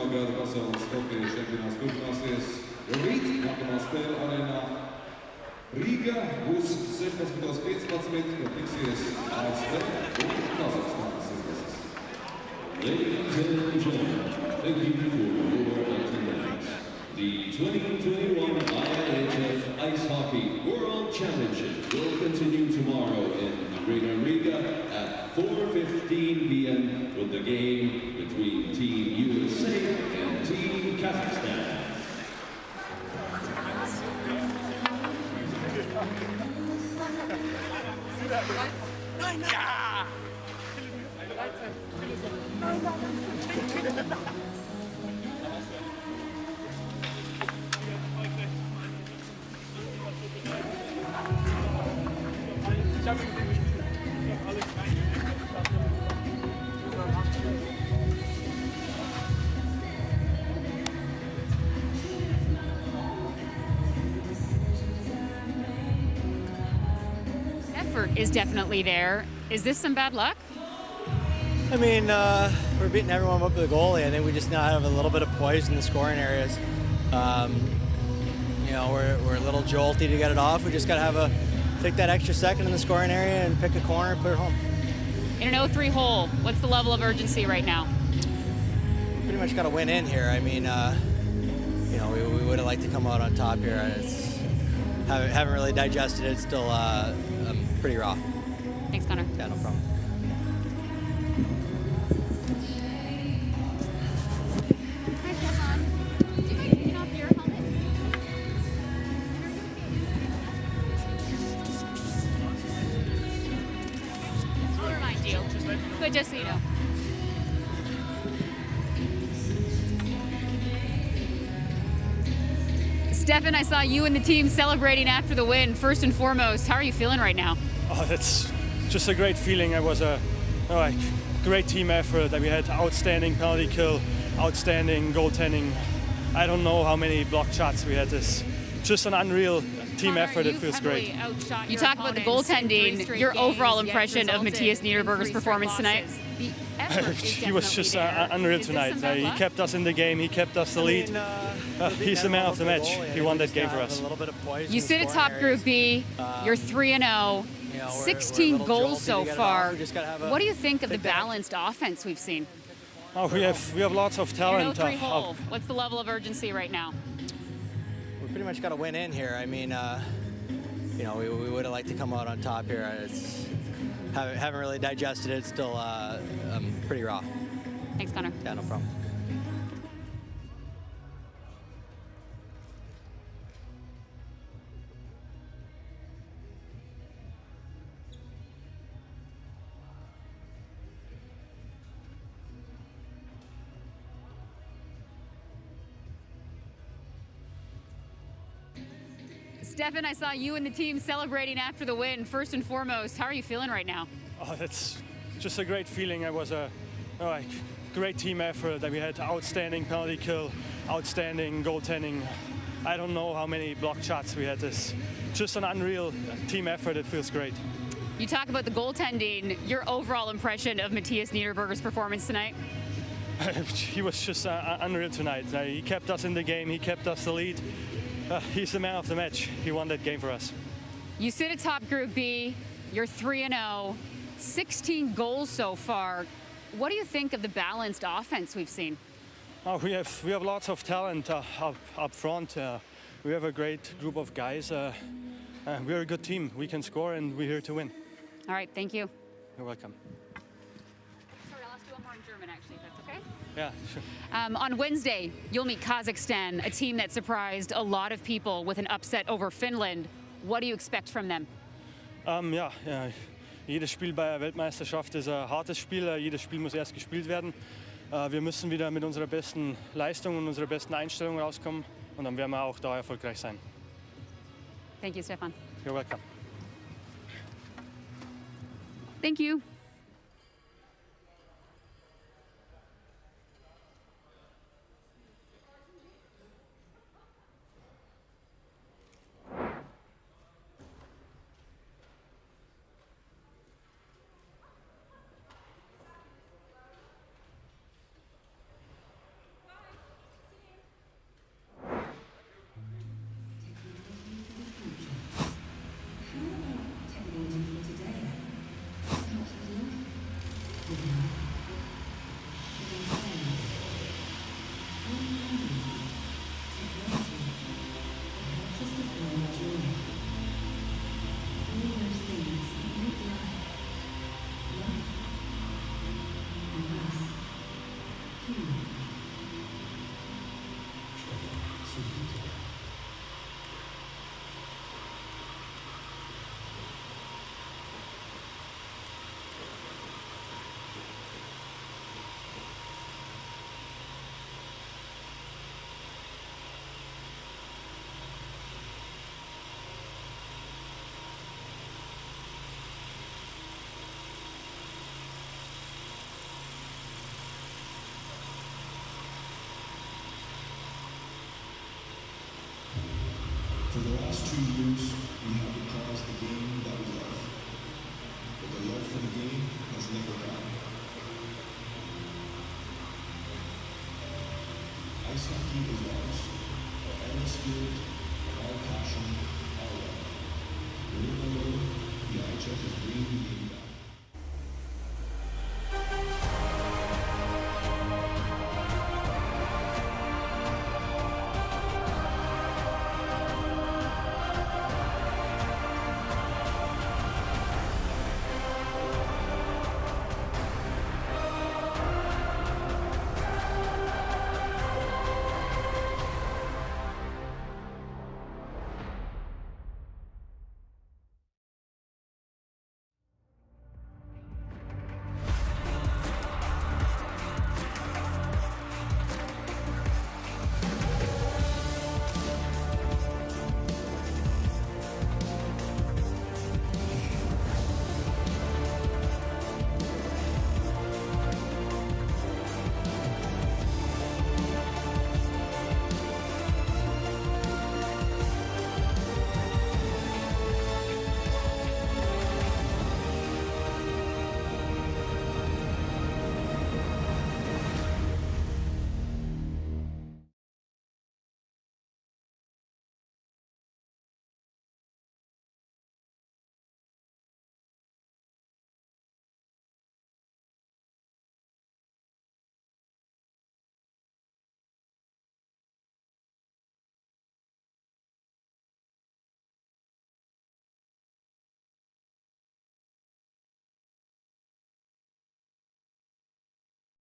Gada pasaules hokeja čempionāts turpināsies rīt. Nākamā spēle arēnā Rīgā būs 16:15, kad tiksies ASV un Kazahstānas izlases. Ladies and gentlemen, thank you for your attendance. The 2021 IIHF Ice Hockey World Championship will continue tomorrow in Arena Riga at 4:15 p.m. with the game between Team USA and Team Kazakhstan. Is definitely there. Is this some bad luck? I mean, we're beating everyone up with the goalie. I think we just now have a little bit of poise in the scoring areas. You know, we're a little jolty to get it off. We just got to take that extra second in the scoring area and pick a corner and put it home. In an 0-3 hole, what's the level of urgency right now? We pretty much got to win in here. I mean, you know, we would have liked to come out on top here. Haven't really digested it. It's still pretty raw. Thanks, Connor. Yeah, no problem. I'll remind you. But just so you know. Stefan, I saw you and the team celebrating after the win. First and foremost, how are you feeling right now? Oh, that's just a great feeling. It was a great team effort. That we had outstanding penalty kill, outstanding goaltending. I don't know how many blocked shots we had. This just an unreal team effort. It feels great. You talk about the goaltending. Your overall impression of Matthias Niederberger's performance tonight? effort is He was just definitely there. unreal Is this tonight. some bad He luck? kept us in the game. He kept us the lead. He's the man of the match. He won that game for us. You sit atop Group B. You're 3-0. 16 goals so far. What do you think of the balanced offense we've seen? Oh, we have lots of You're talent. no 3-hole. What's the level of urgency right now? We pretty much got to win in here. I mean, you know, we would have liked to come out on top here. Haven't really digested it. It's still pretty raw. Thanks, Connor. Yeah, no problem. Stefan, I saw you and the team celebrating after the win. First and foremost, how are you feeling right now? Oh, that's just a great feeling. It was a great team effort. That we had outstanding penalty kill, outstanding goaltending. I don't know how many blocked shots we had. This just an unreal team effort. It feels great. You talk about the goaltending. Your overall impression of Matthias Niederberger's performance tonight? He was just unreal tonight. He kept us in the game. He kept us the lead. He's the man of the match. He won that game for us. You sit atop Group B. You're 3-0. 16 goals so far. What do you think of the balanced offense we've seen? Oh, we have lots of talent up front. We have a great group of guys. We're a good team. We can score, and we're here to win. All right, thank you. You're welcome. Sorry, I'll ask you one more in German, actually, if that's okay. Yeah, sure. On Wednesday, you'll meet Kazakhstan, a team that surprised a lot of people with an upset over Finland. What do you expect from them? Ja, jedes Spiel bei der Weltmeisterschaft ist ein hartes Spiel. Jedes Spiel muss erst gespielt werden. Wir müssen wieder mit unserer besten Leistung und unserer besten Einstellung rauskommen. Und dann werden wir auch da erfolgreich sein. Thank you, Stefan. You're welcome. Thank you. For the last 2 years, we have caused the game that we love. But the love for the game has never died. Ice hockey is ours.